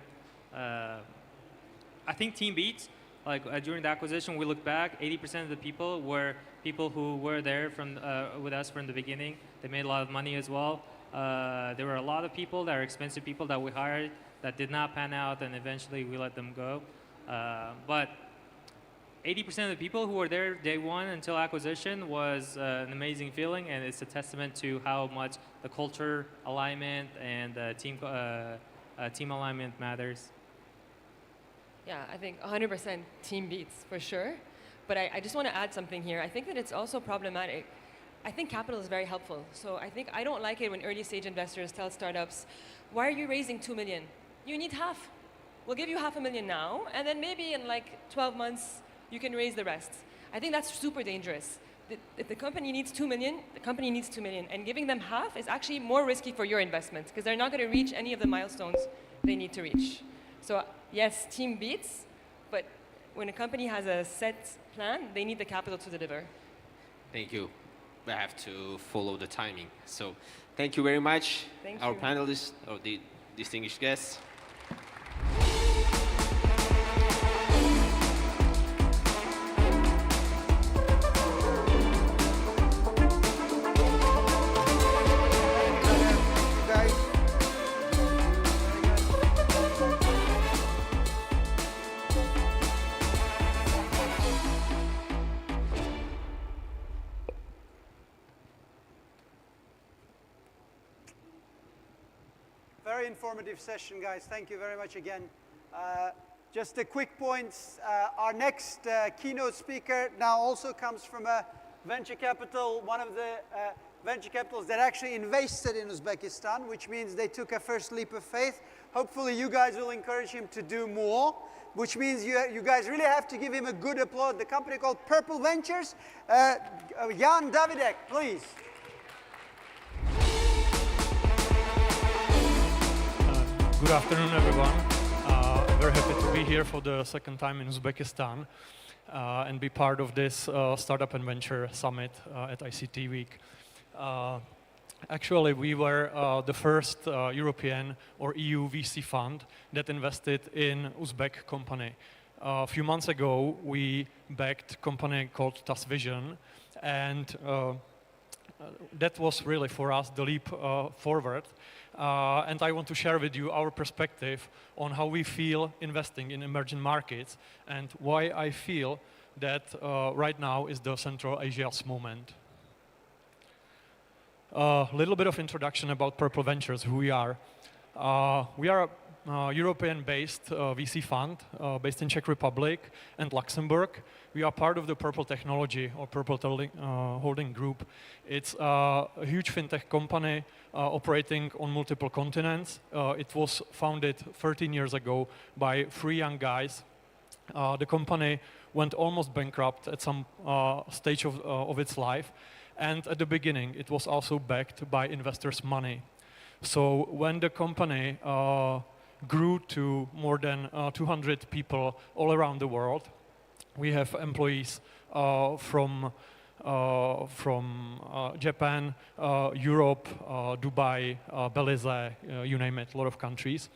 I think team beats. Like during the acquisition, we look back. 80% of the people were people who were there from with us from the beginning. They made a lot of money as well. There were a lot of people that are expensive people that we hired that did not pan out, and eventually we let them go. But 80% of the people who were there day one until acquisition was an amazing feeling, and it's a testament to how much the culture alignment and team alignment matters. Yeah, I think 100% team beats for sure. But I just want to add something here. I think that it's also problematic. I think capital is very helpful. So I don't like it when early stage investors tell startups, why are you raising 2 million? You need half. We'll give you $500,000 now, and then maybe in like 12 months, you can raise the rest. I think that's super dangerous. If the company needs 2 million, the company needs 2 million. And giving them half is actually more risky for your investments, because they're not going to reach any of the milestones they need to reach. So yes, team beats, but when a company has a set plan, they need the capital to deliver. Thank you. We have to follow the timing. So thank you very much, our panelists, or the distinguished guests. Very informative session, guys. Thank you very much again. Just a quick points. Our next keynote speaker now also comes from a venture capital, one of the venture capitals that actually invested in Uzbekistan, which means they took a first leap of faith. Hopefully you guys will encourage him to do more, which means you guys really have to give him a good applause. The company called Purple Ventures. Jan Davidek, please. Good afternoon, everyone. Very happy to be here for the second time in Uzbekistan and be part of this Startup and Venture Summit at ICT Week. Actually, we were the first European or EU VC fund that invested in Uzbek company. A few months ago, we backed a company called TAS Vision, and that was really for us the leap forward. And I want to share with you our perspective on how we feel investing in emerging markets and why I feel that right now is the Central Asia's moment. A little bit of introduction about Purple Ventures, who we are. We are a European-based VC fund based in Czech Republic and Luxembourg. We are part of the Purple Technology or Purple Holding Group. It's a huge fintech company operating on multiple continents. It was founded 13 years ago by 3 young guys. The company went almost bankrupt at some stage of its life. And at the beginning, it was also backed by investors' money. So when the company grew to more than 200 people all around the world, we have employees from Japan, Europe, Dubai, Belize, you name it, a lot of countries.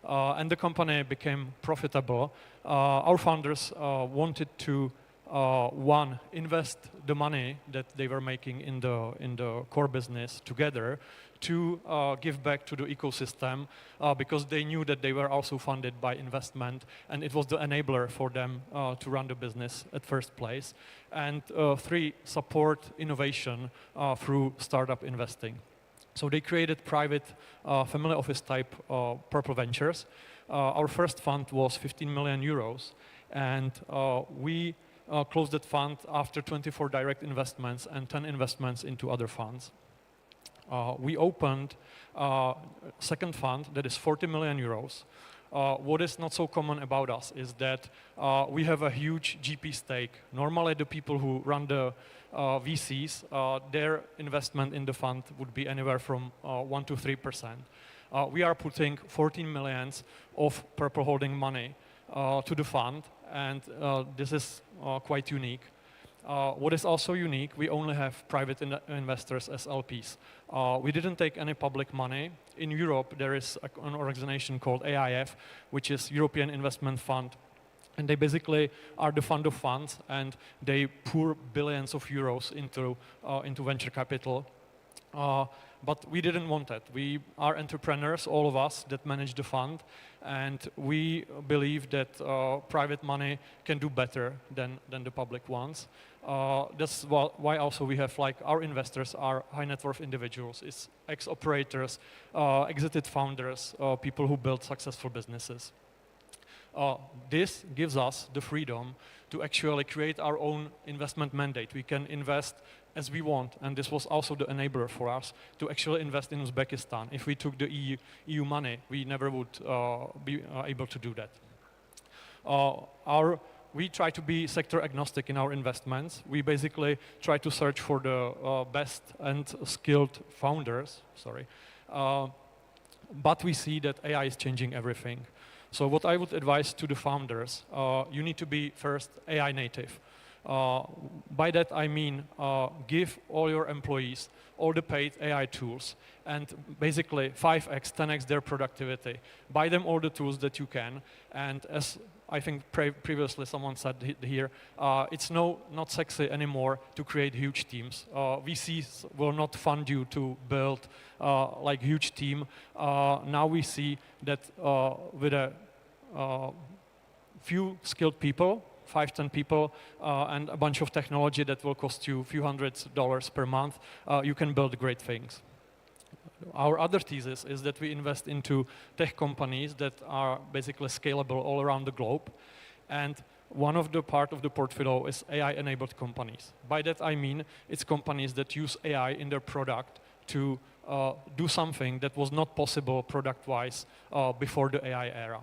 And the company became profitable. Our founders wanted to one, invest the money that they were making in the core business together to give back to the ecosystem because they knew that they were also funded by investment and it was the enabler for them to run the business at first place. And 3, support innovation through startup investing. So they created private family office type Purple Ventures. Our first fund was 15 million euros and we closed that fund after 24 direct investments and 10 investments into other funds. We opened a second fund that is 40 million euros. What is not so common about us is that we have a huge GP stake. Normally the people who run the VCs, their investment in the fund would be anywhere from 1 to 3%. We are putting 14 millions of Purple Holding money to the fund, and this is quite unique. What is also unique, we only have private investors as LPs. We didn't take any public money. In Europe, there is an organization called AIF, which is European Investment Fund. And they basically are the fund of funds, and they pour billions of euros into venture capital. But we didn't want that. We are entrepreneurs, all of us that manage the fund, and we believe that private money can do better than the public ones. That's why also we have, like, our investors are high net worth individuals, it's ex-operators, exited founders, people who build successful businesses. This gives us the freedom to actually create our own investment mandate. We can invest as we want, and this was also the enabler for us to actually invest in Uzbekistan. If we took the EU money, we never would be able to do that. We try to be sector agnostic in our investments. We basically try to search for the best and skilled founders, but we see that AI is changing everything. So what I would advise to the founders, you need to be first AI native. By that I mean give all your employees all the paid AI tools and basically 5x, 10x their productivity. Buy them all the tools that you can, and as I think previously someone said here, it's not sexy anymore to create huge teams. VCs will not fund you to build like huge team. Now we see that with a few skilled people, 5-10 people, and a bunch of technology that will cost you a few $100s per month, you can build great things. Our other thesis is that we invest into tech companies that are basically scalable all around the globe. And one of the part of the portfolio is AI-enabled companies. By that I mean it's companies that use AI in their product to do something that was not possible product-wise before the AI era.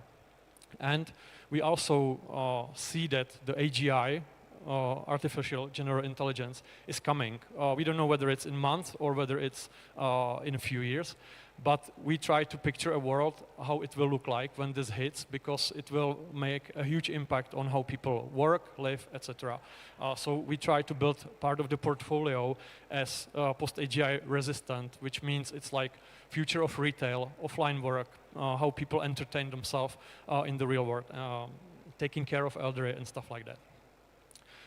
And we also see that the AGI, artificial general intelligence, is coming. We don't know whether it's in months or whether it's in a few years. But we try to picture a world, how it will look like when this hits, because it will make a huge impact on how people work, live, etc. So we try to build part of the portfolio as post-AGI resistant, which means it's like future of retail, offline work, how people entertain themselves in the real world, taking care of elderly and stuff like that.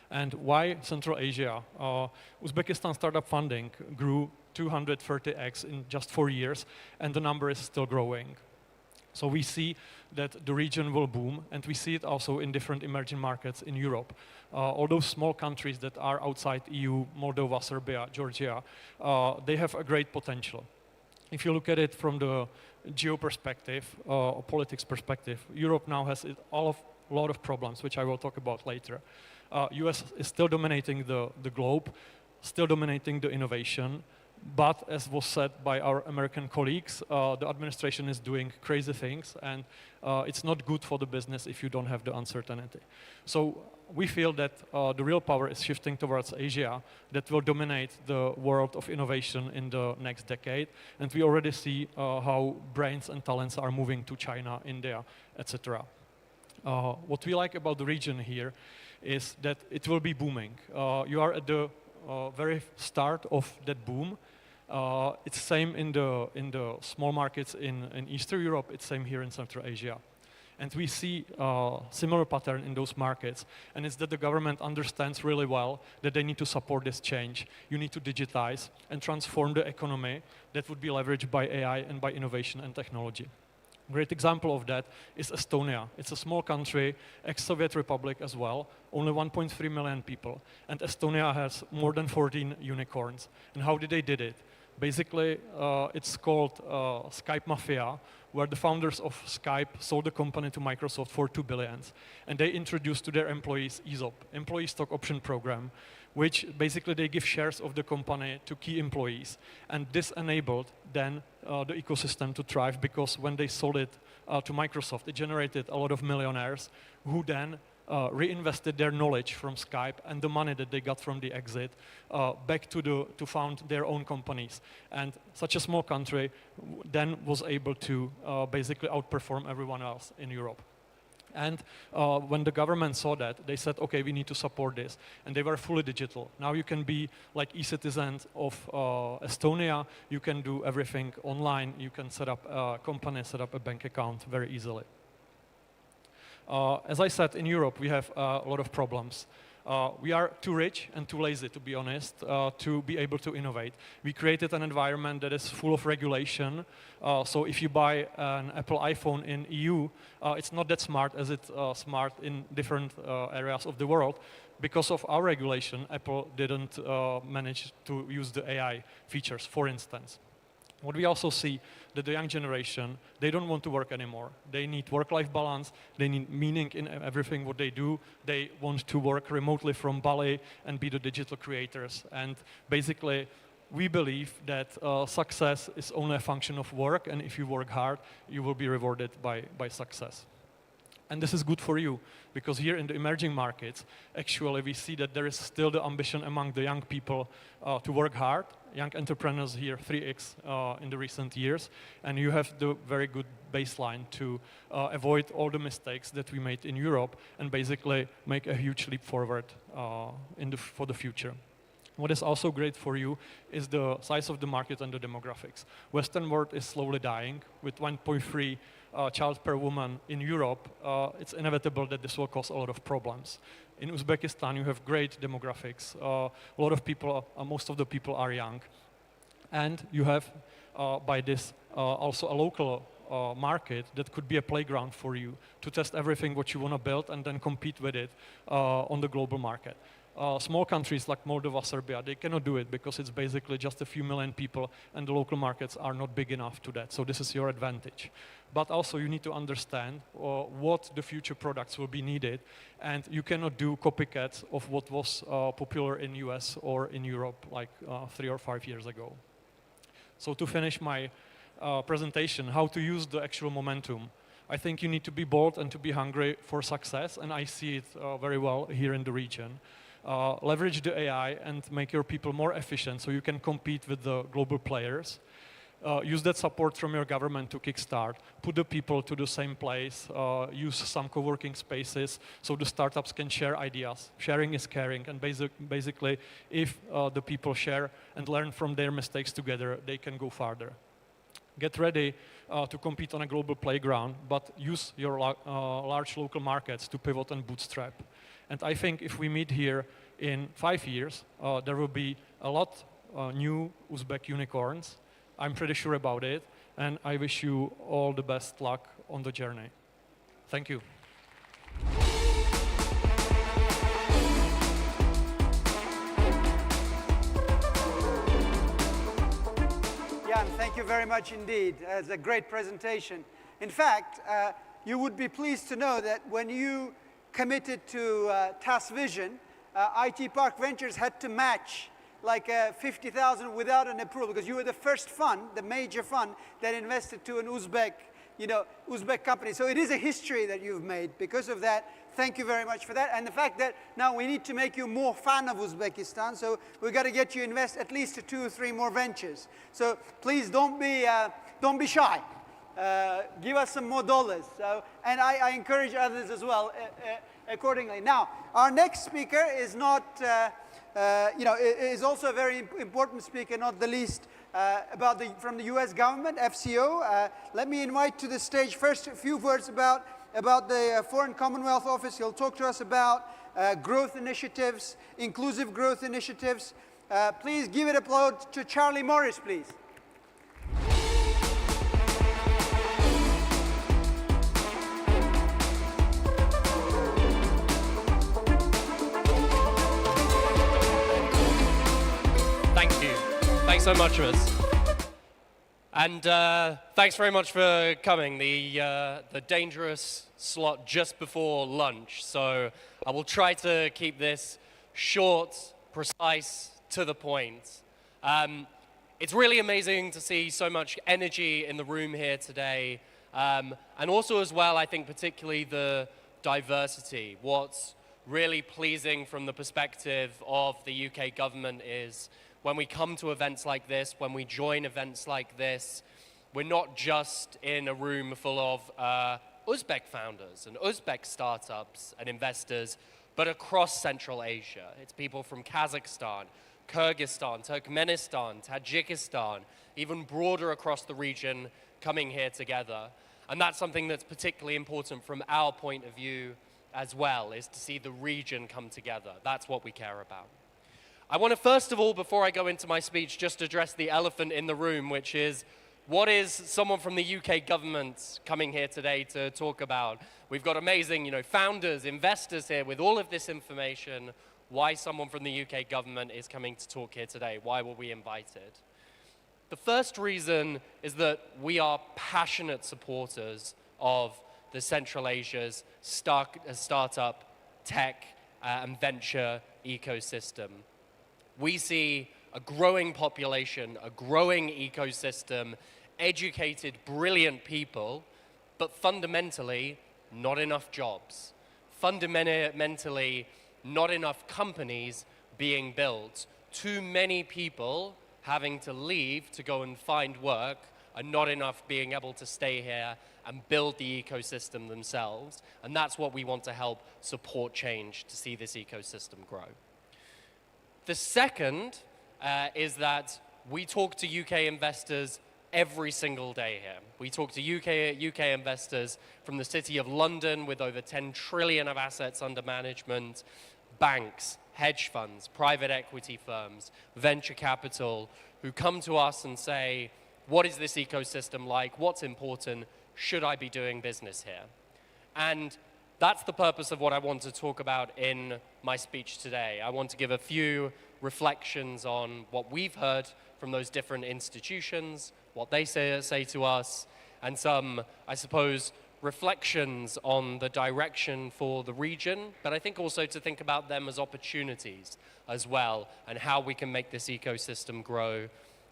And why Central Asia? Uzbekistan startup funding grew 230x in just 4 years, and the number is still growing. So we see that the region will boom, and we see it also in different emerging markets in Europe. All those small countries that are outside EU, Moldova, Serbia, Georgia, they have a great potential. If you look at it from the geo perspective, or politics perspective, Europe now has a lot of problems, which I will talk about later. US is still dominating the globe, still dominating the innovation, but as was said by our American colleagues, the administration is doing crazy things, and it's not good for the business if you don't have the uncertainty. So we feel that the real power is shifting towards Asia, that will dominate the world of innovation in the next decade, and we already see how brains and talents are moving to China, India, etc. What we like about the region here is that it will be booming. You are at the very start of that boom. It's same in the small markets in Eastern Europe. It's same here in Central Asia. And we see a similar pattern in those markets. And it's that the government understands really well that they need to support this change. You need to digitize and transform the economy that would be leveraged by AI and by innovation and technology. A great example of that is Estonia. It's a small country, ex-Soviet republic as well, only 1.3 million people. And Estonia has more than 14 unicorns. And how did they did it? Basically, it's called Skype Mafia, where the founders of Skype sold the company to Microsoft for $2 billion. And they introduced to their employees ESOP, Employee Stock Option Program, which basically they give shares of the company to key employees. And this enabled then the ecosystem to thrive, because when they sold it to Microsoft, it generated a lot of millionaires who then reinvested their knowledge from Skype and the money that they got from the exit back to found their own companies. And such a small country then was able to basically outperform everyone else in Europe. And when the government saw that, they said, okay, we need to support this. And they were fully digital. Now you can be like e-citizens of Estonia. You can do everything online. You can set up a company, set up a bank account very easily. As I said, in Europe, we have a lot of problems. We are too rich and too lazy, to be honest, to be able to innovate. We created an environment that is full of regulation. So if you buy an Apple iPhone in EU, it's not that smart as it's smart in different areas of the world. Because of our regulation, Apple didn't manage to use the AI features, for instance. What we also see that the young generation, they don't want to work anymore. They need work-life balance. They need meaning in everything what they do. They want to work remotely from Bali and be the digital creators. And basically, we believe that success is only a function of work, and if you work hard, you will be rewarded by success. And this is good for you, because here in the emerging markets, actually we see that there is still the ambition among the young people to work hard. Young entrepreneurs here, 3x in the recent years. And you have the very good baseline to avoid all the mistakes that we made in Europe and basically make a huge leap forward for the future. What is also great for you is the size of the market and the demographics. Western world is slowly dying with 1.3 child per woman in Europe. It's inevitable that this will cause a lot of problems. In Uzbekistan, you have great demographics. A lot of people, most of the people are young. And you have, by this, also a local market that could be a playground for you to test everything what you want to build and then compete with it on the global market. Small countries like Moldova, Serbia, they cannot do it because it's basically just a few million people and the local markets are not big enough to that. So this is your advantage. But also you need to understand what the future products will be needed, and you cannot do copycats of what was popular in US or in Europe like 3 or 5 years ago. So to finish my presentation, how to use the actual momentum. I think you need to be bold and to be hungry for success, and I see it very well here in the region. Leverage the AI and make your people more efficient so you can compete with the global players. use that support from your government to kickstart, put the people to the same place, use some co-working spaces so the startups can share ideas. Sharing is caring, and basically, if the people share and learn from their mistakes together, they can go farther. Get ready to compete on a global playground, but use your large local markets to pivot and bootstrap. And I think if we meet here in 5 years, there will be a lot new Uzbek unicorns. I'm pretty sure about it, and I wish you all the best luck on the journey. Thank you. Jan, thank you very much indeed. It's a great presentation. In fact, you would be pleased to know that when you committed to TAS Vision, IT Park Ventures had to match like 50,000 without an approval, because you were the first fund, the major fund, that invested to an Uzbek company. So it is a history that you've made. Because of that, thank you very much for that. And the fact that now we need to make you more fan of Uzbekistan, so we've got to get you invest at least 2 or 3 more ventures. So please don't be shy. Give us some more dollars. So, and I encourage others as well accordingly. Now, our next speaker is not, is also a very important speaker, not the least from the US government, FCO. Let me invite to the stage first a few words about the Foreign Commonwealth Office. He'll talk to us about growth initiatives, inclusive growth initiatives. Please give it applause to Charlie Morris, please. Thanks so much, Miss. And thanks very much for coming. The dangerous slot just before lunch. So I will try to keep this short, precise, to the point. It's really amazing to see so much energy in the room here today. And also as well, I think particularly the diversity. What's really pleasing from the perspective of the UK government is when we come to events like this, when we join events like this, we're not just in a room full of Uzbek founders and Uzbek startups and investors, but across Central Asia. It's people from Kazakhstan, Kyrgyzstan, Turkmenistan, Tajikistan, even broader across the region coming here together. And that's something that's particularly important from our point of view as well, is to see the region come together. That's what we care about. I want to first of all, before I go into my speech, just address the elephant in the room, which is, what is someone from the UK government coming here today to talk about? We've got amazing, founders, investors here with all of this information. Why someone from the UK government is coming to talk here today? Why were we invited? The first reason is that we are passionate supporters of the Central Asia's startup, tech, and venture ecosystem. We see a growing population, a growing ecosystem, educated, brilliant people, but fundamentally, not enough jobs. Fundamentally, not enough companies being built. Too many people having to leave to go and find work, and not enough being able to stay here and build the ecosystem themselves. And that's what we want to help support change to see this ecosystem grow. The second is that we talk to UK investors every single day here. We talk to UK investors from the City of London with over 10 trillion of assets under management, banks, hedge funds, private equity firms, venture capital, who come to us and say, what is this ecosystem like? What's important? Should I be doing business here? And that's the purpose of what I want to talk about in my speech today. I want to give a few reflections on what we've heard from those different institutions, what they say to us, and some, I suppose, reflections on the direction for the region, but I think also to think about them as opportunities as well, and how we can make this ecosystem grow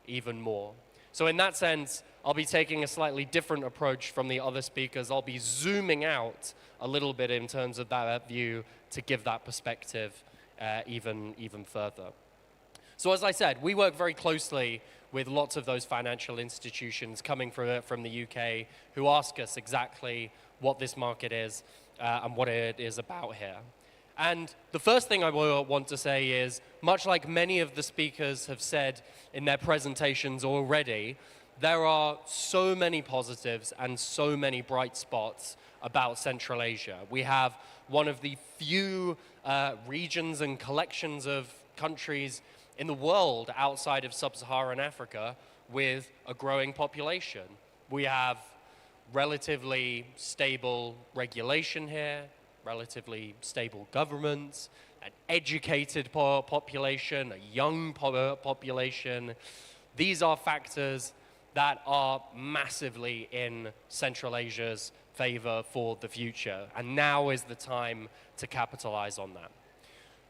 even more. So in that sense, I'll be taking a slightly different approach from the other speakers. I'll be zooming out a little bit in terms of that view to give that perspective even further. So as I said, we work very closely with lots of those financial institutions coming from the UK who ask us exactly what this market is and what it is about here. And the first thing I want to say is, much like many of the speakers have said in their presentations already, there are so many positives and so many bright spots about Central Asia. We have one of the few regions and collections of countries in the world outside of sub-Saharan Africa with a growing population. We have relatively stable regulation here, relatively stable governments, an educated population, a young population. These are factors that are massively in Central Asia's favor for the future, and now is the time to capitalize on that.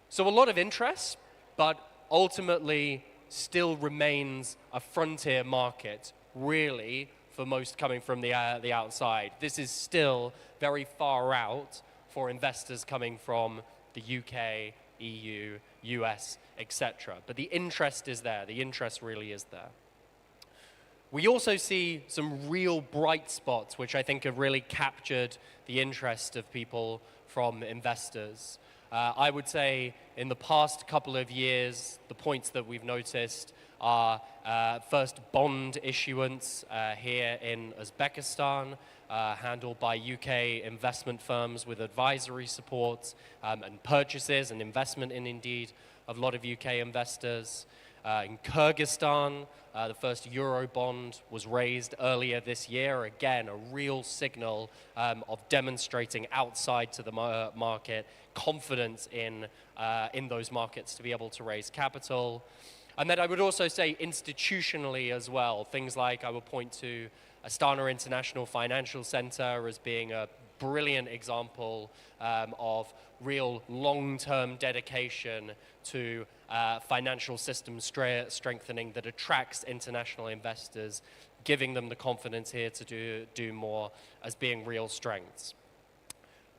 So a lot of interest, but ultimately still remains a frontier market, really, for most coming from the outside. This is still very far out for investors coming from the UK, EU, US, etc. But the interest is there. The interest really is there. We also see some real bright spots, which I think have really captured the interest of people from investors. I would say in the past couple of years, the points that we've noticed are first bond issuance here in Uzbekistan, handled by UK investment firms with advisory support and purchases and investment in, indeed, of a lot of UK investors. In Kyrgyzstan, the first Euro bond was raised earlier this year. Again, a real signal of demonstrating outside to the market confidence in those markets to be able to raise capital. And then I would also say institutionally as well, things like I would point to Astana International Financial Center as being a brilliant example of real long-term dedication to financial system strengthening that attracts international investors, giving them the confidence here to do more as being real strengths.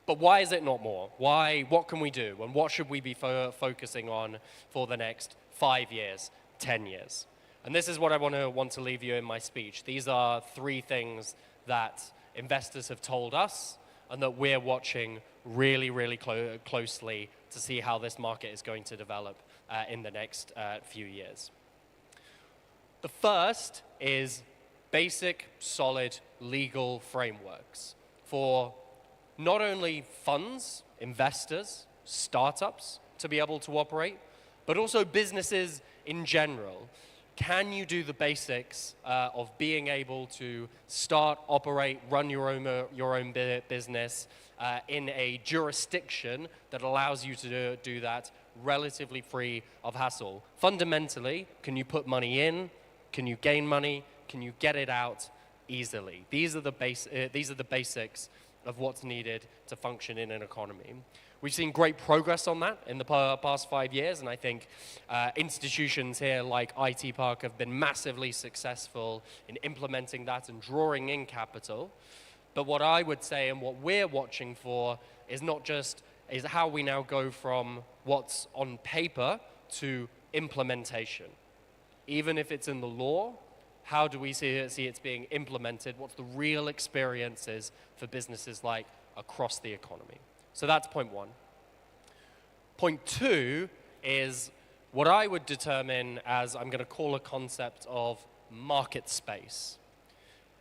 But why is it not more? What can we do? And what should we be focusing on for the next 5 years, 10 years? And this is what I want to leave you in my speech. These are 3 things that investors have told us and that we're watching really, really closely to see how this market is going to develop in the next few years. The first is basic, solid legal frameworks for not only funds, investors, startups to be able to operate, but also businesses in general. Can you do the basics of being able to start, operate, run your own business in a jurisdiction that allows you to do that relatively free of hassle? Fundamentally, can you put money in? Can you gain money? Can you get it out easily? These are the basics of what's needed to function in an economy. We've seen great progress on that in the past 5 years, and I think institutions here like IT Park have been massively successful in implementing that and drawing in capital. But what I would say and what we're watching for is not just is how we now go from what's on paper to implementation. Even if it's in the law, how do we see it's being implemented? What's the real experiences for businesses like across the economy? So that's point 1. Point 2 is what I would determine as I'm going to call a concept of market space.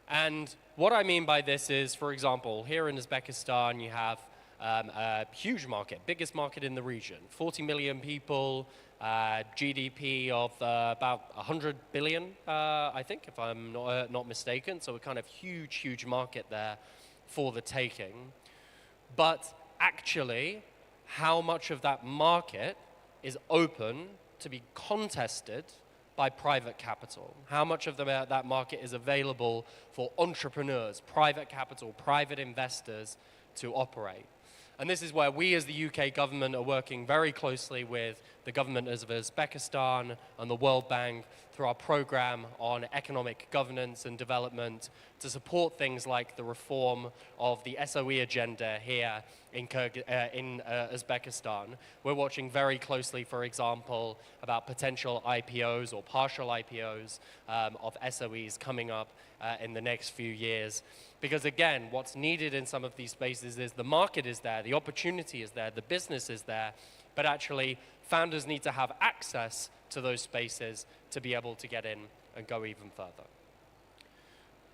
And what I mean by this is, for example, here in Uzbekistan, you have a huge market, biggest market in the region, 40 million people, GDP of about 100 billion, I think, if I'm not mistaken. So a kind of huge, huge market there for the taking. But actually, how much of that market is open to be contested by private capital? How much of that market is available for entrepreneurs, private capital, private investors to operate? And this is where we as the UK government are working very closely with the government of Uzbekistan and the World Bank through our program on economic governance and development to support things like the reform of the SOE agenda here in Uzbekistan. We're watching very closely, for example, about potential IPOs or partial IPOs of SOEs coming up in the next few years. Because again, what's needed in some of these spaces is the market is there, the opportunity is there, the business is there, but actually founders need to have access to those spaces to be able to get in and go even further.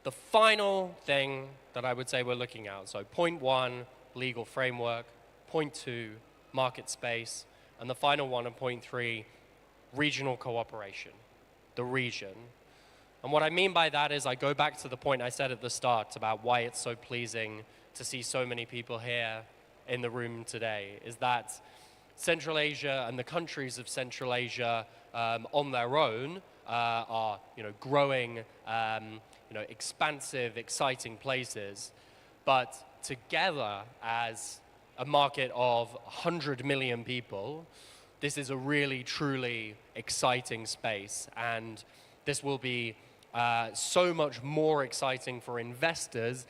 The final thing that I would say we're looking at, so point 1, legal framework, point 2, market space, and the final one on point 3, regional cooperation, the region. And what I mean by that is I go back to the point I said at the start about why it's so pleasing to see so many people here in the room today, is that Central Asia and the countries of Central Asia on their own are growing, expansive, exciting places. But together as a market of 100 million people, this is a really, truly exciting space. And this will be so much more exciting for investors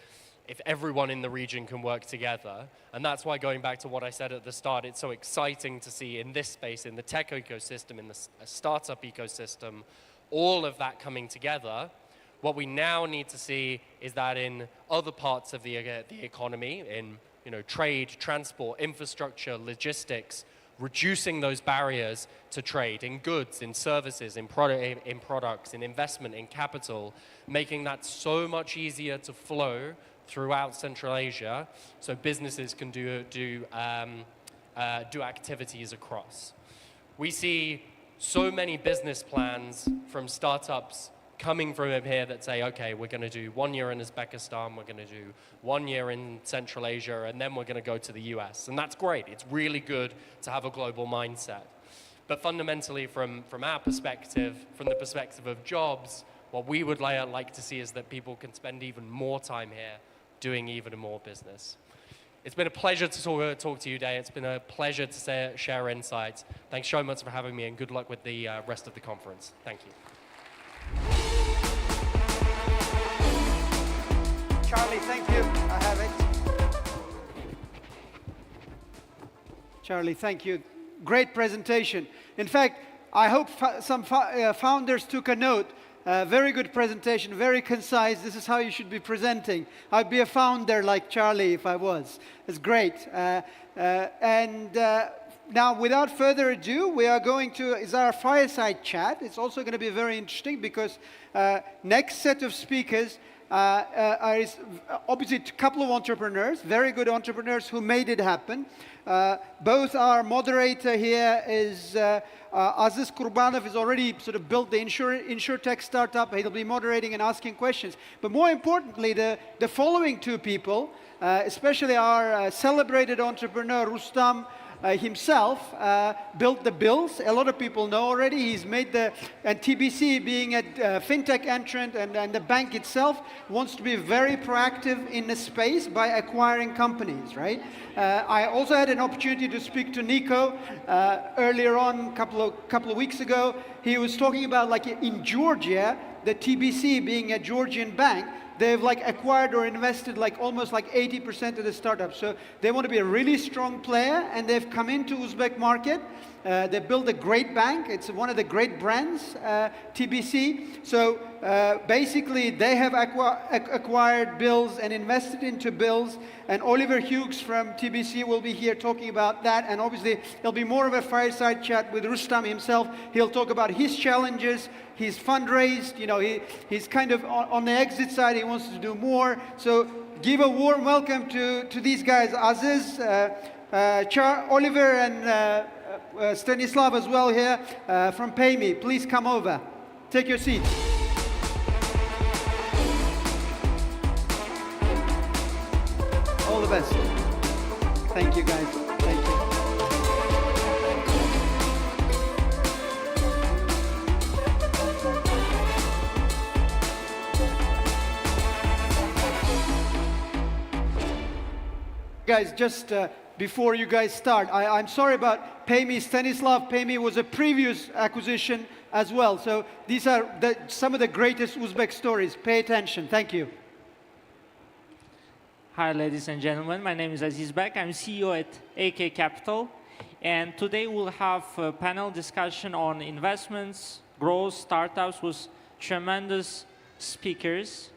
if everyone in the region can work together. And that's why, going back to what I said at the start, it's so exciting to see in this space, in the tech ecosystem, in the startup ecosystem, all of that coming together. What we now need to see is that in other parts of the economy, in trade, transport, infrastructure, logistics, reducing those barriers to trade in goods, in services, in products, in investment, in capital, making that so much easier to flow throughout Central Asia, so businesses can do activities across. We see so many business plans from startups coming from here that say, okay, we're going to do 1 year in Uzbekistan, we're going to do 1 year in Central Asia, and then we're going to go to the US. And that's great. It's really good to have a global mindset. But fundamentally, from our perspective, from the perspective of jobs, what we would like to see is that people can spend even more time here doing even more business. It's been a pleasure to talk to you today. It's been a pleasure to share insights. Thanks so much for having me, and good luck with the rest of the conference. Thank you. Charlie, thank you. I have it. Charlie, thank you. Great presentation. In fact, I hope some founders took a note. Very good presentation, very concise. This is how you should be presenting. I'd be a founder like Charlie if I was. It's great. Now, without further ado, we are going to, is our fireside chat. It's also going to be very interesting because next set of speakers are obviously a couple of entrepreneurs, very good entrepreneurs who made it happen. Both our moderator here is Aziz Kurbanov has already sort of built the InsurTech startup. He'll be moderating and asking questions. But more importantly, the following two people, especially our celebrated entrepreneur Rustam himself, built the bills. A lot of people know already. He's made and TBC being a fintech entrant and the bank itself wants to be very proactive in the space by acquiring companies, right? I also had an opportunity to speak to Nico earlier on, couple of weeks ago. He was talking about like in Georgia, the TBC being a Georgian bank, they've like acquired or invested like almost like 80% of the startups. So they want to be a really strong player, and they've come into Uzbek market. They built a great bank. It's one of the great brands, TBC. So basically, they have acquired bills and invested into bills. And Oliver Hughes from TBC will be here talking about that. And obviously, there'll be more of a fireside chat with Rustam himself. He'll talk about his challenges. He's fundraised. He's kind of on the exit side. He wants to do more. So give a warm welcome to these guys, Aziz, Oliver, and Stanislav as well here from PayMe. Please come over. Take your seats. All the best. Thank you, guys. Thank you. Guys, just before you guys start, I'm sorry about PayMe. Stanislav, PayMe was a previous acquisition as well. So these are some of the greatest Uzbek stories. Pay attention. Thank you. Hi, ladies and gentlemen. My name is Aziz Bek. I'm CEO at AK Capital. And today we'll have a panel discussion on investments, growth, startups with tremendous speakers.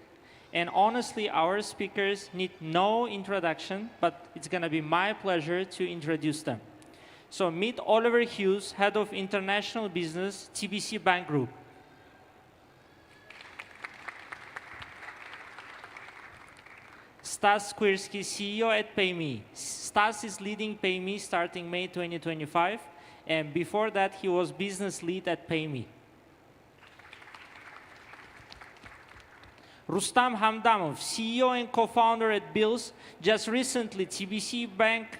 And honestly, our speakers need no introduction, but it's going to be my pleasure to introduce them. So meet Oliver Hughes, Head of International Business, TBC Bank Group. Stas Skwirski, CEO at PayMe. Stas is leading PayMe starting May 2025, and before that, he was business lead at PayMe. Rustam Hamdamov, CEO and co-founder at Bills. Just recently, TBC Bank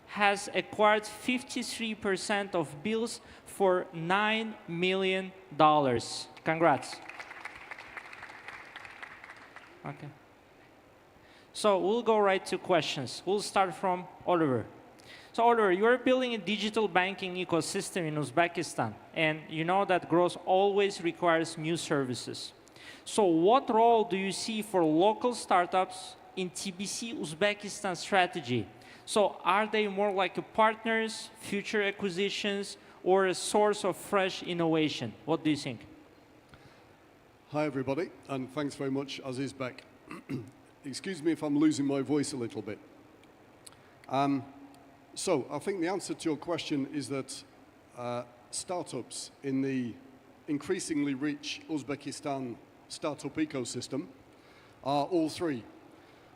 has acquired 53% of Bills for $9 million. Congrats. Okay. So we'll go right to questions. We'll start from Oliver. So Oliver, you're building a digital banking ecosystem in Uzbekistan, and you know that growth always requires new services. So what role do you see for local startups in TBC Uzbekistan strategy? So are they more like partners, future acquisitions, or a source of fresh innovation? What do you think? Hi, everybody, and thanks very much, Aziz Bek. Excuse me if I'm losing my voice a little bit. So I think the answer to your question is that startups in the increasingly rich Uzbekistan startup ecosystem are all three.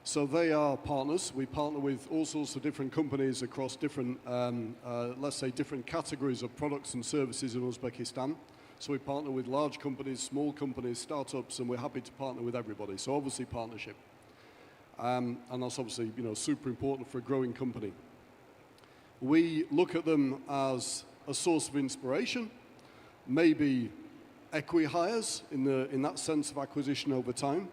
So they are partners. We partner with all sorts of different companies across different, let's say, different categories of products and services in Uzbekistan. So we partner with large companies, small companies, startups, and we're happy to partner with everybody. So obviously partnership. And that's obviously, super important for a growing company. We look at them as a source of inspiration, maybe equi-hires in that sense of acquisition over time,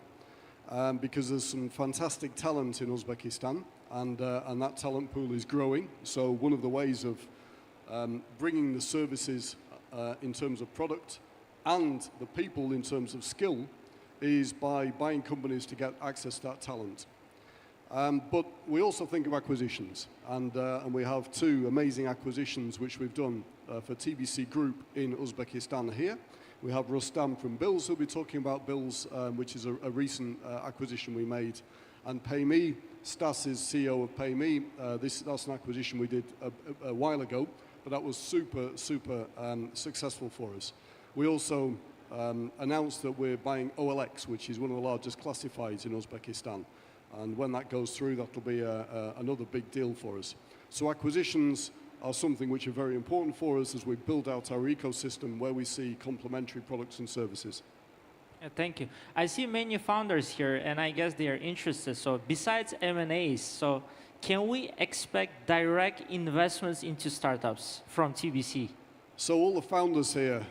because there's some fantastic talent in Uzbekistan, and that talent pool is growing. So one of the ways of bringing the services in terms of product and the people in terms of skill is by buying companies to get access to that talent. But we also think of acquisitions, and we have two amazing acquisitions which we've done for TBC Group in Uzbekistan here. We have Rustam from Bills, who'll be talking about Bills, which is a recent acquisition we made. And PayMe, Stas is CEO of PayMe. That's an acquisition we did a while ago, but that was super successful for us. We also announced that we're buying OLX, which is one of the largest classifieds in Uzbekistan. And when that goes through, that'll be another big deal for us. So acquisitions are something which are very important for us as we build out our ecosystem where we see complementary products and services. Thank you. I see many founders here, and I guess they are interested. So besides M&As, so can we expect direct investments into startups from TBC? So all the founders here,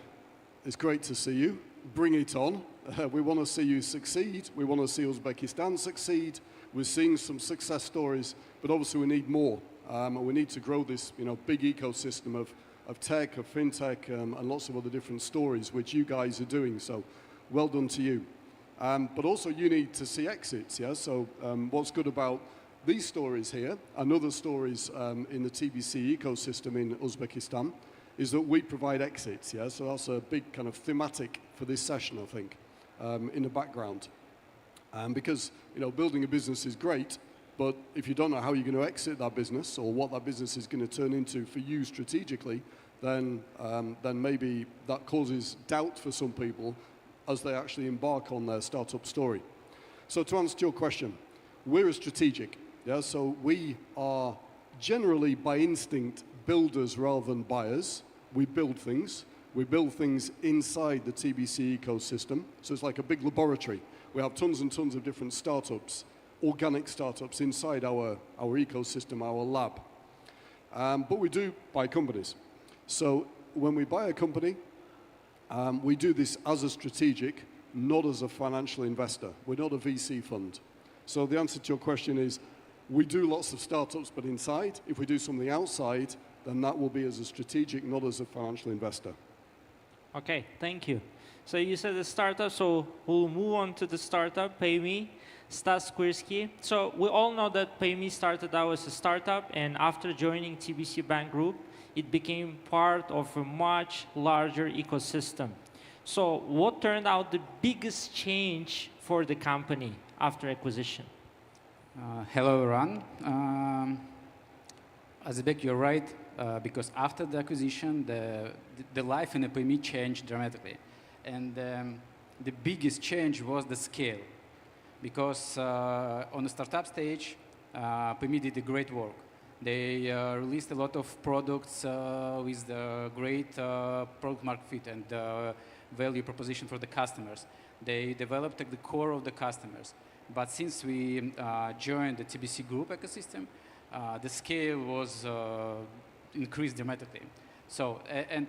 it's great to see you. Bring it on. We want to see you succeed. We want to see Uzbekistan succeed. We're seeing some success stories, but obviously we need more. And we need to grow this, big ecosystem of tech, of fintech, and lots of other different stories, which you guys are doing. So well done to you. But also you need to see exits, yeah? So what's good about these stories here and other stories in the TBC ecosystem in Uzbekistan is that we provide exits, yeah? So that's a big kind of thematic for this session, I think, in the background. Because, building a business is great, but if you don't know how you're going to exit that business or what that business is going to turn into for you strategically, then maybe that causes doubt for some people as they actually embark on their startup story. So to answer your question, we're a strategic. Yeah? So we are generally by instinct builders rather than buyers. We build things. We build things inside the TBC ecosystem. So it's like a big laboratory. We have tons and tons of different startups, organic startups inside our ecosystem, our lab. But we do buy companies. So when we buy a company, we do this as a strategic, not as a financial investor. We're not a VC fund. So the answer to your question is, we do lots of startups, but inside. If we do something outside, then that will be as a strategic, not as a financial investor. Okay, thank you. So you said the startup, so we'll move on to the startup, PayMe, Stas Quirski. So we all know that PayMe started out as a startup, and after joining TBC Bank Group, it became part of a much larger ecosystem. So what turned out the biggest change for the company after acquisition? Hello, everyone. Azbek, you're right, because after the acquisition, the life in PayMe changed dramatically. And the biggest change was the scale, because on the startup stage, PayMe did a great work. They released a lot of products with the great product market fit and value proposition for the customers. They developed the core of the customers. But since we joined the TBC Group ecosystem, the scale was increased dramatically. So, and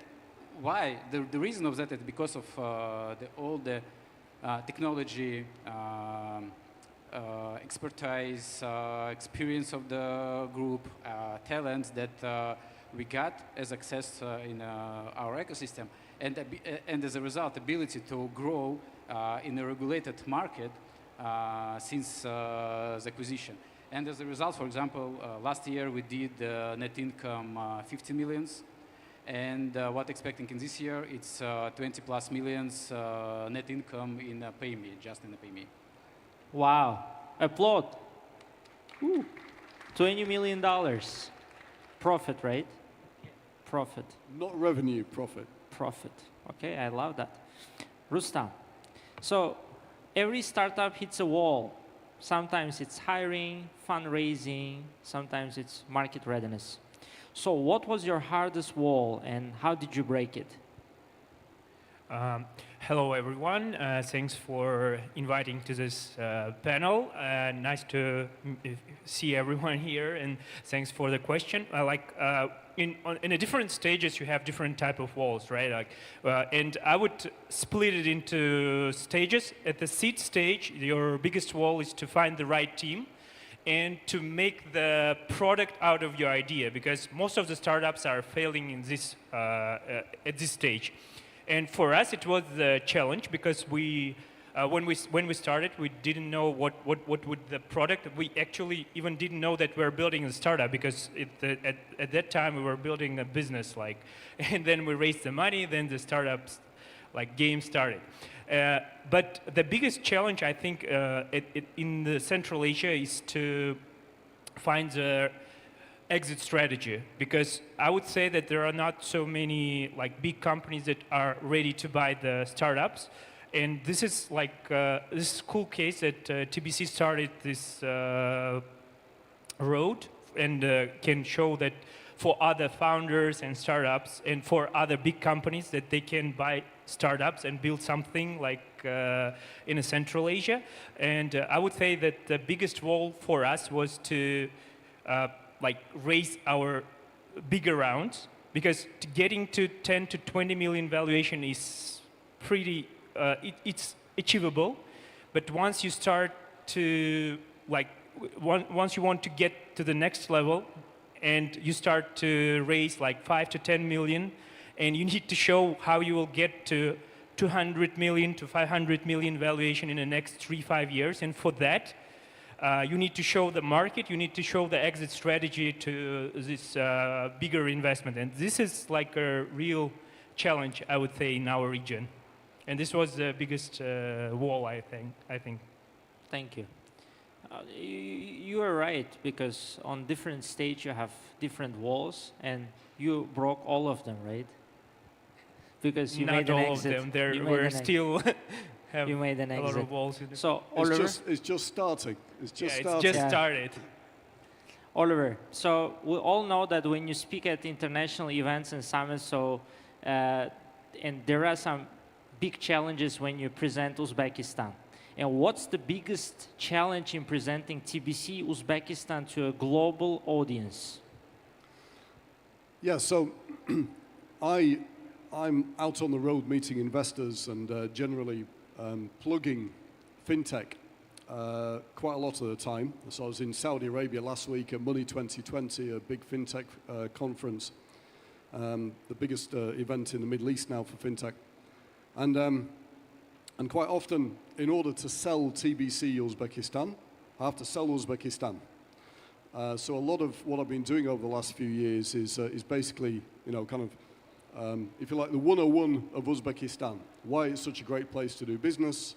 why? The reason of that is because of all the technology, expertise, experience of the group, talents that we got as access in our ecosystem, and as a result, ability to grow in a regulated market since the acquisition. And as a result, for example, last year we did net income 50 millions. And what expecting in this year, it's 20 plus millions net income in PayMe, just in PayMe. Wow, applaud. Ooh. $20 million. Profit, right? Profit. Not revenue, profit. Profit. Okay, I love that. Rustam, so every startup hits a wall. Sometimes it's hiring, fundraising, sometimes it's market readiness. So what was your hardest wall and how did you break it? Hello, everyone. Thanks for inviting to this panel. Nice to see everyone here, and thanks for the question. In the different stages, you have different type of walls, right? And I would split it into stages. At the seed stage, your biggest wall is to find the right team and to make the product out of your idea, because most of the startups are failing in this at this stage. And for us, it was a challenge because when we started, we didn't know what would the product. We actually even didn't know that we were building a startup because at that time we were building a business, and then we raised the money, then the startups game started. But the biggest challenge, I think, in the Central Asia is to find the exit strategy, because I would say that there are not so many big companies that are ready to buy the startups, and this is this cool case that TBC started this road and can show that for other founders and startups and for other big companies that they can buy startups and build something in a Central Asia. And I would say that the biggest wall for us was to raise our bigger rounds, because getting to 10 to 20 million valuation is pretty, it's achievable. But once you start to, once you want to get to the next level and you start to raise 5 to 10 million, and you need to show how you will get to 200 million to 500 million valuation in the next 3-5 years. And for that, you need to show the market, you need to show the exit strategy to this bigger investment. And this is a real challenge, I would say, in our region. And this was the biggest wall, I think. Thank you. You are right, because on different stage you have different walls, and you broke all of them, right? Because you made an exit. Not all of them. We're still have you made an a exit. lot of walls. So Oliver, it's just starting. It's just started. Oliver, so we all know that when you speak at international events and summits, and there are some big challenges when you present Uzbekistan. And what's the biggest challenge in presenting TBC Uzbekistan to a global audience? Yeah, so I'm out on the road meeting investors and generally plugging fintech quite a lot of the time. So I was in Saudi Arabia last week at Money 2020, a big fintech conference, the biggest event in the Middle East now for fintech. And quite often, in order to sell TBC Uzbekistan, I have to sell Uzbekistan. So a lot of what I've been doing over the last few years is basically, kind of, if you like, the 101 of Uzbekistan. Why it's such a great place to do business,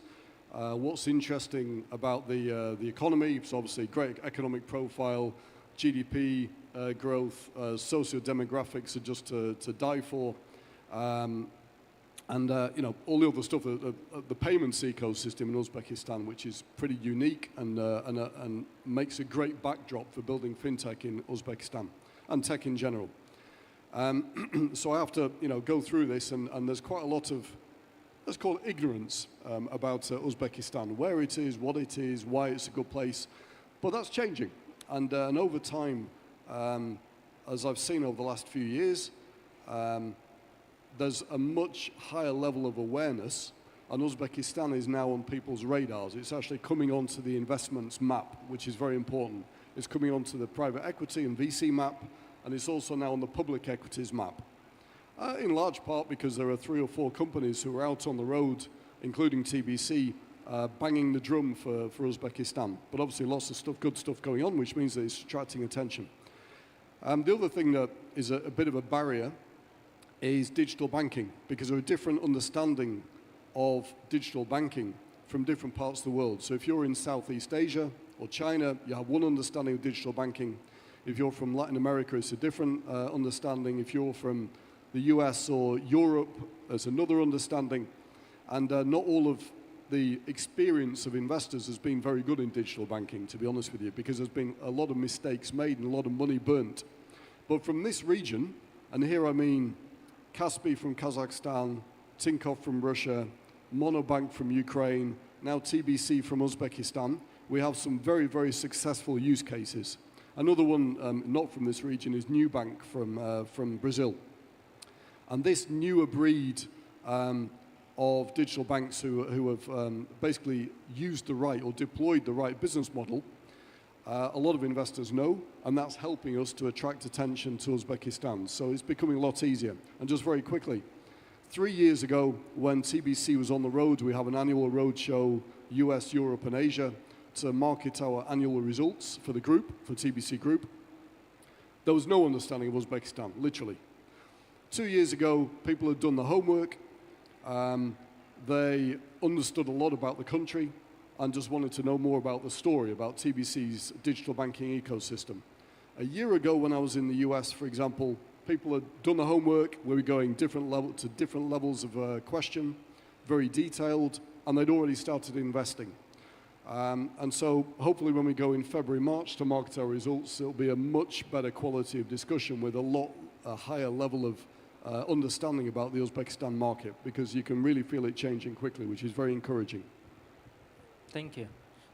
what's interesting about the economy. It's obviously great economic profile, GDP growth, socio-demographics are just to die for. And all the other stuff, the payments ecosystem in Uzbekistan, which is pretty unique and makes a great backdrop for building fintech in Uzbekistan and tech in general. So I have to go through this, and there's quite a lot of, let's call it ignorance about Uzbekistan, where it is, what it is, why it's a good place. But that's changing. And over time, as I've seen over the last few years, there's a much higher level of awareness, and Uzbekistan is now on people's radars. It's actually coming onto the investments map, which is very important. It's coming onto the private equity and VC map, and it's also now on the public equities map. In large part because there are 3 or 4 companies who are out on the road, including TBC, banging the drum for Uzbekistan. But obviously lots of stuff, good stuff going on, which means that it's attracting attention. The other thing that is a bit of a barrier is digital banking, because there are different understanding of digital banking from different parts of the world. So if you're in Southeast Asia or China, you have one understanding of digital banking. If you're from Latin America, it's a different understanding. If you're from the US or Europe, there's another understanding. And not all of the experience of investors has been very good in digital banking, to be honest with you, because there's been a lot of mistakes made and a lot of money burnt. But from this region, and here I mean Kaspi from Kazakhstan, Tinkoff from Russia, Monobank from Ukraine, now TBC from Uzbekistan, we have some very, very successful use cases. Another one, not from this region, is Nubank from Brazil. And this newer breed of digital banks who have basically used the right or deployed the right business model, a lot of investors know, and that's helping us to attract attention to Uzbekistan. So it's becoming a lot easier. And just very quickly, 3 years ago, when TBC was on the road, we have an annual road show, US, Europe, and Asia, to market our annual results for the group, for TBC Group. There was no understanding of Uzbekistan, literally. 2 years ago, people had done the homework. They understood a lot about the country and just wanted to know more about the story, about TBC's digital banking ecosystem. A year ago, when I was in the US, for example, people had done the homework. We were going different levels of question, very detailed, and they'd already started investing. And so hopefully when we go in February, March to market our results, it'll be a much better quality of discussion with a higher level of understanding about the Uzbekistan market, because you can really feel it changing quickly, which is very encouraging. Thank you.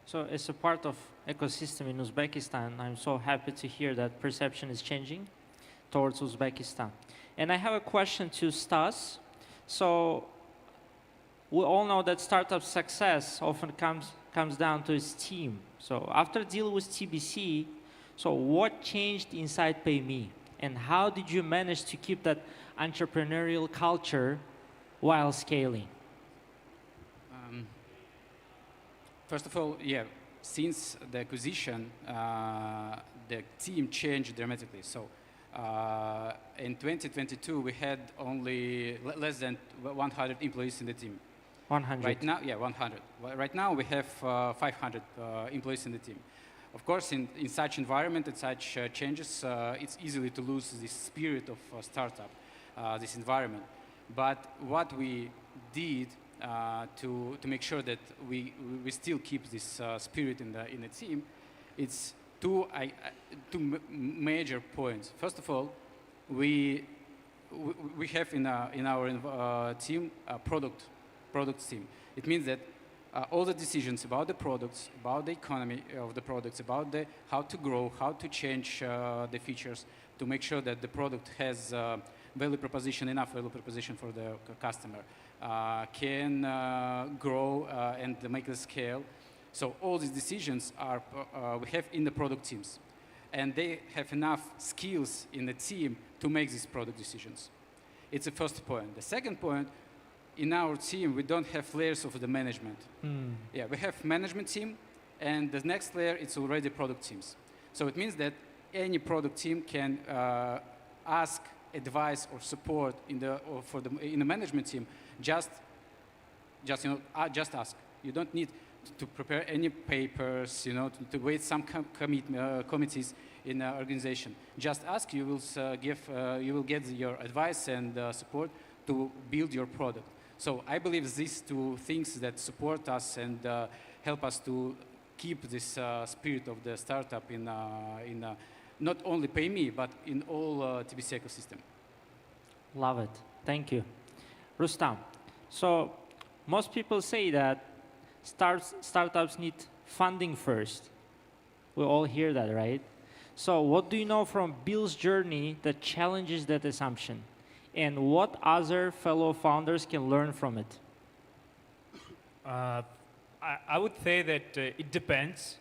So as a part of ecosystem in Uzbekistan, I'm so happy to hear that perception is changing towards Uzbekistan. And I have a question to Stas. So we all know that startup success often comes down to its team. So after deal with TBC, so what changed inside PayMe? And how did you manage to keep that entrepreneurial culture while scaling? First of all, yeah, since the acquisition, the team changed dramatically. So in 2022, we had only less than 100 employees in the team. 100? Right now, yeah, 100. Right now, we have 500 employees in the team. Of course, in such environment and such changes, it's easy to lose this spirit of startup, this environment. But what we did to make sure that we still keep this spirit in the team, it's two major points. First of all, we have in our team a product team. It means that all the decisions about the products, about the economy of the products, about how to grow, how to change the features, to make sure that the product has enough value proposition for the customer, can grow and make the scale. So all these decisions we have in the product teams, and they have enough skills in the team to make these product decisions. It's the first point. The second point, in our team, we don't have layers of the management. Yeah, we have management team, and the next layer, it's already product teams. So it means that any product team can ask advice or support in the management team. Just ask. You don't need to prepare any papers, to wait some committees in the organization. Just ask. You will get your advice and support to build your product. So I believe these two things that support us and help us to keep this spirit of the startup in not only PayMe, but in all TBC ecosystem. Love it. Thank you. Rustam, so most people say that startups need funding first. We all hear that, right? So what do you know from Bill's journey that challenges that assumption? And what other fellow founders can learn from it? I would say that it depends.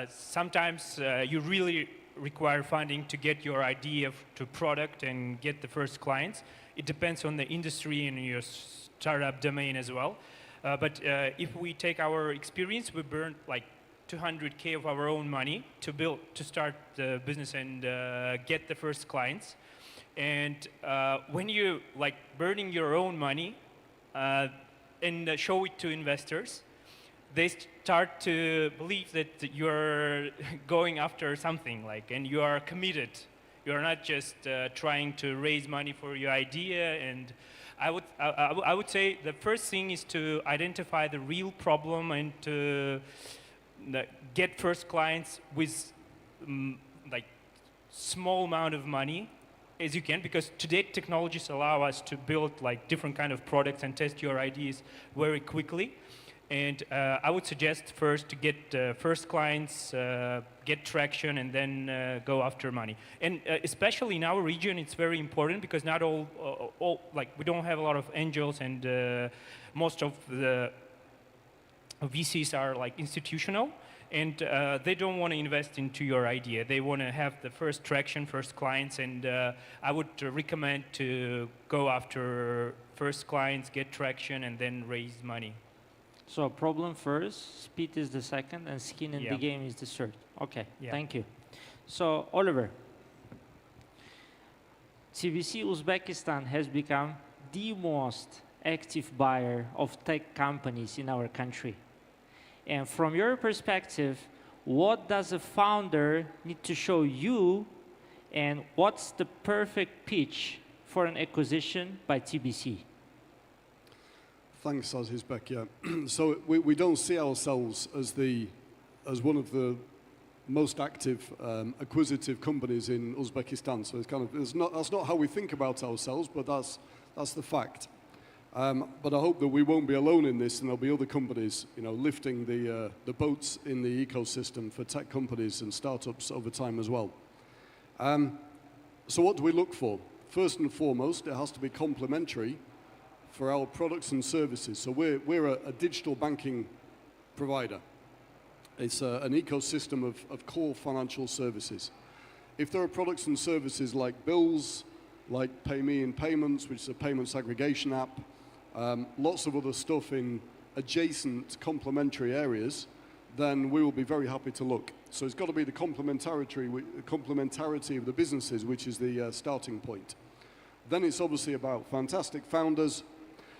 Sometimes you really require funding to get your idea to product and get the first clients. It depends on the industry and your startup domain as well. But if we take our experience, we burned like 200K of our own money to start the business and get the first clients. And when you like burning your own money and show it to investors, they start to believe that you're going after something, and you are committed. You're not just trying to raise money for your idea. And I would say the first thing is to identify the real problem and to get first clients with small amount of money as you can, because today technologies allow us to build different kind of products and test your ideas very quickly. And I would suggest first to get first clients, get traction, and then go after money. And especially in our region, it's very important because not all we don't have a lot of angels, and most of the VCs are institutional, and they don't want to invest into your idea. They want to have the first traction, first clients, and I would recommend to go after first clients, get traction, and then raise money. So problem first, speed is the second, and skin in the game is the third. Okay, thank you. So Oliver, TBC Uzbekistan has become the most active buyer of tech companies in our country. And from your perspective, what does a founder need to show you, and what's the perfect pitch for an acquisition by TBC? Thanks, Uzbek. Yeah. So we don't see ourselves as one of the most active acquisitive companies in Uzbekistan. So that's not how we think about ourselves, but that's the fact. But I hope that we won't be alone in this, and there'll be other companies, lifting the boats in the ecosystem for tech companies and startups over time as well. So what do we look for? First and foremost, it has to be complementary for our products and services. So we're a digital banking provider. It's an ecosystem of core financial services. If there are products and services like bills, like PayMe and Payments, which is a payments aggregation app, lots of other stuff in adjacent complementary areas, then we will be very happy to look. So it's got to be the complementarity of the businesses, which is the starting point. Then it's obviously about fantastic founders.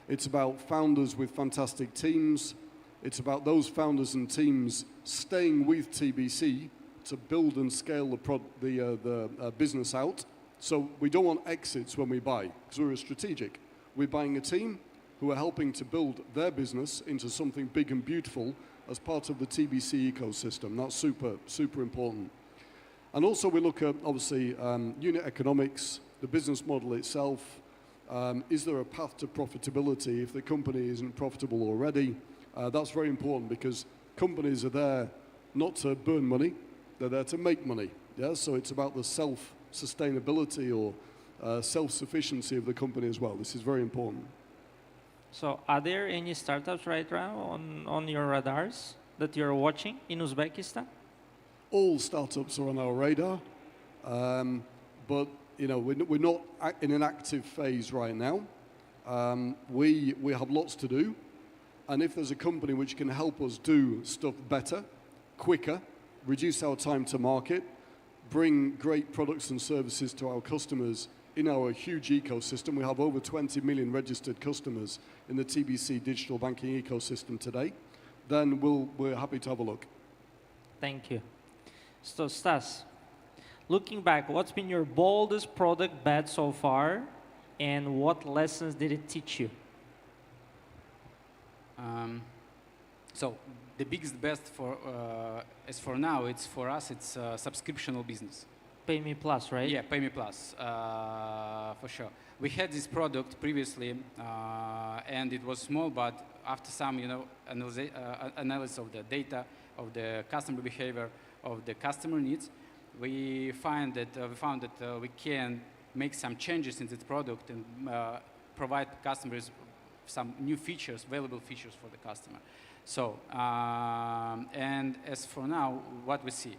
It's about founders with fantastic teams. It's about those founders and teams staying with TBC to build and scale the business out. So we don't want exits when we buy, because we're strategic. We're buying a team who are helping to build their business into something big and beautiful as part of the TBC ecosystem. That's super, super important. And also we look at, obviously, unit economics, the business model itself. Is there a path to profitability if the company isn't profitable already? That's very important, because companies are there not to burn money, they're there to make money. Yeah? So it's about the self-sustainability or self-sufficiency of the company as well. This is very important. So are there any startups right now on your radars that you're watching in Uzbekistan? All startups are on our radar, but we're not in an active phase right now. We have lots to do. And if there's a company which can help us do stuff better, quicker, reduce our time to market, bring great products and services to our customers in our huge ecosystem. We have over 20 million registered customers in the TBC digital banking ecosystem today. Then we're happy to have a look. Thank you. So Stas, looking back, what's been your boldest product bet so far, and what lessons did it teach you? So the biggest best for as for now, it's for us, it's subscriptional business. Pay Me Plus, right? Yeah, Pay Me Plus, for sure. We had this product previously, and it was small, but after some, analysis of the data, of the customer behavior, of the customer needs, we found that we can make some changes in this product and provide customers some new features, valuable features for the customer. So, and as for now, what we see,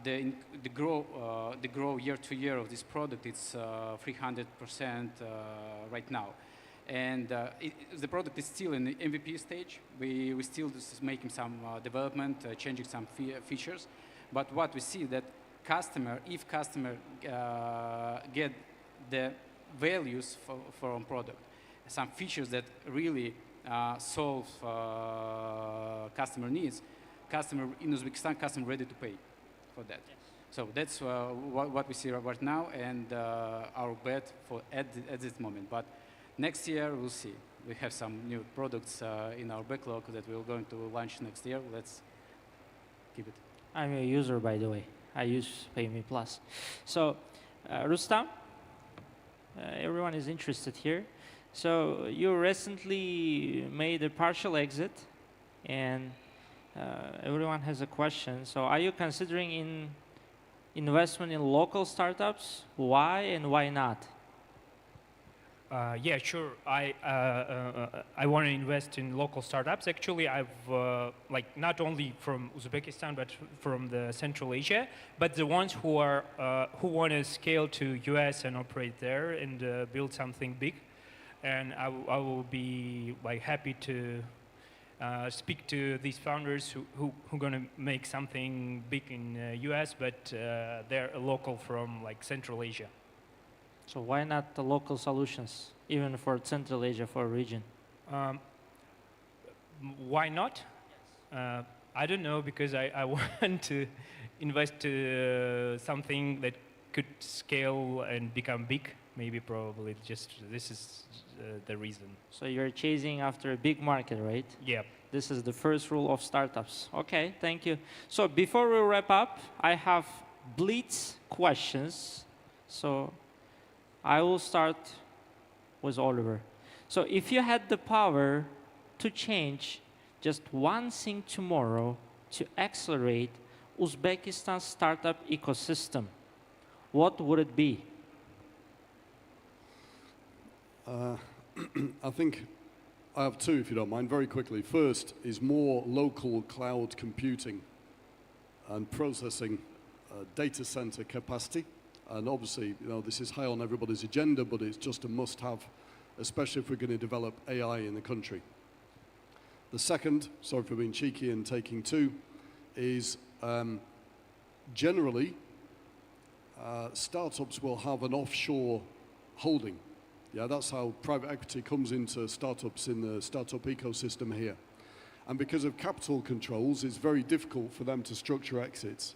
the grow year to year of this product, it's 300% right now. And the product is still in the MVP stage. We still just making some development, changing some features. But what we see that if customer get the values from product, some features that really solve customer needs, in Uzbekistan, customer ready to pay for that. Yes. So that's what we see right now, and our bet at this moment. But next year, we'll see. We have some new products in our backlog that we're going to launch next year. Let's keep it. I'm a user, by the way. I use Pay Me Plus. So, Rustam, everyone is interested here. So you recently made a partial exit, and everyone has a question. So are you considering investment in local startups? Why and why not? Yeah, sure. I want to invest in local startups. Actually, I've not only from Uzbekistan but from the Central Asia, but the ones who want to scale to US and operate there and build something big. And I will be happy to speak to these founders who are going to make something big in US, but they're local from Central Asia. So why not the local solutions, even for Central Asia, for a region? Why not? Yes. I don't know, because I want to invest to something that could scale and become big. Maybe, probably, just this is the reason. So you're chasing after a big market, right? Yeah. This is the first rule of startups. Okay, thank you. So before we wrap up, I have blitz questions. So I will start with Oliver. So if you had the power to change just one thing tomorrow to accelerate Uzbekistan's startup ecosystem, what would it be? I think I have two, if you don't mind, very quickly. First is more local cloud computing and processing data center capacity. And obviously, this is high on everybody's agenda, but it's just a must-have, especially if we're going to develop AI in the country. The second, sorry for being cheeky and taking two, is generally startups will have an offshore holding. Yeah, that's how private equity comes into startups in the startup ecosystem here. And because of capital controls, it's very difficult for them to structure exits.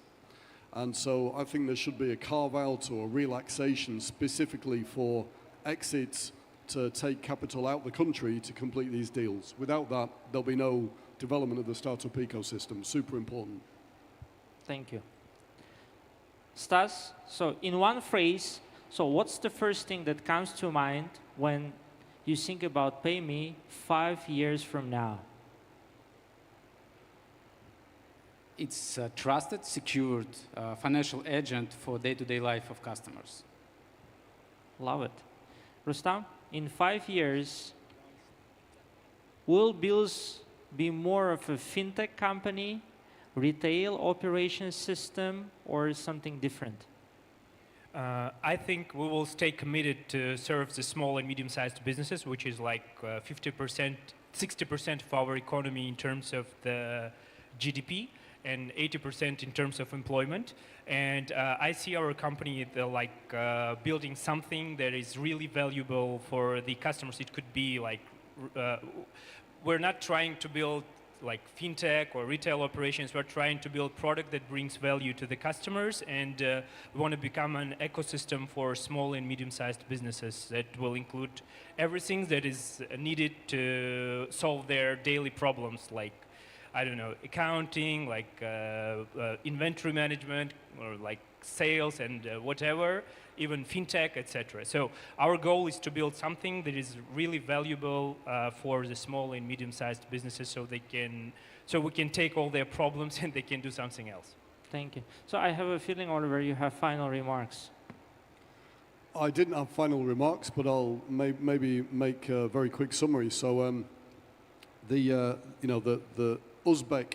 And so I think there should be a carve-out or a relaxation specifically for exits to take capital out of the country to complete these deals. Without that, there'll be no development of the startup ecosystem. Super important. Thank you. Stas, so in one phrase, so what's the first thing that comes to mind when you think about PayMe 5 years from now? It's a trusted, secured financial agent for day-to-day life of customers. Love it. Rustam, in 5 years, will Bills be more of a fintech company, retail operation system, or something different? I think we will stay committed to serve the small and medium-sized businesses, which is like 50%, 60% of our economy in terms of the GDP and 80% in terms of employment. And I see our company building something that is really valuable for the customers. It could be like, we're not trying to build like fintech or retail operations. We're trying to build product that brings value to the customers, and we want to become an ecosystem for small and medium-sized businesses that will include everything that is needed to solve their daily problems, like, I don't know, accounting, like inventory management, or like sales and whatever, even fintech, etc. So our goal is to build something that is really valuable for the small and medium-sized businesses, so we can take all their problems and they can do something else. Thank you. So I have a feeling, Oliver, you have final remarks. I didn't have final remarks, but I'll maybe make a very quick summary. So the Uzbek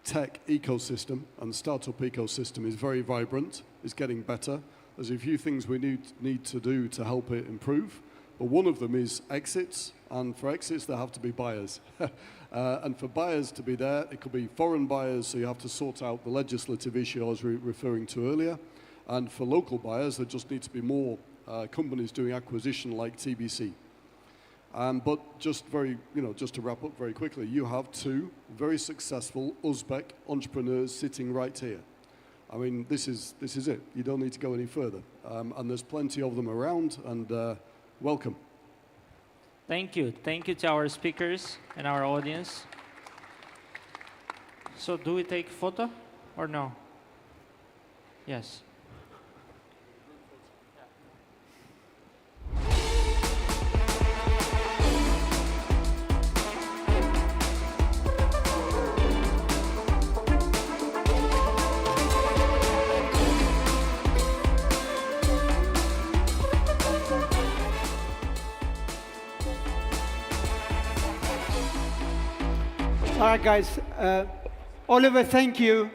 tech ecosystem and startup ecosystem is very vibrant. It's getting better. There's a few things we need to do to help it improve, but one of them is exits, and for exits there have to be buyers. And for buyers to be there, it could be foreign buyers, so you have to sort out the legislative issue I was referring to earlier. And for local buyers, there just need to be more companies doing acquisition like TBC. But just to wrap up very quickly, you have two very successful Uzbek entrepreneurs sitting right here. I mean, this is it. You don't need to go any further. And there's plenty of them around, and welcome. Thank you. Thank you to our speakers and our audience. So do we take photo or no? Yes. All right, guys. Oliver, thank you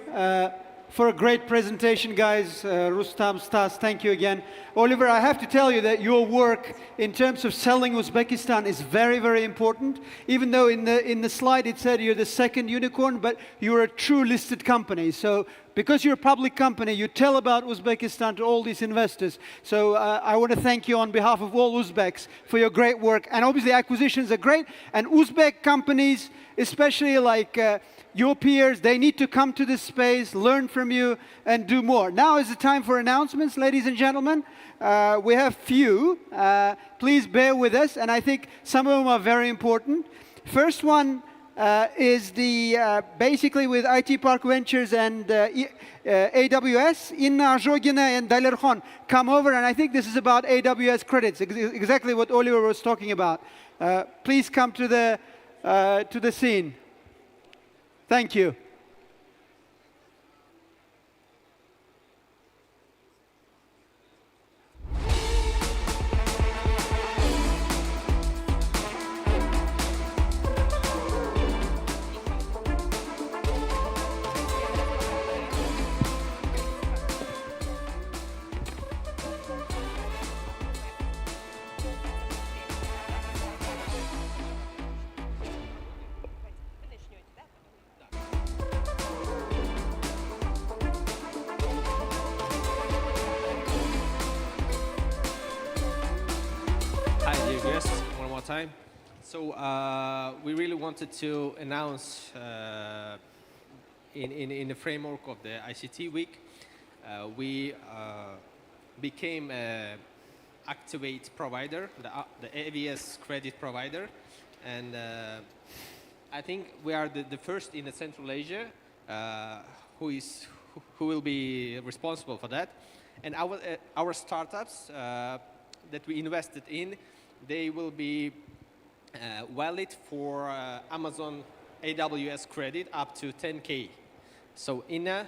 for a great presentation, guys. Rustam, Stas, thank you again. Oliver, I have to tell you that your work in terms of selling Uzbekistan is very, very important. Even though in the slide it said you're the second unicorn, but you're a true listed company. So because you're a public company, you tell about Uzbekistan to all these investors. So I want to thank you on behalf of all Uzbeks for your great work. And obviously acquisitions are great. And Uzbek companies, especially like your peers, they need to come to this space, learn from you, and do more. Now is the time for announcements, ladies and gentlemen. We have few. Please bear with us, and I think some of them are very important. First one is basically with IT Park Ventures and AWS. Inna Azhogina and Dalerkhon come over, and I think this is about AWS credits, exactly what Oliver was talking about. Please come to the scene. Thank you. Hi, dear guests, one more time. So we really wanted to announce in the framework of the ICT week, we became a Activate provider, the AWS credit provider, and I think we are the first in the Central Asia who will be responsible for that. And our startups that we invested in, they will be valid for Amazon AWS credit up to 10K. So Inna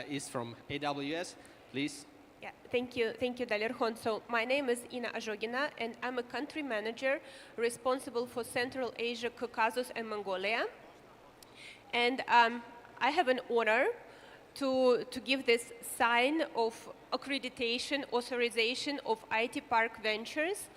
is from AWS, please. Yeah, thank you, Dalerkhon. So my name is Inna Azhogina, and I'm a country manager responsible for Central Asia, Caucasus, and Mongolia. And I have an honor to give this sign of accreditation, authorization of IT Park Ventures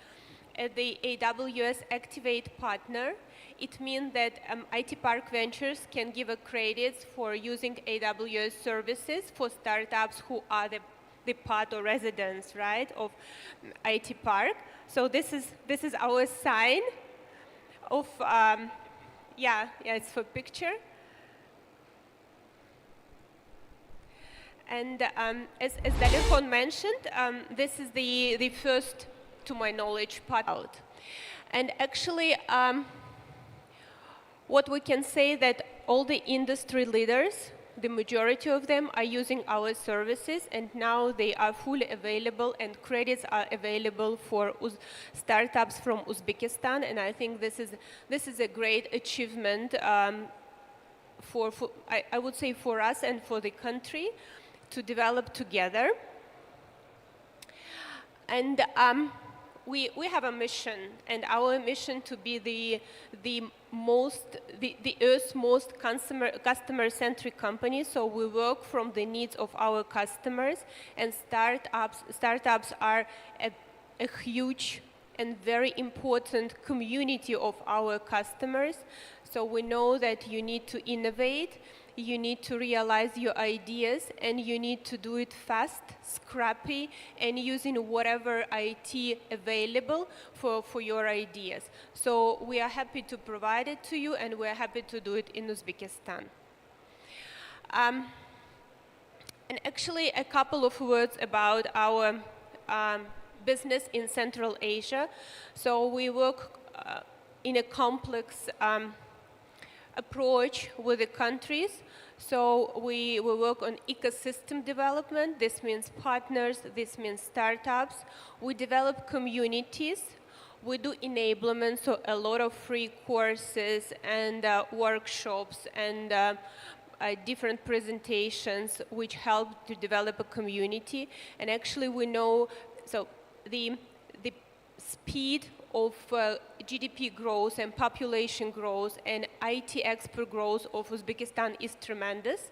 as the AWS Activate partner. It means that IT Park Ventures can give a credits for using AWS services for startups who are the part or residents, right, of IT Park. So this is our sign of, yeah, it's for picture. And as Dalirkhon mentioned, this is the first, to my knowledge, part out. And actually, what we can say that all the industry leaders, the majority of them are using our services, and now they are fully available, and credits are available for startups from Uzbekistan. And I think this is a great achievement for I would say for us and for the country to develop together. And we have a mission, and our mission to be the Earth's most customer-centric company. So we work from the needs of our customers, and startups are a huge and very important community of our customers. So we know that you need to innovate, you need to realize your ideas, and you need to do it fast, scrappy, and using whatever IT available for your ideas. So we are happy to provide it to you, and we're happy to do it in Uzbekistan. And actually, a couple of words about our business in Central Asia. So we work in a complex approach with the countries. So we work on ecosystem development. This means partners, this means startups. We develop communities. We do enablement, so a lot of free courses and workshops and different presentations which help to develop a community. And actually we know, so the speed of GDP growth and population growth and IT expert growth of Uzbekistan is tremendous,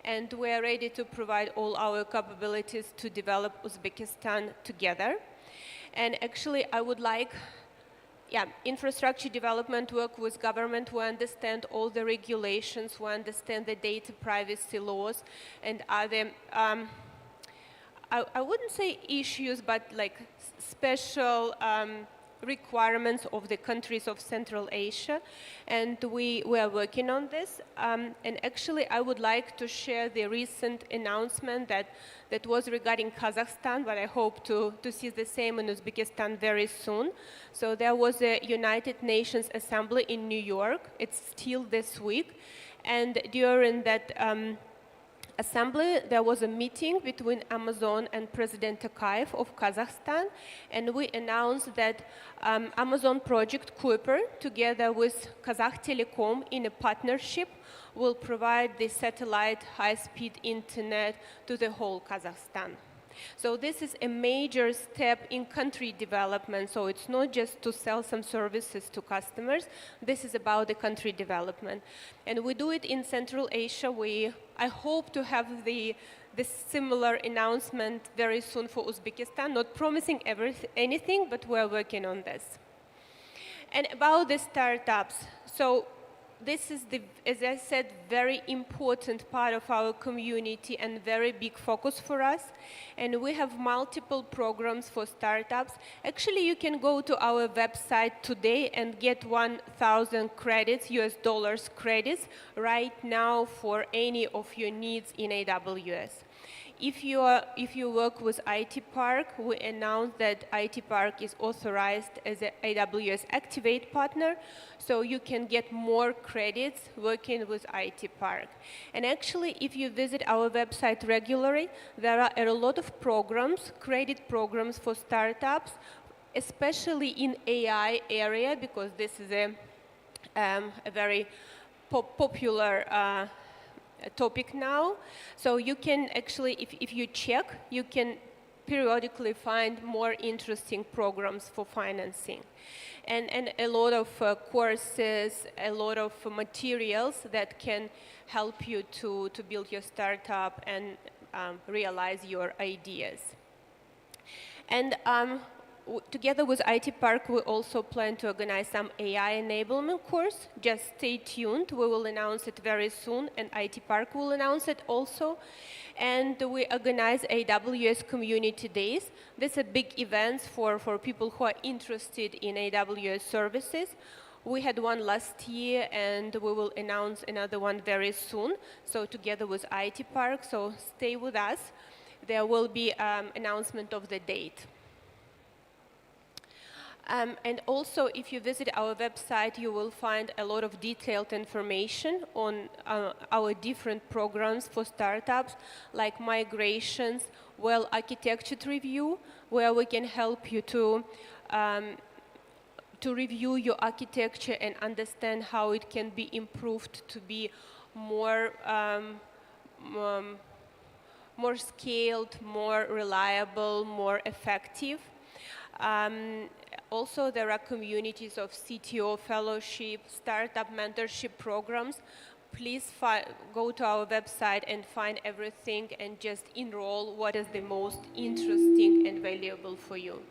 and we are ready to provide all our capabilities to develop Uzbekistan together. And actually, I would like, infrastructure development, work with government, we understand all the regulations, we understand the data privacy laws and other, I wouldn't say issues, but like special requirements of the countries of Central Asia, and we are working on this. And actually, I would like to share the recent announcement that was regarding Kazakhstan, but I hope to see the same in Uzbekistan very soon. So there was a United Nations Assembly in New York. It's still this week, and during that assembly, there was a meeting between Amazon and President Tokayev of Kazakhstan, and we announced that Amazon project Kuiper, together with Kazakh Telecom in a partnership, will provide the satellite high-speed internet to the whole Kazakhstan. So this is a major step in country development. So it's not just to sell some services to customers. This is about the country development. And we do it in Central Asia. I hope to have this similar announcement very soon for Uzbekistan. Not promising anything, but we're working on this. And about the startups. So this is, as I said, very important part of our community and very big focus for us. And we have multiple programs for startups. Actually, you can go to our website today and get 1,000 credits, US dollars credits, right now for any of your needs in AWS. If you work with IT Park, we announced that IT Park is authorized as an AWS Activate partner, so you can get more credits working with IT Park. And actually, if you visit our website regularly, there are a lot of programs, credit programs for startups, especially in AI area, because this is a very popular topic now. So you can actually, if you check, you can periodically find more interesting programs for financing. And a lot of courses, a lot of materials that can help you to build your startup and realize your ideas. And together with IT Park, we also plan to organize some AI enablement course. Just stay tuned. We will announce it very soon, and IT Park will announce it also. And we organize AWS Community Days. These are big events for people who are interested in AWS services. We had one last year, and we will announce another one very soon. So together with IT Park, so stay with us. There will be announcement of the date. And also, if you visit our website, you will find a lot of detailed information on our different programs for startups, like migrations, well-architectured review, where we can help you to review your architecture and understand how it can be improved to be more scaled, more reliable, more effective. Also, there are communities of CTO fellowship, startup mentorship programs. Please go to our website and find everything and just enroll what is the most interesting and valuable for you.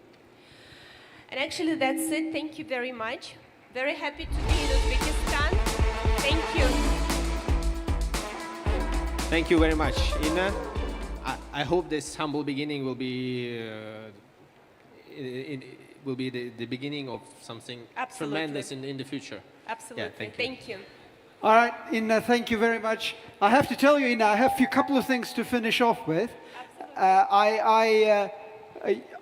And actually, that's it. Thank you very much. Very happy to be in Uzbekistan. Thank you. Thank you very much, Inna. I hope this humble beginning will be the beginning of something tremendous in the future. Absolutely. Yeah, thank you. All right, Inna, thank you very much. I have to tell you, Inna, I have a couple of things to finish off with. I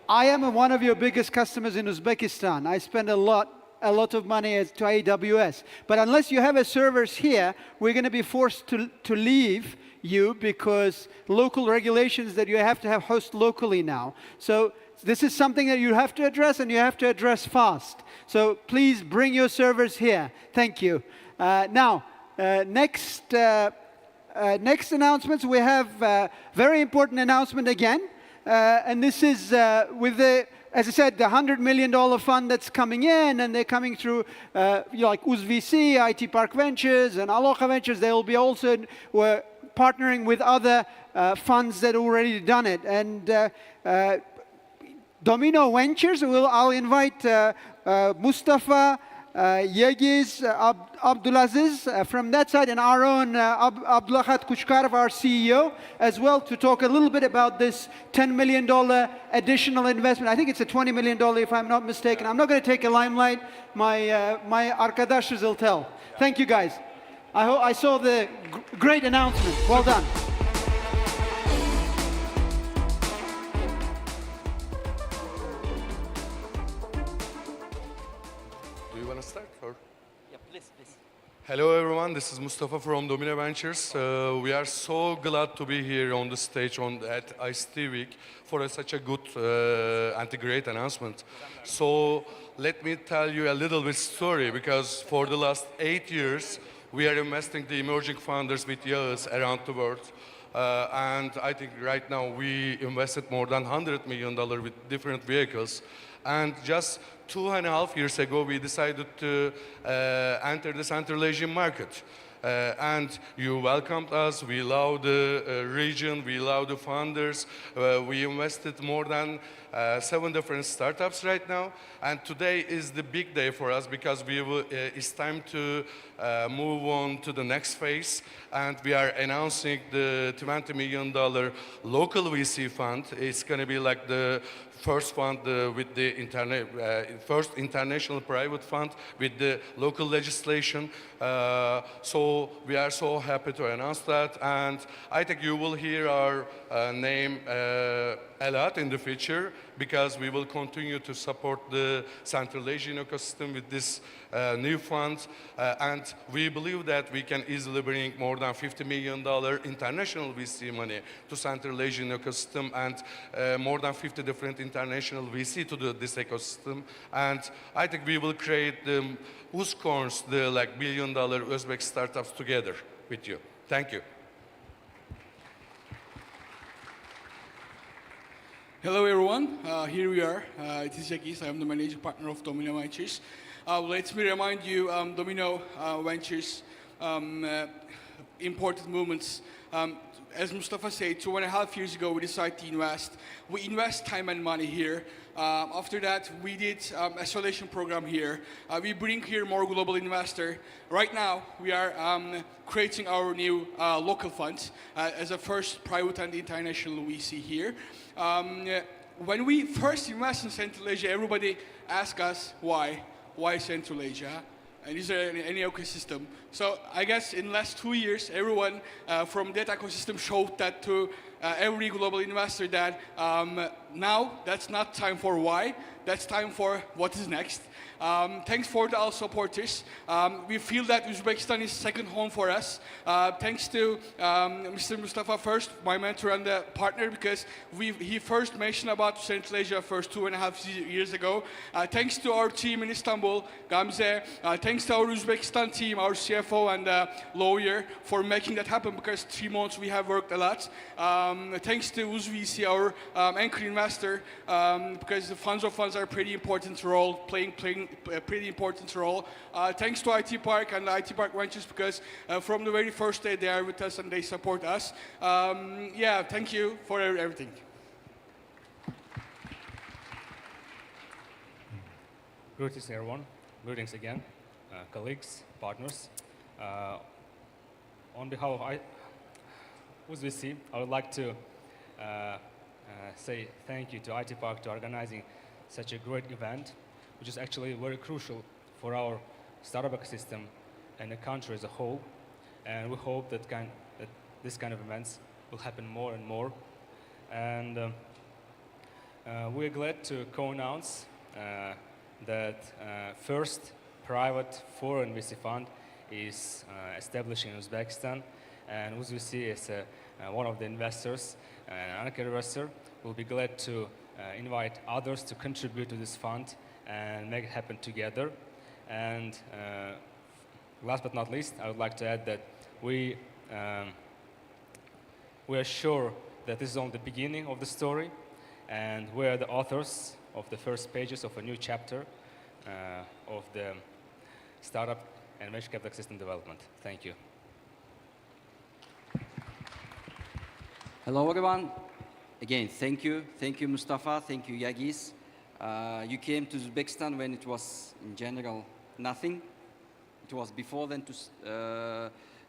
am one of your biggest customers in Uzbekistan. I spend a lot of money to AWS. But unless you have a servers here, we're going to be forced to leave you because local regulations that you have to have host locally now. So this is something that you have to address, and you have to address fast. So please bring your servers here. Thank you. Now, next announcements, we have a very important announcement again. And this is with the, as I said, the $100 million fund that's coming in, and they're coming through like UzVC, IT Park Ventures, and Aloha Ventures. They will be also partnering with other funds that already done it. And Domino Ventures, I'll invite Mustafa, Yegiz, Abdulaziz from that side, and our own Abdulahad Kuchkarov, our CEO, as well, to talk a little bit about this $10 million additional investment. I think it's a $20 million, if I'm not mistaken. I'm not going to take a limelight. My arkadashs will tell. Thank you, guys. I saw the great announcement. Well done. Do you want to start? Or? Yeah, please. Hello, everyone. This is Mustafa from Domino Ventures. We are so glad to be here on the stage at ICT Week for such a good and a great announcement. So let me tell you a little bit story, because for the last 8 years, we are investing the emerging founders with years around the world. And I think right now we invested more than $100 million with different vehicles. And just 2.5 years ago, we decided to enter the Central Asian market. And you welcomed us. We love the region. We love the founders. We invested more than 7 different startups right now. And today is the big day for us, because it's time to move on to the next phase. And we are announcing the $20 million local VC fund. It's going to be like the first fund with the first international private fund with the local legislation. So we are so happy to announce that. And I think you will hear our name a lot in the future, because we will continue to support the Central Asian ecosystem with this new fund. And we believe that we can easily bring more than $50 million international VC money to Central Asian ecosystem, and more than 50 different international VC to this ecosystem. And I think we will create the Uzcorns, the like billion-dollar Uzbek startups together with you. Thank you. Hello everyone, here we are. It is Jagis, I am the managing partner of Domino Ventures. Let me remind you, Domino Ventures important movements. As Mustafa said, 2.5 years ago we decided to invest. We invest time and money here. After that, we did acceleration program here. We bring here more global investor. Right now, we are creating our new local fund as a first private and international VC here. When we first invest in Central Asia, everybody asked us why. Why Central Asia? And is there any ecosystem? So I guess in the last 2 years, everyone from that ecosystem showed that to every global investor that now that's not time for why, that's time for what is next. Thanks for all supporters. We feel that Uzbekistan is second home for us. Thanks to Mr. Mustafa first, my mentor and the partner, because he first mentioned about Central Asia first 2.5 years ago. Thanks to our team in Istanbul, Gamze. Thanks to our Uzbekistan team, our CFO and lawyer for making that happen, because 3 months we have worked a lot. Thanks to UzVC, our anchor investor, because the funds of funds are a pretty important role, playing a pretty important role. Thanks to IT Park and IT Park Ventures, because from the very first day they are with us and they support us. Yeah, thank you for everything. Greetings everyone, greetings again, colleagues, partners. On behalf of UzVC, I would like to say thank you to IT Park to organizing such a great event, which is actually very crucial for our startup ecosystem and the country as a whole. And we hope that this kind of events will happen more and more. And we're glad to co-announce that first private foreign VC fund is established in Uzbekistan. And UzVC is one of the investors, an anchor investor. We'll be glad to invite others to contribute to this fund and make it happen together. And last but not least, I would like to add that we are sure that this is only the beginning of the story, and we are the authors of the first pages of a new chapter of the startup and venture capital system development. Thank you. Hello, everyone. Again, thank you. Thank you, Mustafa. Thank you, Yagis. You came to Uzbekistan when it was, in general, nothing. It was before then to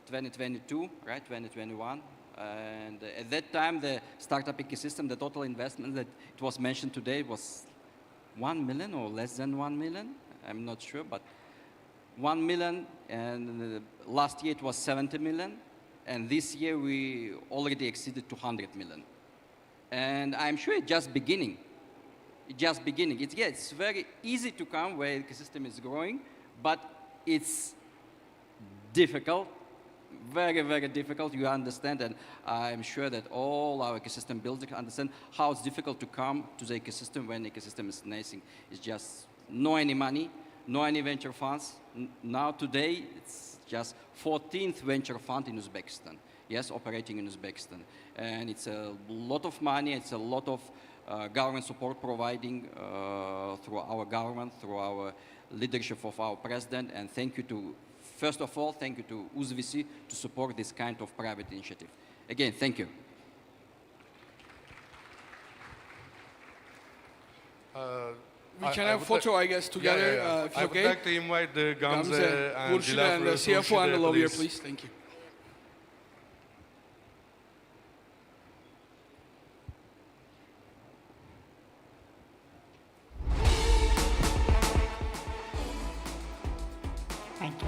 2022, right, 2021. And at that time, the startup ecosystem, the total investment that it was mentioned today was 1 million or less than 1 million. I'm not sure, but 1 million. And last year, it was 70 million. And this year, we already exceeded 200 million. And I'm sure it's just beginning. It's just beginning. It's very easy to come where the ecosystem is growing, but it's difficult, very, very difficult. You understand, and I'm sure that all our ecosystem builders understand how it's difficult to come to the ecosystem when the ecosystem is nascent. It's just no any money, no any venture funds. Now today, it's just 14th venture fund in Uzbekistan. Yes, operating in Uzbekistan. And it's a lot of money, it's a lot of government support providing through our government, through our leadership of our president. And thank you to, first of all, thank you to UzVC to support this kind of private initiative. Again, thank you. We can have a photo, I guess, together. If it's I okay. would like to invite the Gamze and Gulşen and the CFO and the lawyer, please. Thank you. Thank you.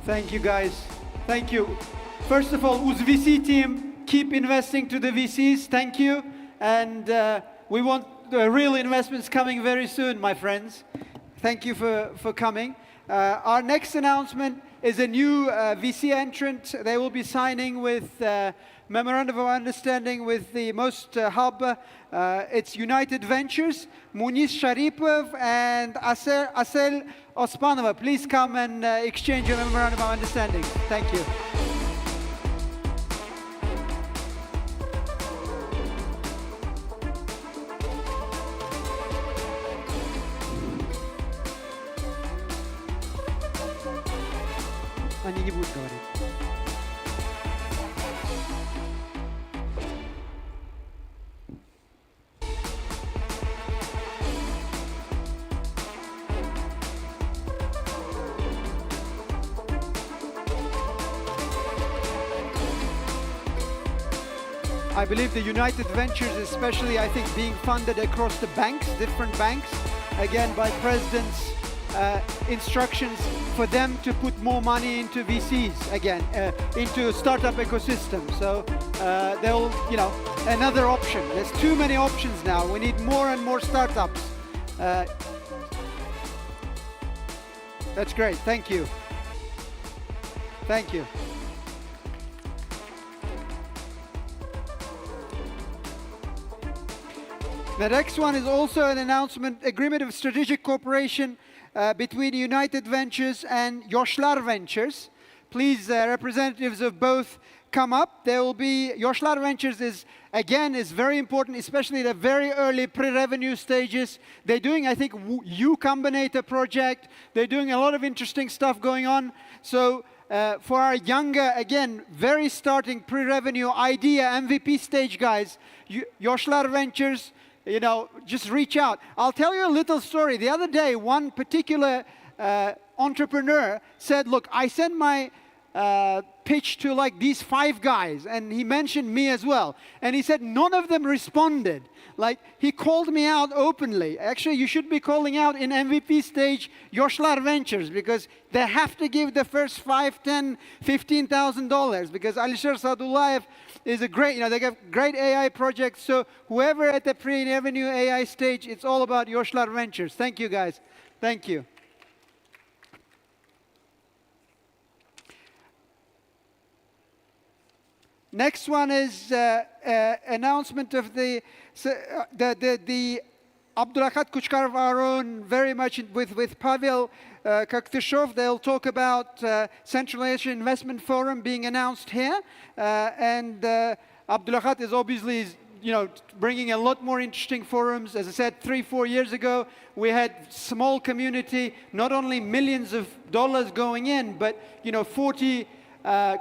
Thank you, guys. Thank you. First of all, UzVC team, keep investing to the VCs. Thank you. And we want real investments coming very soon, my friends. Thank you for coming. Our next announcement is a new VC entrant. They will be signing with Memorandum of Understanding with the most hub. It's United Ventures, Muniz Sharipov and Asel Osmanova. Please come and exchange your Memorandum of Understanding. Thank you. Они не будут говорить. I believe the United Ventures, especially, I think, being funded across the banks, different banks, again, by President's instructions for them to put more money into VCs, again, into startup ecosystem. So they'll, you know, another option. There's too many options now. We need more and more startups. That's great. Thank you. Thank you. The next one is also an announcement, agreement of strategic cooperation between United Ventures and Yoshlar Ventures. Please, representatives of both come up. There will be, Yoshlar Ventures is very important, especially the very early pre-revenue stages. They're doing, I think, U Combinator project. They're doing a lot of interesting stuff going on. So for our younger, again, very starting pre-revenue idea, MVP stage guys, Yoshlar Ventures, you know, just reach out. I'll tell you a little story. The other day, one particular entrepreneur said, look, I sent my pitch to like these 5 guys, and he mentioned me as well. And he said none of them responded. Like, he called me out openly. Actually, you should be calling out in MVP stage Yoshlar Ventures, because they have to give the first $5, $10, $15,000, because Alisher Sadullayev is a great, you know, they have great AI projects. So whoever at the pre-revenue AI stage, it's all about Yoshlar Ventures. Thank you, guys. Thank you. Next one is announcement of the Abdulakhat Kuchkarov Aron, very much with Pavel Kaktyshov. They'll talk about Central Asian Investment Forum being announced here. And Abdulakhat is obviously, you know, bringing a lot more interesting forums. As I said, 3-4 years ago, we had small community, not only millions of dollars going in, but, you know, 40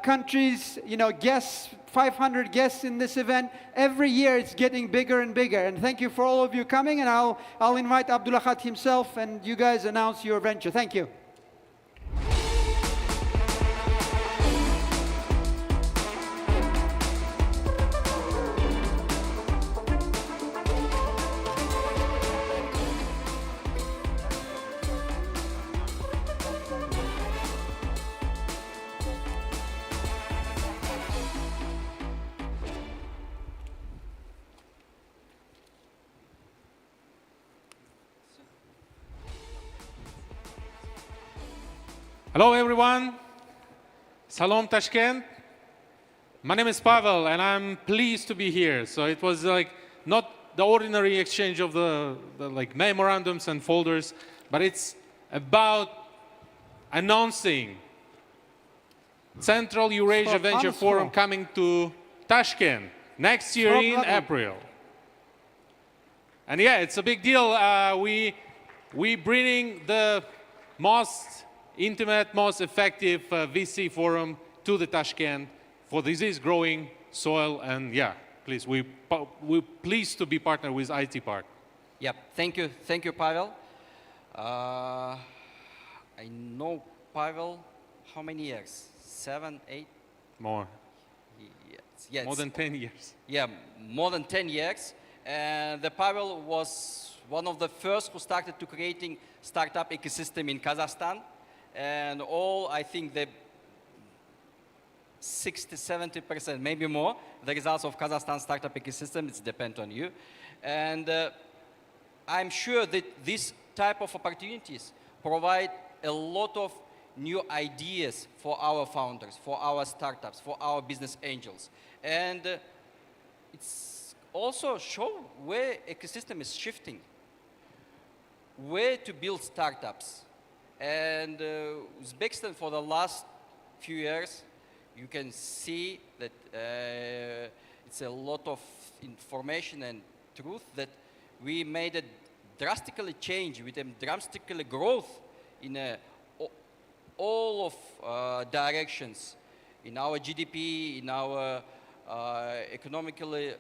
countries, you know, guests, 500 guests in this event. Every year it's getting bigger and bigger. And thank you for all of you coming, and I'll invite Abdulakhat himself, and you guys announce your venture. Thank you. Hello, everyone. Salam, Tashkent. My name is Pavel, and I'm pleased to be here. So it was like not the ordinary exchange of the like memorandums and folders, but it's about announcing Central Eurasia Venture Forum coming to Tashkent next year in April. And yeah, it's a big deal. We bringing the most intimate, most effective VC forum to the Tashkent for disease growing soil. And yeah, please, we're pleased to be partnered with IT Park. Yep, thank you, Pavel. I know Pavel, how many years? 7, 8? More. Yes. More than 10 years. Yeah, more than 10 years. And the Pavel was one of the first who started to creating startup ecosystem in Kazakhstan. And I think the 60, 70%, maybe more. The results of Kazakhstan startup ecosystem, it depends on you. And I'm sure that this type of opportunities provide a lot of new ideas for our founders, for our startups, for our business angels. And it's also show where ecosystem is shifting, where to build startups. And Uzbekistan for the last few years, you can see that it's a lot of information and truth that we made a drastically change with a drastically growth in all of directions, in our GDP, in our economically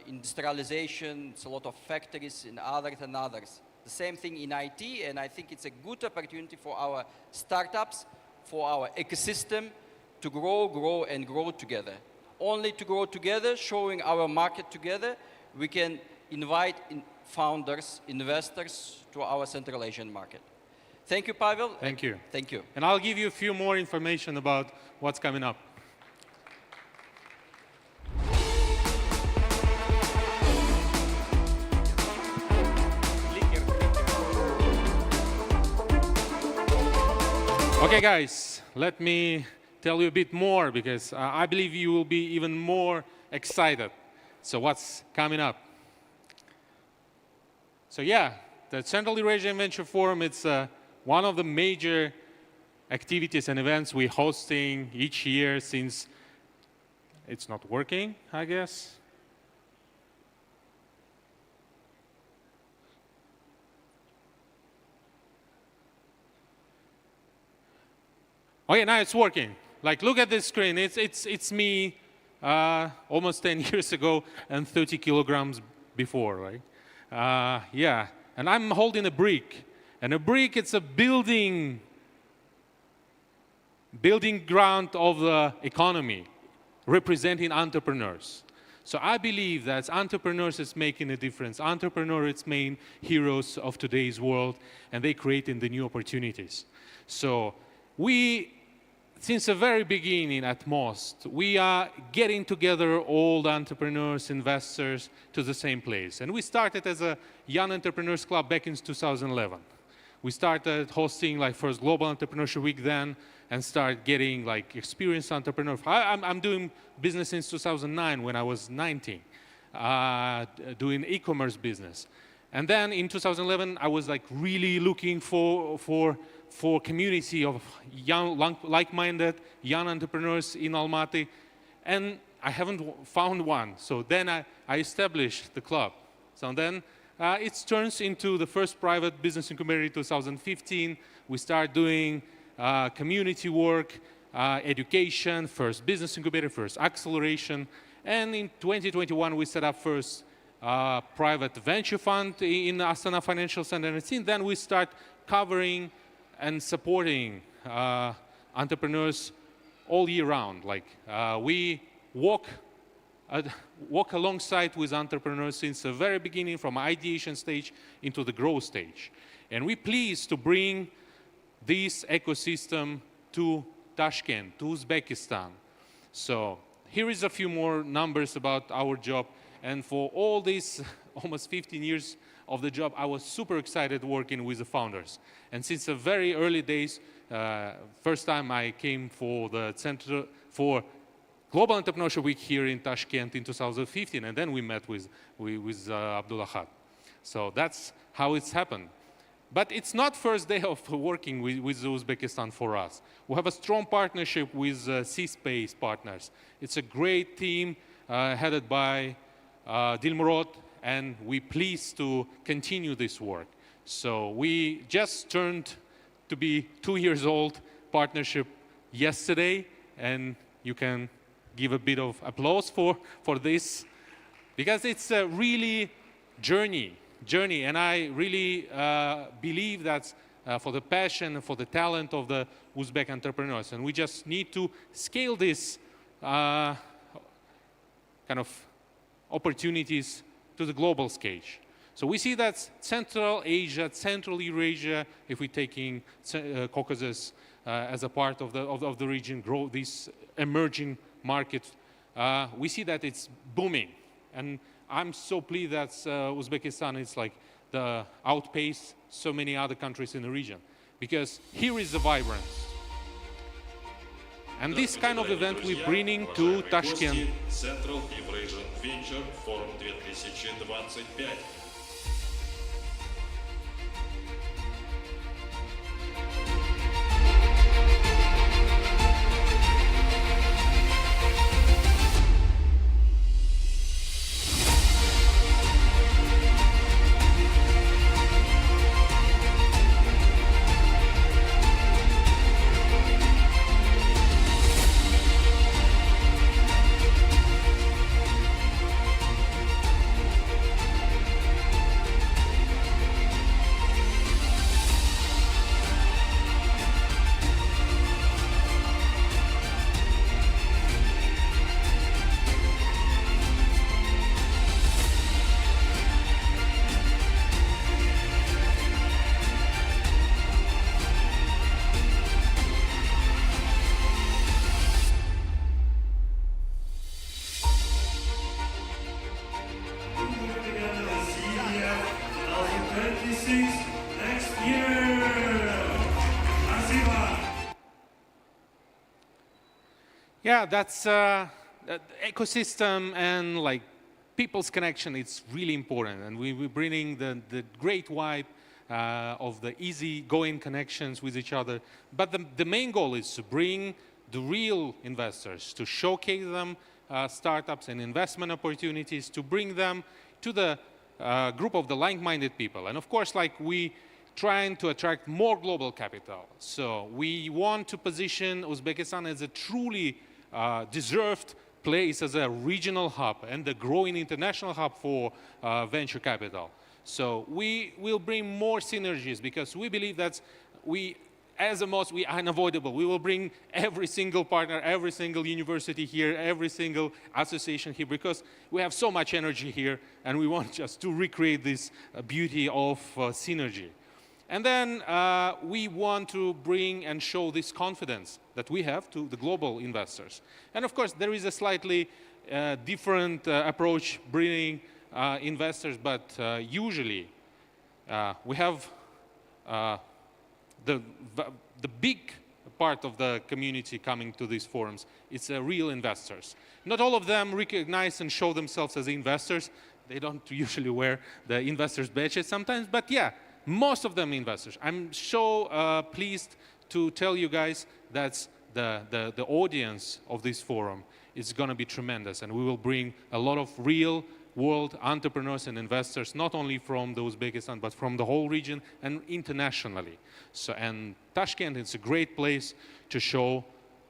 industrialization, it's a lot of factories in others and others. The same thing in IT, and I think it's a good opportunity for our startups, for our ecosystem to grow and grow together. Only to grow together, showing our market together, we can invite founders, investors to our Central Asian market. Thank you, Pavel. Thank you. Thank you. And I'll give you a few more information about what's coming up. Okay, guys, let me tell you a bit more because I believe you will be even more excited. So what's coming up? So yeah, the Central Eurasian Venture Forum, it's one of the major activities and events we're hosting each year since it's not working, I guess. Okay, now it's working. Like, look at this screen. It's me almost 10 years ago and 30 kilograms before, right? Yeah, and I'm holding a brick. And a brick, it's a building ground of the economy, representing entrepreneurs. So I believe that entrepreneurs is making a difference. Entrepreneurs is main heroes of today's world, and they creating the new opportunities. So we, since the very beginning at MOST, we are getting together all the entrepreneurs, investors to the same place. And we started as a Young Entrepreneurs Club back in 2011. We started hosting like first Global Entrepreneurship Week then and start getting like experienced entrepreneurs. I'm doing business since 2009 when I was 19, doing e-commerce business. And then in 2011, I was like really looking for community of young, like-minded young entrepreneurs in Almaty, and I haven't found one. So then I established the club. So then it turns into the first private business incubator in 2015. We start doing community work, education, first business incubator, first acceleration, and in 2021 we set up first private venture fund in Astana Financial Center. And since then we start covering and supporting entrepreneurs all year round. Like we walk alongside with entrepreneurs since the very beginning, from ideation stage into the growth stage. And we're pleased to bring this ecosystem to Tashkent, to Uzbekistan. So here is a few more numbers about our job. And for all these almost 15 years of the job, I was super excited working with the founders. And since the very early days, first time I came for the Center for Global Entrepreneurship Week here in Tashkent in 2015, and then we met with Abdullah Khan. So that's how it's happened. But it's not first day of working with Uzbekistan for us. We have a strong partnership with C-Space partners. It's a great team headed by Dilmurod, and we're pleased to continue this work. So we just turned to be 2 years old partnership yesterday, and you can give a bit of applause for this, because it's a really journey, and I really believe that for the passion and for the talent of the Uzbek entrepreneurs, and we just need to scale this kind of opportunities to the global stage. So we see that Central Asia, Central Eurasia, if we're taking Caucasus, as a part of the region, grow these emerging markets. We see that it's booming. And I'm so pleased that Uzbekistan is like the outpace so many other countries in the region, because here is the vibrance. And this kind of event we're bringing to Tashkent. Central Eurasian Venture Forum 2025. Yeah, that's ecosystem and like people's connection. It's really important, and we're bringing the great vibe of the easy-going connections with each other. But the main goal is to bring the real investors, to showcase them startups and investment opportunities, to bring them to the group of the like-minded people. And of course, like we trying to attract more global capital. So we want to position Uzbekistan as a truly deserved place as a regional hub and the growing international hub for venture capital. So we will bring more synergies because we believe that we are unavoidable. We will bring every single partner, every single university here, every single association here, because we have so much energy here, and we want just to recreate this beauty of synergy. And then we want to bring and show this confidence that we have to the global investors. And of course, there is a slightly different approach bringing investors, but usually we have the big part of the community coming to these forums. It's real investors. Not all of them recognize and show themselves as investors. They don't usually wear the investors' badges sometimes, but yeah, most of them investors. I'm so pleased to tell you guys that the audience of this forum is going to be tremendous, and we will bring a lot of real world entrepreneurs and investors, not only from the Uzbekistan, but from the whole region and internationally. So, and Tashkent is a great place to show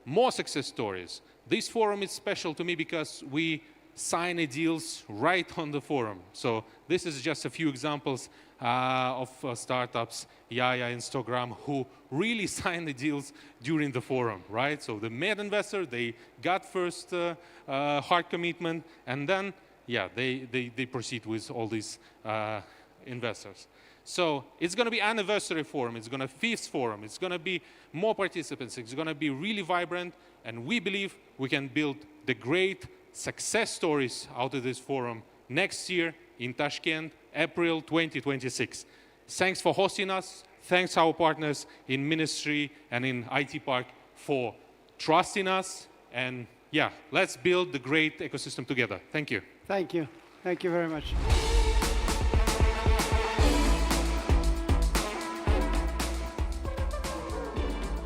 more success stories. This forum is special to me because we sign deals right on the forum. So this is just a few examples of startups, Yaya, Instagram, who really signed the deals during the forum, right? So they met investor, they got first hard commitment, and then yeah, they proceed with all these investors. So it's going to be anniversary forum, it's going to fifth forum, it's going to be more participants, it's going to be really vibrant, and we believe we can build the great success stories out of this forum next year in Tashkent, April 2026. Thanks for hosting us. Thanks our partners in Ministry and in IT Park for trusting us. And yeah, let's build the great ecosystem together. Thank you. Thank you. Thank you very much.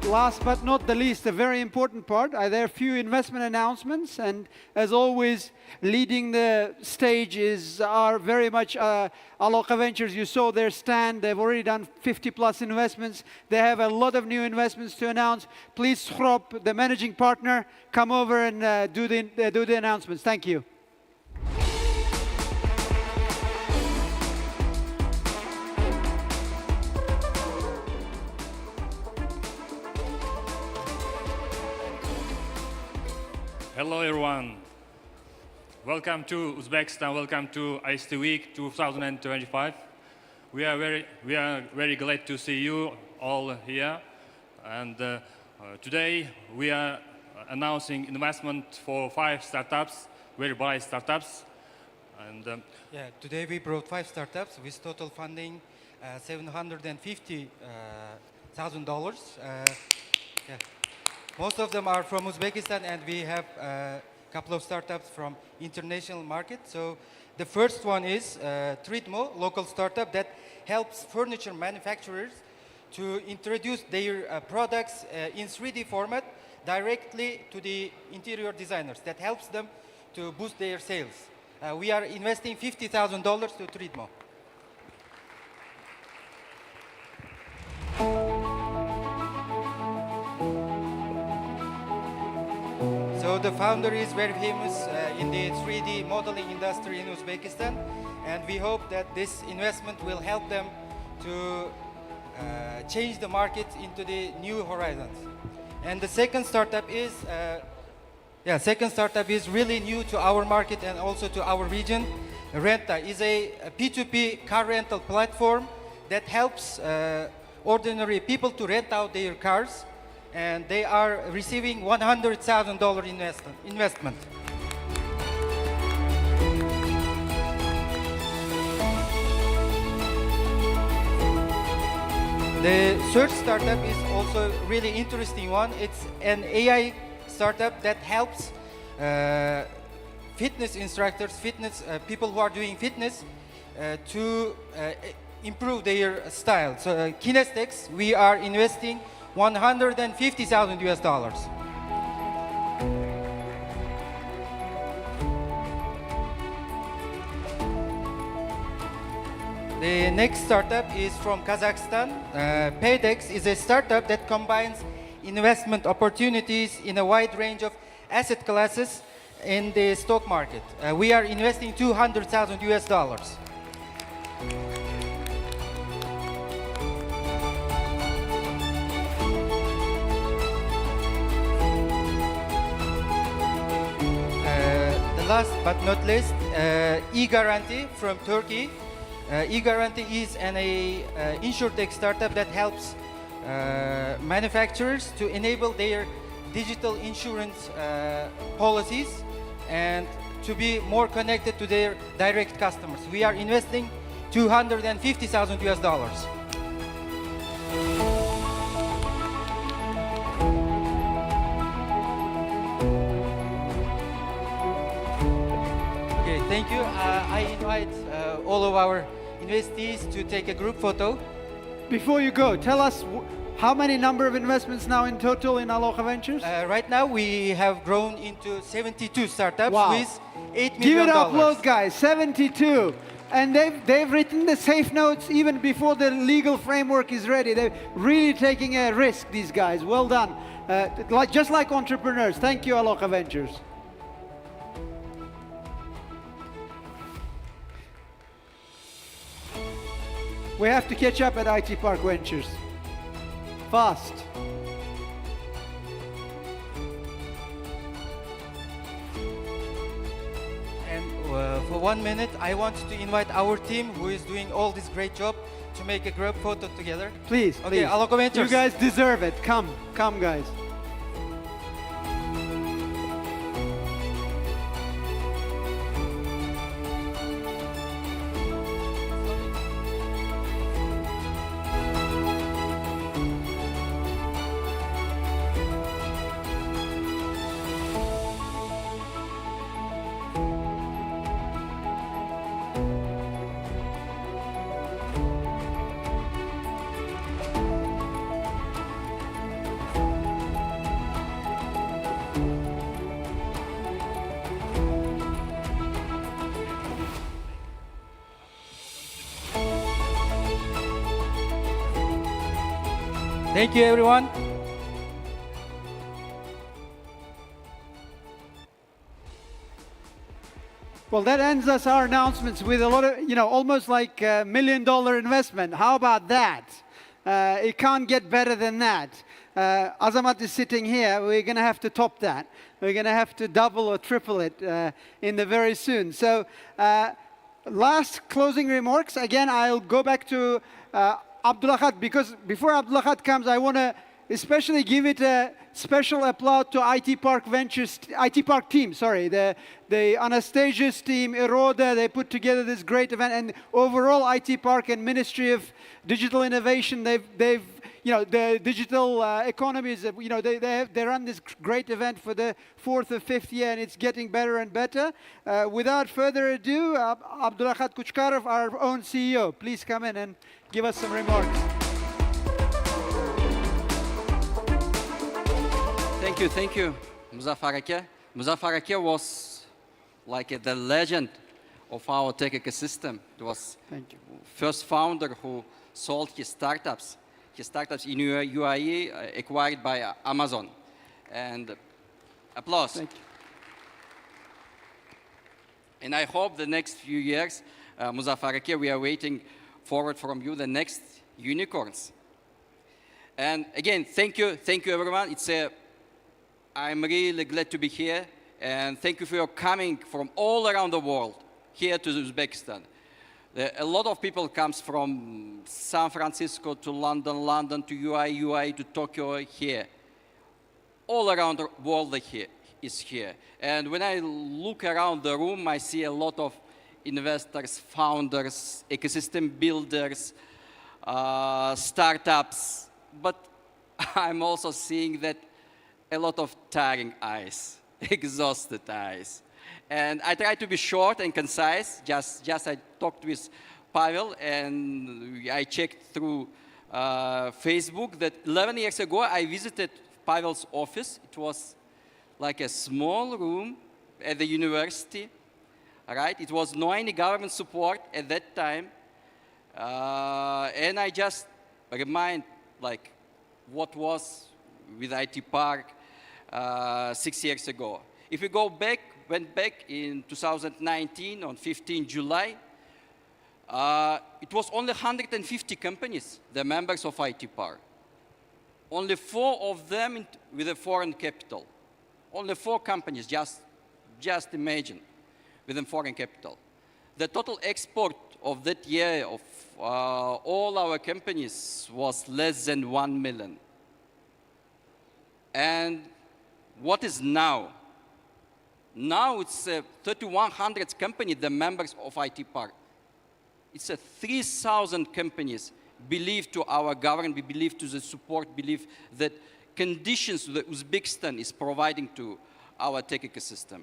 Last but not the least, a very important part, there are a few investment announcements, and as always, leading the stage are very much Aloqa Ventures. You saw their stand, they've already done 50+ investments. They have a lot of new investments to announce. Please, Shrop, the managing partner, come over and do the announcements. Thank you. Hello everyone. Welcome to Uzbekistan. Welcome to ICT Week 2025. We are very glad to see you all here, and Today we are announcing investment for 5 startups, very bright startups. And yeah, today we brought 5 startups with total funding $750,000. Yeah. Most of them are from Uzbekistan, and we have a couple of startups from international market. So the first one is Tritmo, local startup that helps furniture manufacturers to introduce their products in 3D format directly to the interior designers. That helps them to boost their sales. We are investing $50,000 to Tritmo. So the founder is very famous in the 3D modeling industry in Uzbekistan, and we hope that this investment will help them to change the market into the new horizons. And the second startup is, really new to our market and also to our region. Renta is a P2P car rental platform that helps ordinary people to rent out their cars, and they are receiving $100,000 investment. The third startup is also a really interesting one. It's an AI startup that helps fitness instructors, people who are doing fitness to improve their style. So Kinestex, we are investing $150,000. The next startup is from Kazakhstan. Paydex is a startup that combines investment opportunities in a wide range of asset classes in the stock market. We are investing $200,000. Last but not least, e-Guarantee from Turkey. E-Guarantee is an insurtech startup that helps manufacturers to enable their digital insurance policies and to be more connected to their direct customers. We are investing $250,000. Thank you. I invite all of our investees to take a group photo. Before you go, tell us how many number of investments now in total in Aloha Ventures? Right now we have grown into 72 startups with $8 million. Give it up, load guys, 72. And they've written the safe notes even before the legal framework is ready. They're really taking a risk, these guys. Well done. Just like entrepreneurs. Thank you, Aloha Ventures. We have to catch up at IT Park Ventures. Fast. And for 1 minute, I want to invite our team who is doing all this great job to make a group photo together. Please, okay, please. Aloha Ventures. You guys deserve it. Come, guys. Thank you, everyone. Well, that ends us our announcements with a lot of, almost like $1 million investment. How about that? It can't get better than that. Azamat is sitting here. We're going to have to top that. We're going to have to double or triple it in the very soon. So last closing remarks. Again, I'll go back to Abdullah Khat, because before Abdullah Khat comes, I want to especially give it a special applause to IT Park Ventures, IT Park team, sorry, the Anastasia's team, Eroda, they put together this great event, and overall IT Park and Ministry of Digital Innovation, they've you know, the digital economies, you know, they run this great event for the 4th or 5th year, and it's getting better and better. Without further ado, Abdulahad Kuchkarov, our own CEO, please come in and give us some remarks. Thank you, Muzaffar Ake. Muzaffar Ake was like the legend of our tech ecosystem. It was first founder who sold his startups in UAE, acquired by Amazon. And applause. Thank you. And I hope the next few years, Muzaffar Ake, we are waiting forward from you the next unicorns. And again, thank you everyone. I'm really glad to be here, and thank you for your coming from all around the world here to Uzbekistan. A lot of people comes from San Francisco to London, London to UAE to Tokyo here. All around the world is here. And when I look around the room, I see a lot of investors, founders, ecosystem builders, startups, but I'm also seeing that a lot of tiring eyes, exhausted eyes. And I try to be short and concise. Just I talked with Pavel, and I checked through Facebook that 11 years ago I visited Pavel's office. It was like a small room at the university, right? It was no any government support at that time. And I just remind like what was with IT Park 6 years ago. If we went back in 2019 on 15 July, it was only 150 companies, the members of IT Park. Only 4 of them with a foreign capital. Only 4 companies, just imagine, with a foreign capital. The total export of that year of all our companies was less than 1 million. And what is now? Now it's 3,100 companies, the members of IT Park. It's 3,000 companies believe to our government, we believe to the support, believe that conditions that Uzbekistan is providing to our tech ecosystem.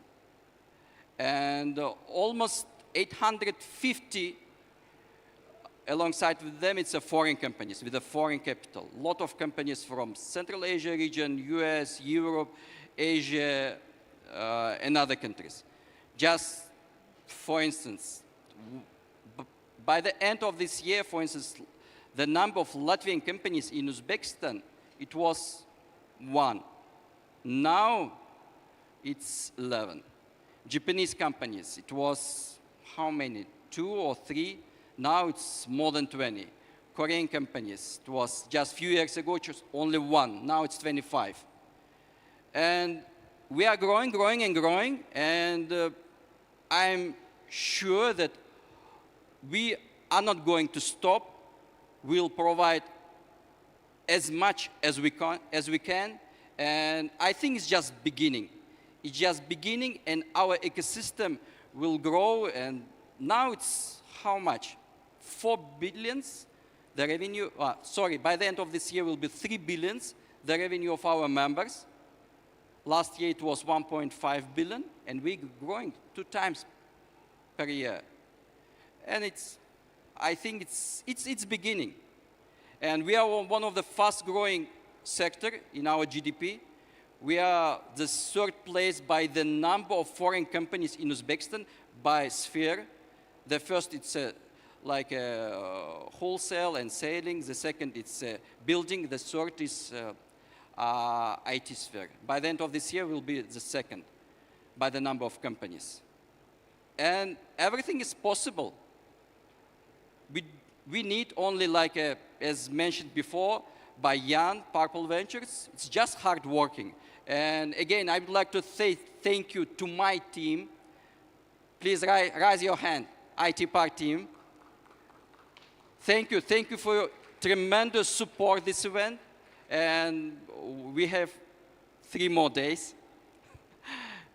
And almost 850, alongside with them, it's foreign companies with a foreign capital. A lot of companies from Central Asia region, US, Europe, Asia, and other countries. Just for instance, by the end of this year, for instance, the number of Latvian companies in Uzbekistan, it was 1. Now it's 11. Japanese companies, it was how many? 2 or 3. Now it's more than 20. Korean companies, it was just a few years ago, just only 1. Now it's 25. And we are growing, and I'm sure that we are not going to stop. We'll provide as much as we can, and I think it's just beginning. It's just beginning, and our ecosystem will grow, and now it's how much? 4 billions, the revenue, by the end of this year will be 3 billions, the revenue of our members. Last year it was 1.5 billion, and we're growing 2 times per year. And I think it's beginning. And we are one of the fast growing sector in our GDP. We are the 3rd place by the number of foreign companies in Uzbekistan by sphere. The first, it's like wholesale and selling. The second, it's building. The third is IT sphere. By the end of this year, we'll be the 2nd by the number of companies. And everything is possible. We need only, like as mentioned before by Jan, Purple Ventures, it's just hard working. And again, I would like to say thank you to my team. Please raise your hand, IT Park team. Thank you for your tremendous support this event. and we have 3 more days.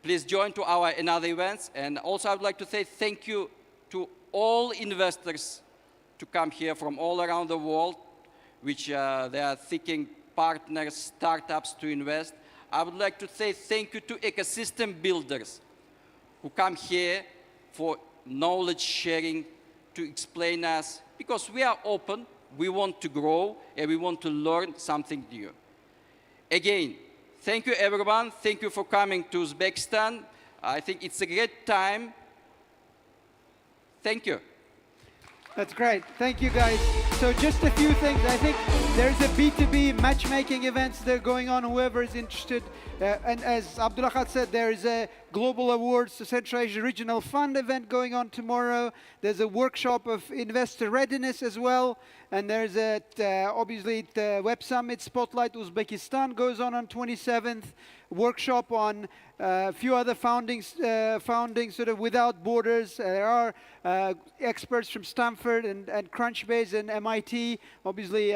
Please join to our another events. And also I would like to say thank you to all investors to come here from all around the world, which they are seeking partners, startups to invest. I would like to say thank you to ecosystem builders who come here for knowledge sharing, to explain us, because we are open, we want to grow, and we want to learn something new. Again, thank you everyone, thank you for coming to Uzbekistan. I think it's a great time. Thank you. That's great. Thank you, guys. So just a few things. I think there's a B2B matchmaking events that are going on, whoever is interested. And as Abdullah Khat said, there is a Global Awards to Central Asia Regional Fund event going on tomorrow. There's a workshop of investor readiness as well. And there's obviously the Web Summit Spotlight Uzbekistan goes on 27th. Workshop on a few other founding sort of without borders. There are experts from Stanford and Crunchbase and MIT. Obviously,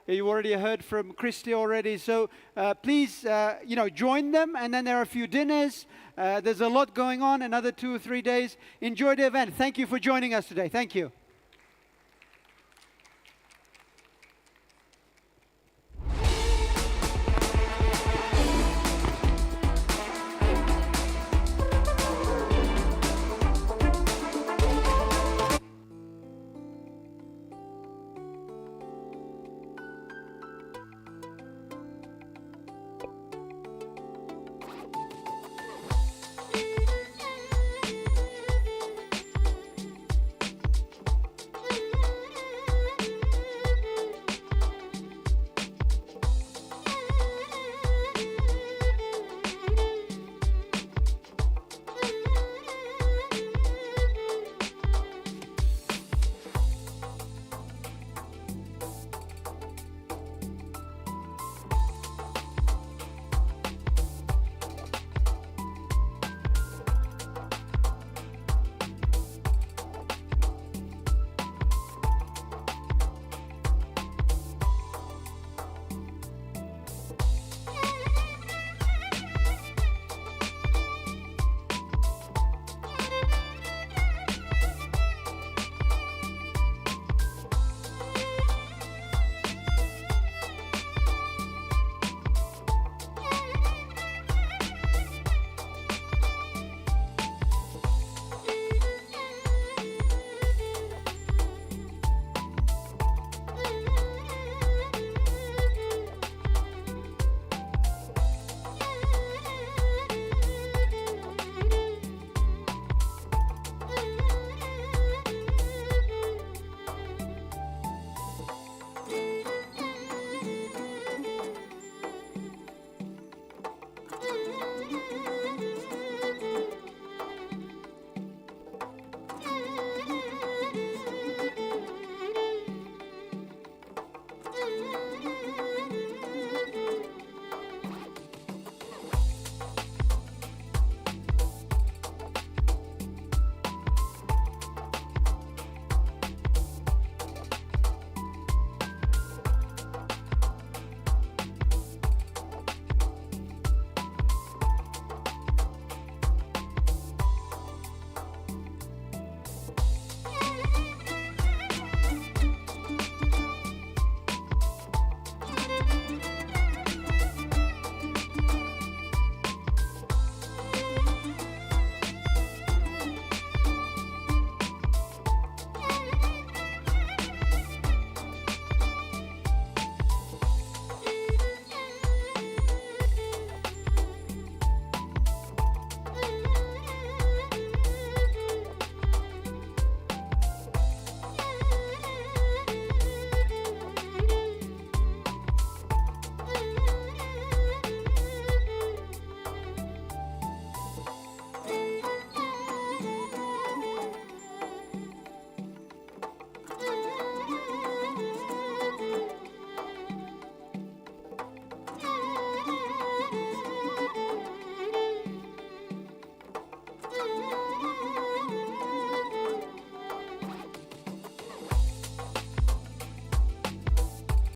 you already heard from Christy already. So please, join them. And then there are a few dinners. There's a lot going on. Another 2 or 3 days. Enjoy the event. Thank you for joining us today. Thank you.